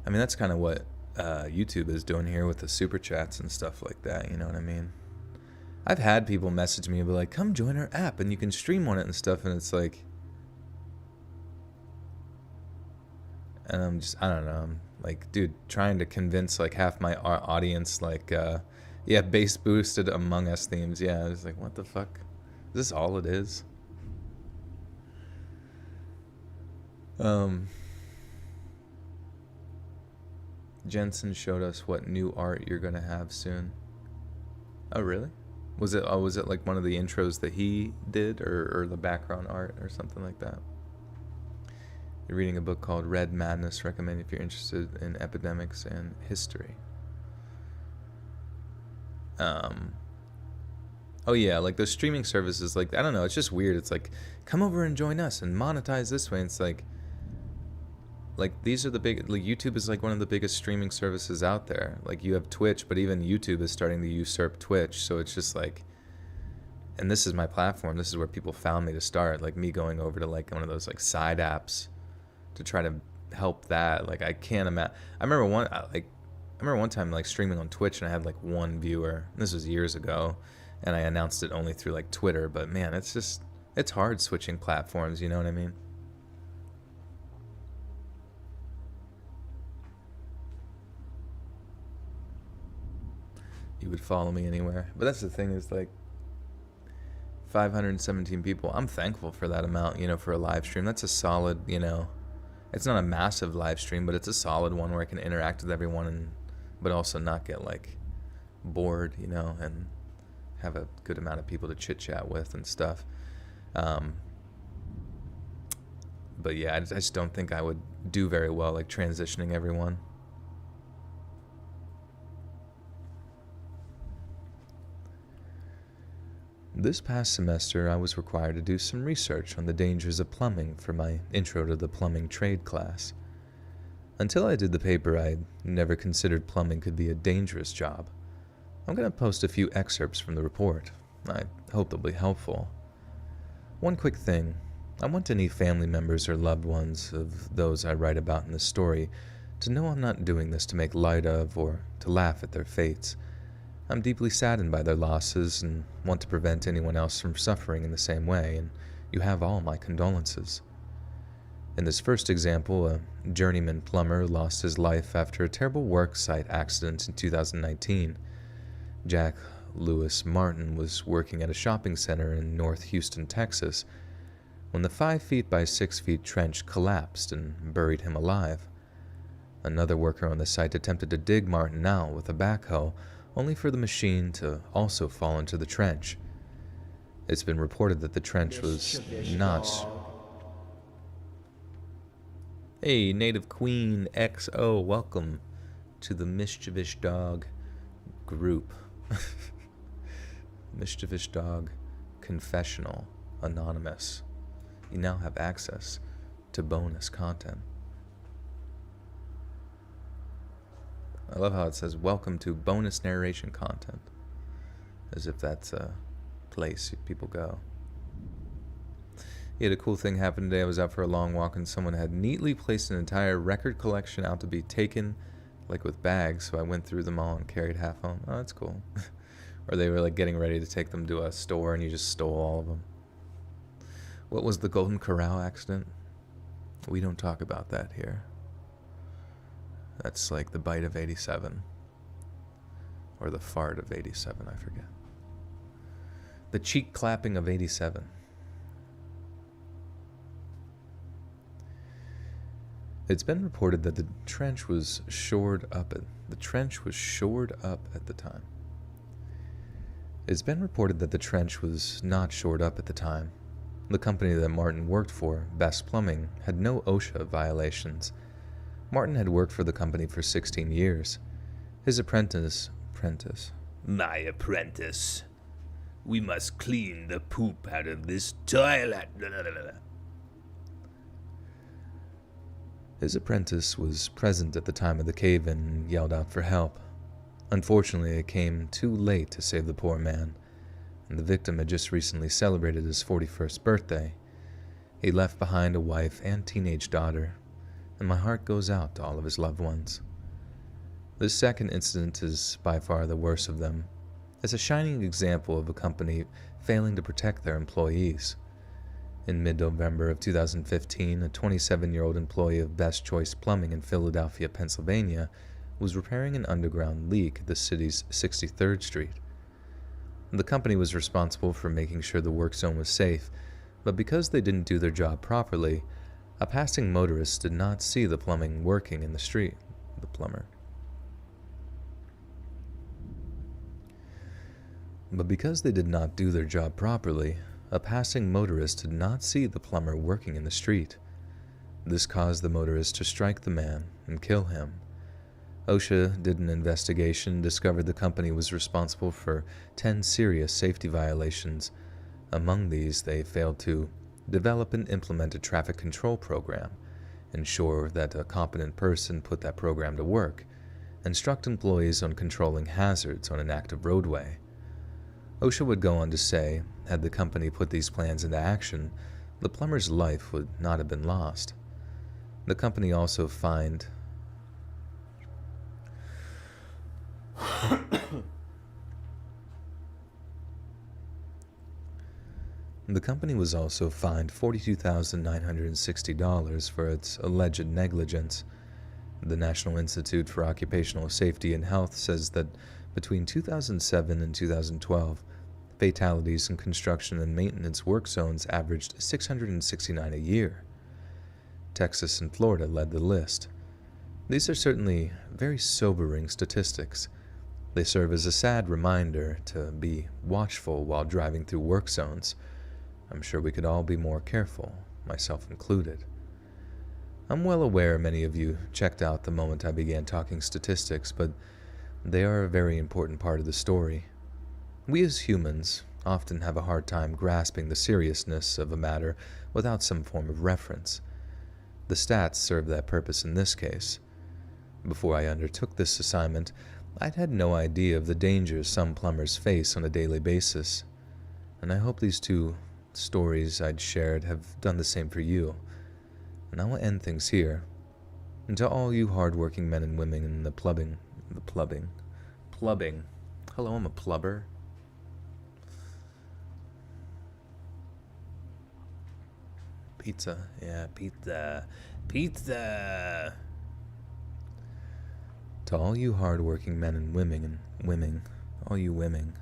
I mean, that's kind of what YouTube is doing here with the super chats and stuff like that, you know what I mean? I've had people message me and be like, come join our app and you can stream on it and stuff, and it's like, and I'm just, I don't know, I'm like, dude, trying to convince like half my audience, like, yeah, bass boosted Among Us themes, yeah, I was like, what the fuck? Is this all it is? Jensen showed us what new art you're gonna have soon. Oh, really? Was it like one of the intros that he did, or the background art or something like that? You're reading a book called Red Madness, recommend if you're interested in epidemics and history. Oh yeah, like those streaming services, like, I don't know, it's just weird. It's like, come over and join us and monetize this way. And it's like these are the big, like YouTube is like one of the biggest streaming services out there. Like you have Twitch, but even YouTube is starting to usurp Twitch. So it's just like, and this is my platform. This is where people found me to start. Like me going over to like one of those like side apps to try to help that. Like I can't imagine. I remember one time like streaming on Twitch and I had like one viewer. This was years ago, and I announced it only through like Twitter. But man, it's hard switching platforms. You know what I mean? You would follow me anywhere. But that's the thing, is like 517 people. I'm thankful for that amount, you know, for a live stream. That's a solid, you know, it's not a massive live stream, but it's a solid one where I can interact with everyone, but also not get like bored, you know, and have a good amount of people to chit chat with and stuff. But yeah, I just don't think I would do very well like transitioning everyone. This past semester, I was required to do some research on the dangers of plumbing for my Intro to the Plumbing Trade class. Until I did the paper, I never considered plumbing could be a dangerous job. I'm going to post a few excerpts from the report. I hope they'll be helpful. One quick thing. I want any family members or loved ones of those I write about in this story to know I'm not doing this to make light of or to laugh at their fates. I'm deeply saddened by their losses and want to prevent anyone else from suffering in the same way, and you have all my condolences. In this first example, a journeyman plumber lost his life after a terrible work site accident in 2019. Jack Lewis Martin was working at a shopping center in North Houston, Texas, when the 5 feet by 6 feet trench collapsed and buried him alive. Another worker on the site attempted to dig Martin out with a backhoe, only for the machine to also fall into the trench. It's been reported that the trench was not... Hey, Native Queen XO, welcome to the Mischievous Dog group. Mischievous Dog Confessional Anonymous. You now have access to bonus content. I love how it says, welcome to bonus narration content. As if that's a place people go. Yeah, a cool thing happened today. I was out for a long walk and someone had neatly placed an entire record collection out to be taken, like with bags, so I went through them all and carried half home. Oh, that's cool. Or they were like getting ready to take them to a store and you just stole all of them. What was the Golden Corral accident? We don't talk about that here. That's like the bite of 87. Or the fart of 87, I forget. The cheek clapping of 87. It's been reported that the trench was shored up at the time. It's been reported that the trench was not shored up at the time. The company that Martin worked for, Best Plumbing, had no OSHA violations. Martin had worked for the company for 16 years. His apprentice. My apprentice. We must clean the poop out of this toilet. His apprentice was present at the time of the cave-in and yelled out for help. Unfortunately, it came too late to save the poor man, and the victim had just recently celebrated his 41st birthday. He left behind a wife and teenage daughter, and my heart goes out to all of his loved ones. This second incident is by far the worst of them. It's a shining example of a company failing to protect their employees. In mid-November of 2015, a 27-year-old employee of Best Choice Plumbing in Philadelphia, Pennsylvania, was repairing an underground leak at the city's 63rd Street. The company was responsible for making sure the work zone was safe, but because they didn't do their job properly, a passing motorist did not see the plumbing working in the street. The plumber. But because they did not do their job properly, a passing motorist did not see the plumber working in the street. This caused the motorist to strike the man and kill him. OSHA did an investigation and discovered the company was responsible for 10 serious safety violations. Among these, they failed to develop and implement a traffic control program, ensure that a competent person put that program to work, instruct employees on controlling hazards on an active roadway. OSHA would go on to say, had the company put these plans into action, the plumber's life would not have been lost. The company also fined The company was also fined $42,960 for its alleged negligence. The National Institute for Occupational Safety and Health says that between 2007 and 2012, fatalities in construction and maintenance work zones averaged 669 a year. Texas and Florida led the list. These are certainly very sobering statistics. They serve as a sad reminder to be watchful while driving through work zones. I'm sure we could all be more careful, myself included. I'm well aware many of you checked out the moment I began talking statistics, but they are a very important part of the story. We as humans often have a hard time grasping the seriousness of a matter without some form of reference. The stats serve that purpose in this case. Before I undertook this assignment, I'd had no idea of the dangers some plumbers face on a daily basis, and I hope these two stories I'd shared have done the same for you. And I will end things here. And to all you hardworking men and women in the plumbing. Hello, I'm a plumber. Pizza. Yeah, pizza. To all you hardworking men and women, all you women.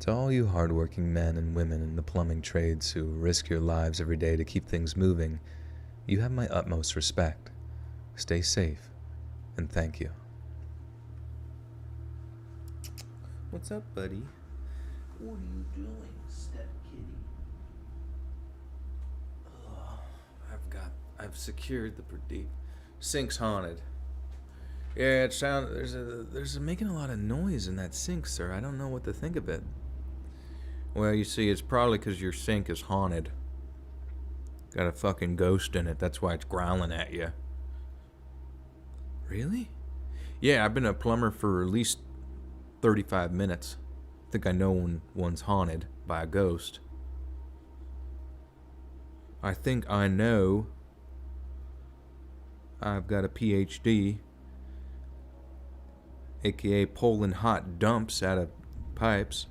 To all you hardworking men and women in the plumbing trades who risk your lives every day to keep things moving, you have my utmost respect. Stay safe, and thank you. What's up, buddy? What are you doing, step kitty? I've secured the deep. Sink's haunted. Yeah, it sounds. There's making a lot of noise in that sink, sir. I don't know what to think of it. Well, you see, it's probably because your sink is haunted. Got a fucking ghost in it. That's why it's growling at you. Really? Yeah, I've been a plumber for at least 35 minutes. I think I know when one's haunted by a ghost. I think I know. I've got a PhD. aka pulling hot dumps out of pipes.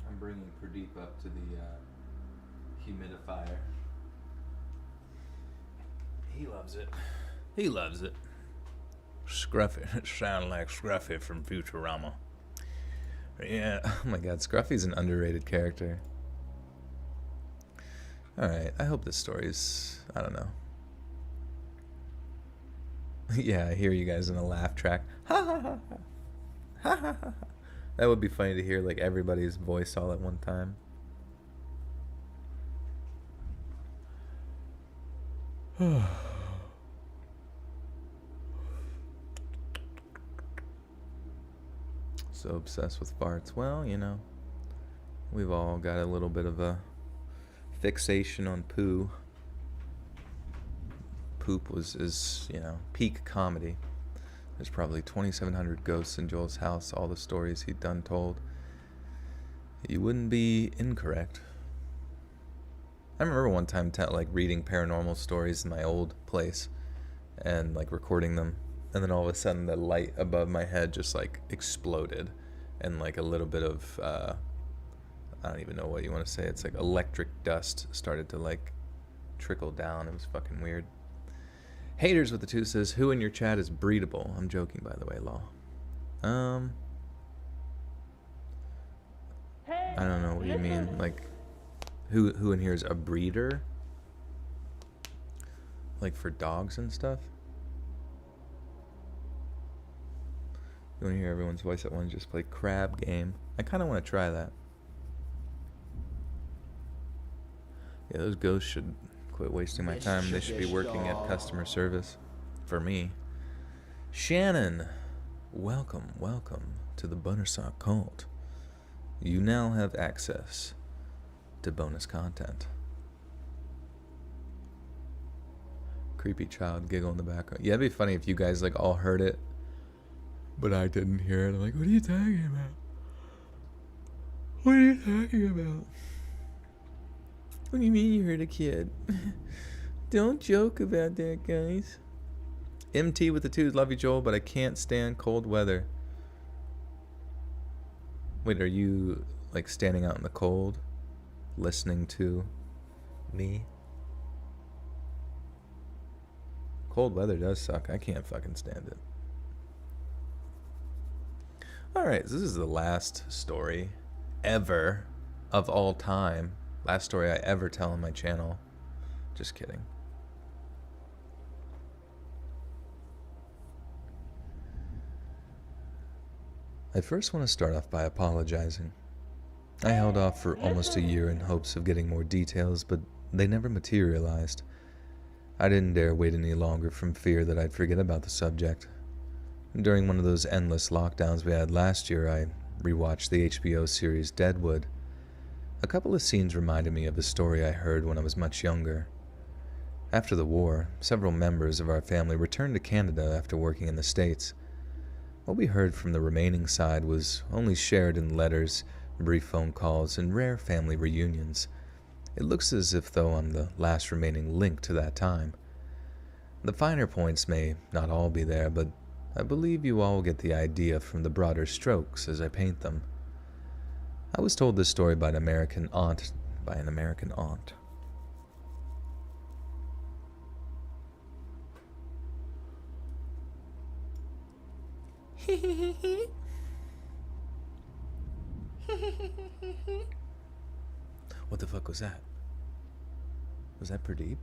I'm bringing Pradeep up to the humidifier. He loves it. He loves it. Scruffy. It sounded like Scruffy from Futurama. Yeah. Oh my god, Scruffy's an underrated character. Alright, I hope this story's, I don't know. Yeah, I hear you guys in a laugh track. Ha ha ha ha. Ha ha ha. That would be funny to hear like everybody's voice all at one time. So obsessed with farts. Well, you know, we've all got a little bit of a fixation on poo. Poop is, you know, peak comedy. There's probably 2,700 ghosts in Joel's house, all the stories he'd done told. You wouldn't be incorrect. I remember one time like reading paranormal stories in my old place and like recording them, and then all of a sudden the light above my head just like exploded, and like a little bit of I don't even know what you want to say. It's like electric dust started to like trickle down. It was fucking weird. Haters with the 2 says, who in your chat is breedable? I'm joking, by the way, Law. I don't know what you mean. Like, who in here is a breeder? Like for dogs and stuff? You want to hear everyone's voice at once? Just play crab game. I kind of want to try that. Yeah, those ghosts should quit wasting my time. They should be working at customer service. For me. Shannon, welcome to the Buttersock Cult. You now have access to bonus content. Creepy child giggle in the background. Yeah, it'd be funny if you guys like all heard it, but I didn't hear it. I'm like, what are you talking about? What are you talking about? What do you mean you heard a kid? Don't joke about that, guys. MT with the 2s, love you, Joel, but I can't stand cold weather. Wait, are you like standing out in the cold, listening to me? Cold weather does suck. I can't fucking stand it. Alright, so this is the last story ever of all time. Last story I ever tell on my channel. Just kidding. I first want to start off by apologizing. I held off for almost a year in hopes of getting more details, but they never materialized. I didn't dare wait any longer from fear that I'd forget about the subject. During one of those endless lockdowns we had last year, I rewatched the HBO series Deadwood. A couple of scenes reminded me of a story I heard when I was much younger. After the war, several members of our family returned to Canada after working in the States. What we heard from the remaining side was only shared in letters, brief phone calls, and rare family reunions. It looks as if though I'm the last remaining link to that time. The finer points may not all be there, but I believe you all get the idea from the broader strokes as I paint them. I was told this story by an American aunt. What the fuck was that? Was that Pradeep?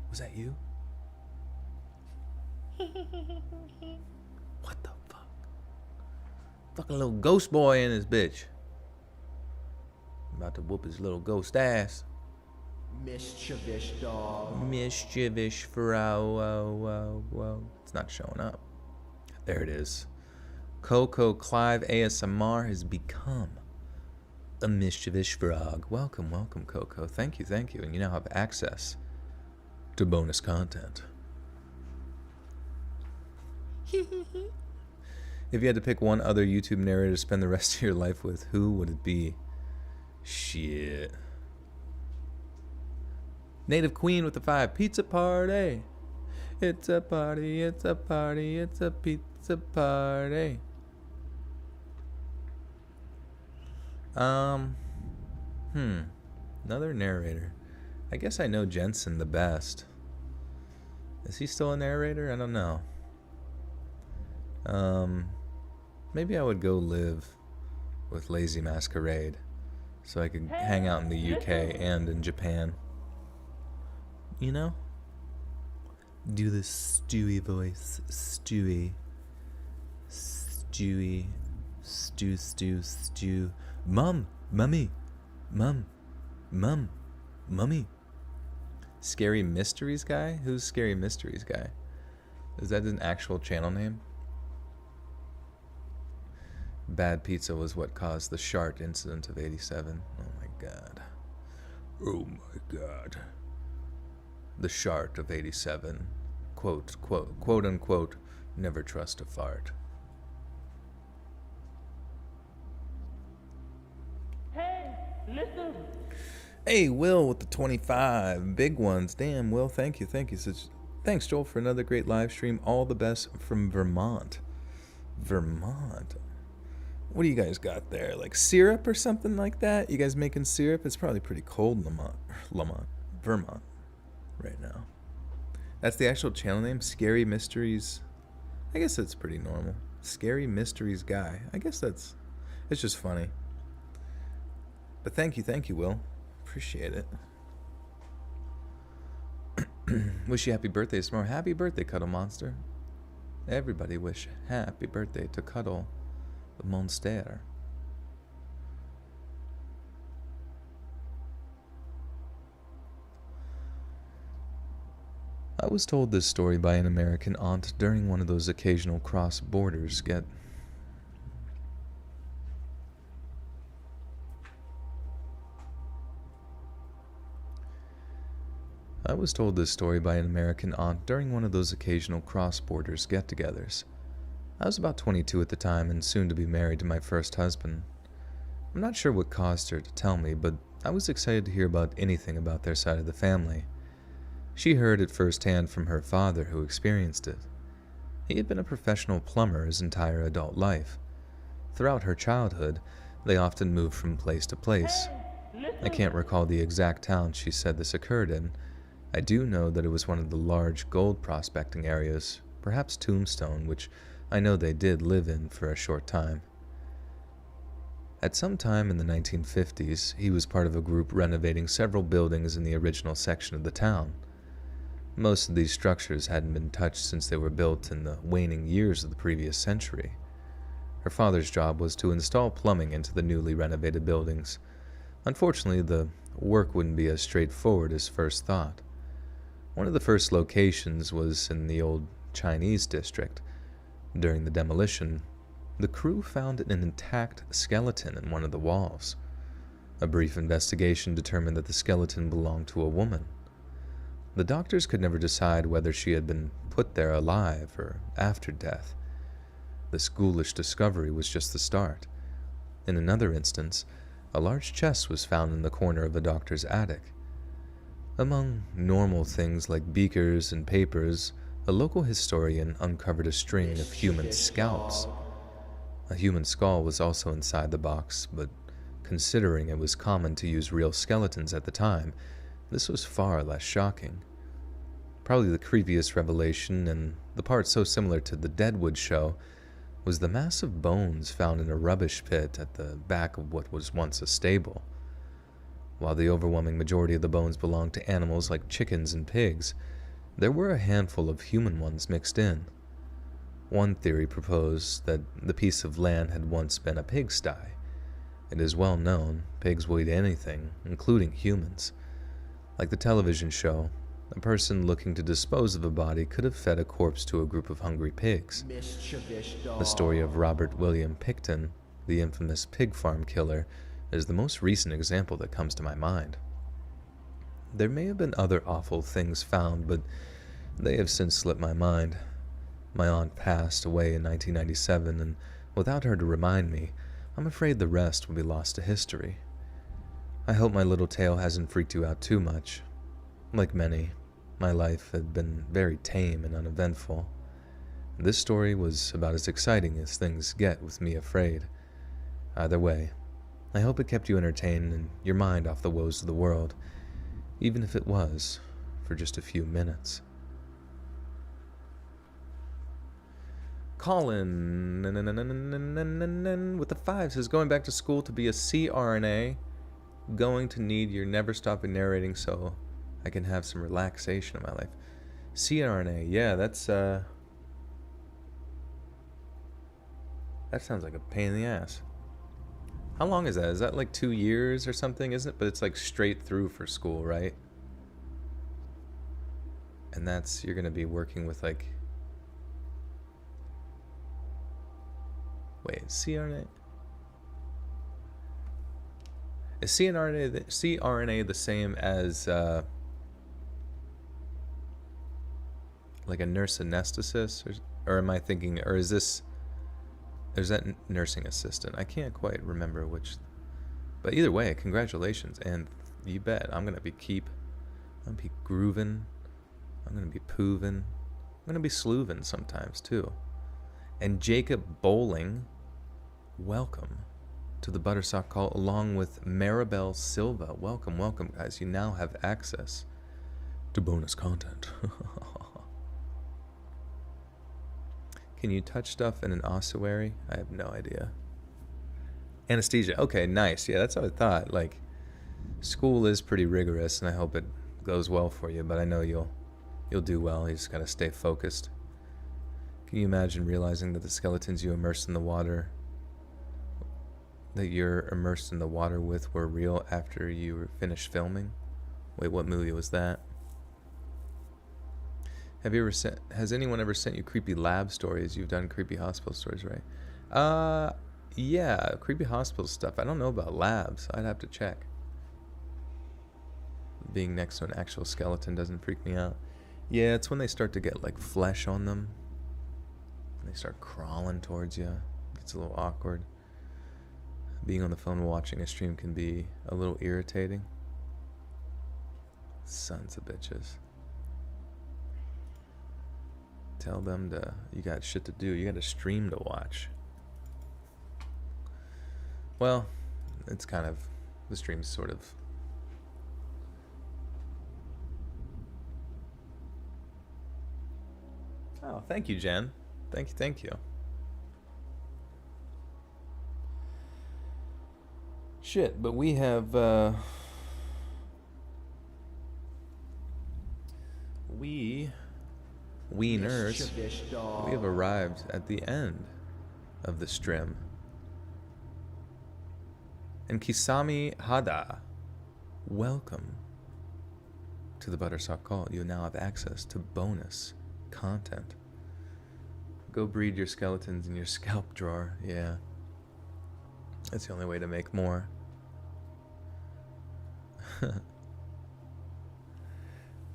Was that you? What the fuck? Fucking little ghost boy in this bitch. About to whoop his little ghost ass. Mischievous dog. Mischievous frau. It's not showing up. There it is. Coco Clive ASMR has become a mischievous frog. Welcome, Coco. Thank you. And you now have access to bonus content. If you had to pick one other YouTube narrator to spend the rest of your life with, who would it be? Shit. Native Queen with the 5. Pizza party. It's a party, it's a party, it's a pizza party. Another narrator. I guess I know Jensen the best. Is he still a narrator? I don't know. Maybe I would go live with Lazy Masquerade so I could hang out in the UK and in Japan. You know? Do the Stewie voice. Stewie. Stewie. Stew. Mum. Mummy. Mum. Mummy. Scary Mysteries Guy? Who's Scary Mysteries Guy? Is that an actual channel name? Bad pizza was what caused the Shart incident of 87. Oh my god. Oh my god. The Shart of 87. Quote unquote, never trust a fart. Hey, listen. Hey, Will with the 25 big ones. Damn, Will, thank you. Thanks, Joel, for another great live stream. All the best from Vermont. What do you guys got there? Like syrup or something like that? You guys making syrup? It's probably pretty cold in Vermont right now. That's the actual channel name? Scary Mysteries. I guess that's pretty normal. Scary Mysteries Guy. I guess it's just funny. But thank you, Will. Appreciate it. Wish you happy birthday tomorrow. Happy birthday, Cuddle Monster. Everybody wish happy birthday to Cuddle the Monster. I was told this story by an American aunt during one of those occasional cross-borders get. I was told this story by an American aunt during one of those occasional cross-borders get-togethers. I was about 22 at the time and soon to be married to my first husband. I'm not sure what caused her to tell me, but I was excited to hear about anything about their side of the family. She heard it firsthand from her father, who experienced it. He had been a professional plumber his entire adult life. Throughout her childhood, they often moved from place to place. I can't recall the exact town she said this occurred in. I do know that it was one of the large gold prospecting areas, perhaps Tombstone, which I know they did live in for a short time. At some time in the 1950s, he was part of a group renovating several buildings in the original section of the town. Most of these structures hadn't been touched since they were built in the waning years of the previous century. Her father's job was to install plumbing into the newly renovated buildings. Unfortunately, the work wouldn't be as straightforward as first thought. One of the first locations was in the old Chinese district. During the demolition, the crew found an intact skeleton in one of the walls. A brief investigation determined that the skeleton belonged to a woman. The doctors could never decide whether she had been put there alive or after death. This ghoulish discovery was just the start. In another instance, a large chest was found in the corner of a doctor's attic. Among normal things like beakers and papers, a local historian uncovered a string of human scalps. A human skull was also inside the box, but considering it was common to use real skeletons at the time, this was far less shocking. Probably the creepiest revelation, and the part so similar to the Deadwood show, was the massive bones found in a rubbish pit at the back of what was once a stable. While the overwhelming majority of the bones belonged to animals like chickens and pigs, there were a handful of human ones mixed in. One theory proposed that the piece of land had once been a pigsty. It is well known pigs will eat anything, including humans. Like the television show, a person looking to dispose of a body could have fed a corpse to a group of hungry pigs. The story of Robert William Picton, the infamous pig farm killer, is the most recent example that comes to my mind. There may have been other awful things found, but they have since slipped my mind. My aunt passed away in 1997, and without her to remind me, I'm afraid the rest will be lost to history. I hope my little tale hasn't freaked you out too much. Like many, my life had been very tame and uneventful. This story was about as exciting as things get with me afraid. Either way, I hope it kept you entertained and your mind off the woes of the world, even if it was for just a few minutes. Colin with the 5 says, going back to school to be a CRNA, going to need your never stopping narrating so I can have some relaxation in my life. CRNA, yeah, that sounds like a pain in the ass. How long is that? Is that like 2 years or something, isn't it? But it's like straight through for school, right? And that's, you're going to be working with like, wait, CRNA? Is CRNA the same as like a nurse anesthetist, or am I thinking, or is that nursing assistant? I can't quite remember which, but either way, congratulations, and you bet I'm gonna be grooving, I'm gonna be pooving, I'm gonna be slooving sometimes too. And Jacob Bowling, welcome to the Buttersock Call, along with Maribel Silva. Welcome, welcome, guys. You now have access to bonus content. Can you touch stuff in an ossuary? I have no idea. Anesthesia. Okay, nice. Yeah, that's what I thought. Like, school is pretty rigorous, and I hope it goes well for you, but I know you'll do well. You just gotta stay focused. Can you imagine realizing that the skeletons you immersed in the water, that you're immersed in the water with, were real after you were finished filming? Wait, what movie was that? Has anyone ever sent you creepy lab stories? You've done creepy hospital stories, right? Yeah, creepy hospital stuff. I don't know about labs. I'd have to check. Being next to an actual skeleton doesn't freak me out. Yeah, it's when they start to get like flesh on them. They start crawling towards you. It gets a little awkward. Being on the phone watching a stream can be a little irritating. Sons of bitches. Tell them you got shit to do. You got a stream to watch. Well, it's kind of, the stream's sort of. Oh, thank you, Jen. Thank you. Shit, but we have, we nurse, we have arrived at the end of the stream. And Kisami Hada, welcome to the Buttersock Call. You now have access to bonus content. Go breed your skeletons in your scalp drawer. Yeah, that's the only way to make more.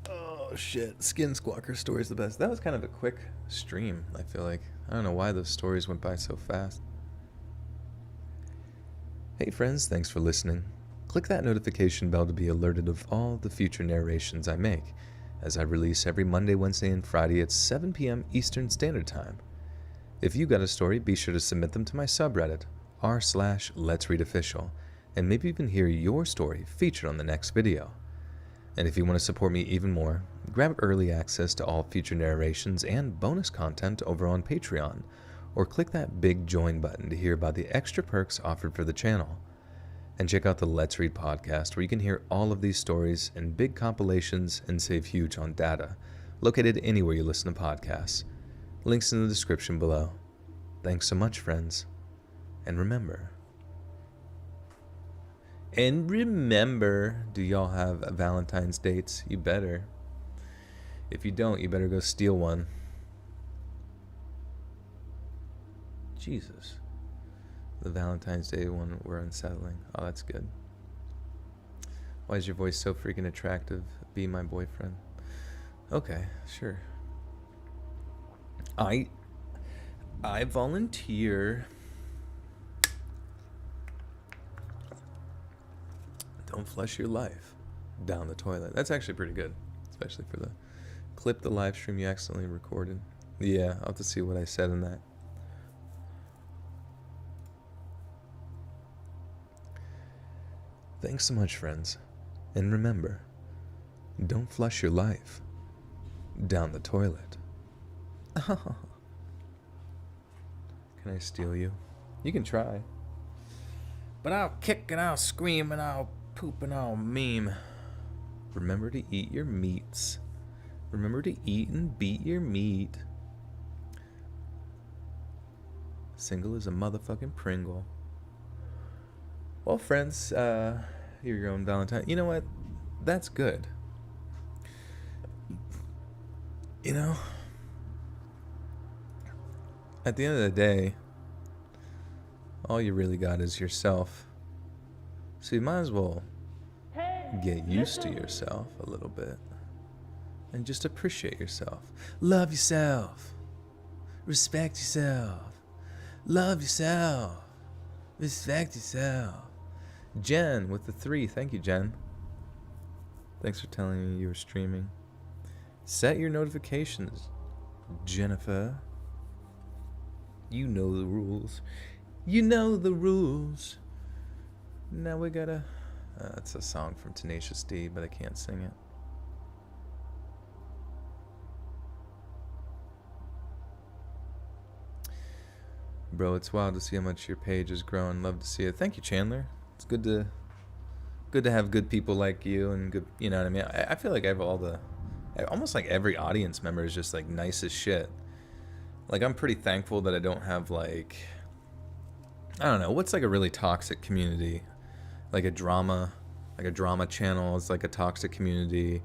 Oh shit, Skin Squawker story's the best. That was kind of a quick stream, I feel like. I don't know why those stories went by so fast. Hey friends, thanks for listening. Click that notification bell to be alerted of all the future narrations I make, as I release every Monday, Wednesday, and Friday at 7 p.m. Eastern Standard Time. If you got a story, be sure to submit them to my subreddit, r/Let'sReadOfficial, and maybe even hear your story featured on the next video. And if you want to support me even more, grab early access to all future narrations and bonus content over on Patreon, or click that big join button to hear about the extra perks offered for the channel. And check out the Let's Read podcast, where you can hear all of these stories in big compilations and save huge on data, located anywhere you listen to podcasts. Links in the description below. Thanks so much, friends. And remember, do y'all have Valentine's dates? You better. If you don't, you better go steal one. Jesus. The Valentine's Day one were unsettling. Oh, that's good. Why is your voice so freaking attractive? Be my boyfriend. Okay, sure. I volunteer. Don't flush your life down the toilet. That's actually pretty good. especially for the clip the live stream you accidentally recorded. Yeah, I'll have to see what I said in that. Thanks so much, friends. And remember, don't flush your life down the toilet. Can I steal you? You can try. But I'll kick and I'll scream and I'll poop and I'll meme. Remember to eat your meats. Remember to eat and beat your meat. Single is a motherfucking Pringle. Well, friends, you're your own Valentine. You know what? That's good. You know, at the end of the day, all you really got is yourself. So you might as well get used to yourself a little bit and just appreciate yourself. Love yourself. Respect yourself. Love yourself. Respect yourself. Jen with the 3. Thank you, Jen. Thanks for telling me you were streaming. Set your notifications, Jennifer. You know the rules. You know the rules. Now we gotta... it's a song from Tenacious D, but I can't sing it. Bro, it's wild to see how much your page is growing. Love to see it. Thank you, Chandler. It's good to have good people like you and good, you know what I mean? I feel like I have almost like every audience member is just like nice as shit. Like, I'm pretty thankful that I don't have like, I don't know, what's like a really toxic community? Like a drama channel is like a toxic community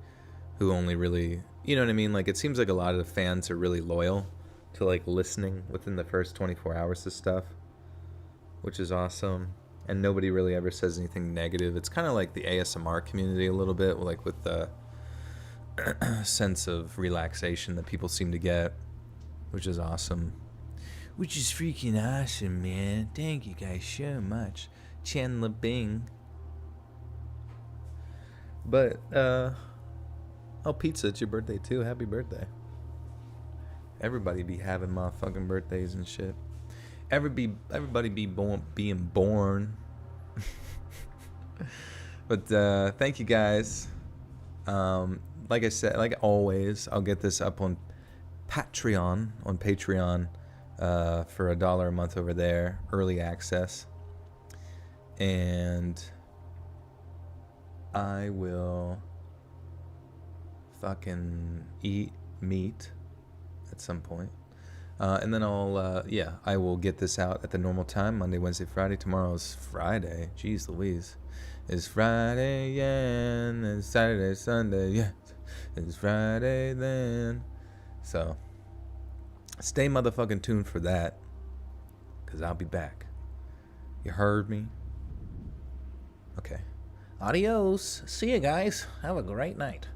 who only really, you know what I mean? Like, it seems like a lot of the fans are really loyal to like listening within the first 24 hours of stuff, which is awesome. And nobody really ever says anything negative. It's kind of like the ASMR community a little bit, like with the sense of relaxation that people seem to get, which is awesome. Which is freaking awesome, man. Thank you guys so much. Chandler Bing. But, oh, pizza, it's your birthday too. Happy birthday. Everybody be having motherfucking birthdays and shit. Everybody be being born. But thank you guys. Like I said, like always, I'll get this up on Patreon for $1 a month over there, early access. And I will fucking eat meat at some point. And then I will get this out at the normal time, Monday, Wednesday, Friday. Tomorrow's Friday. Jeez Louise. It's Friday, yeah, and it's Saturday, Sunday, yeah. It's Friday then. So, stay motherfucking tuned for that, because I'll be back. You heard me? Okay. Adios. See you guys. Have a great night.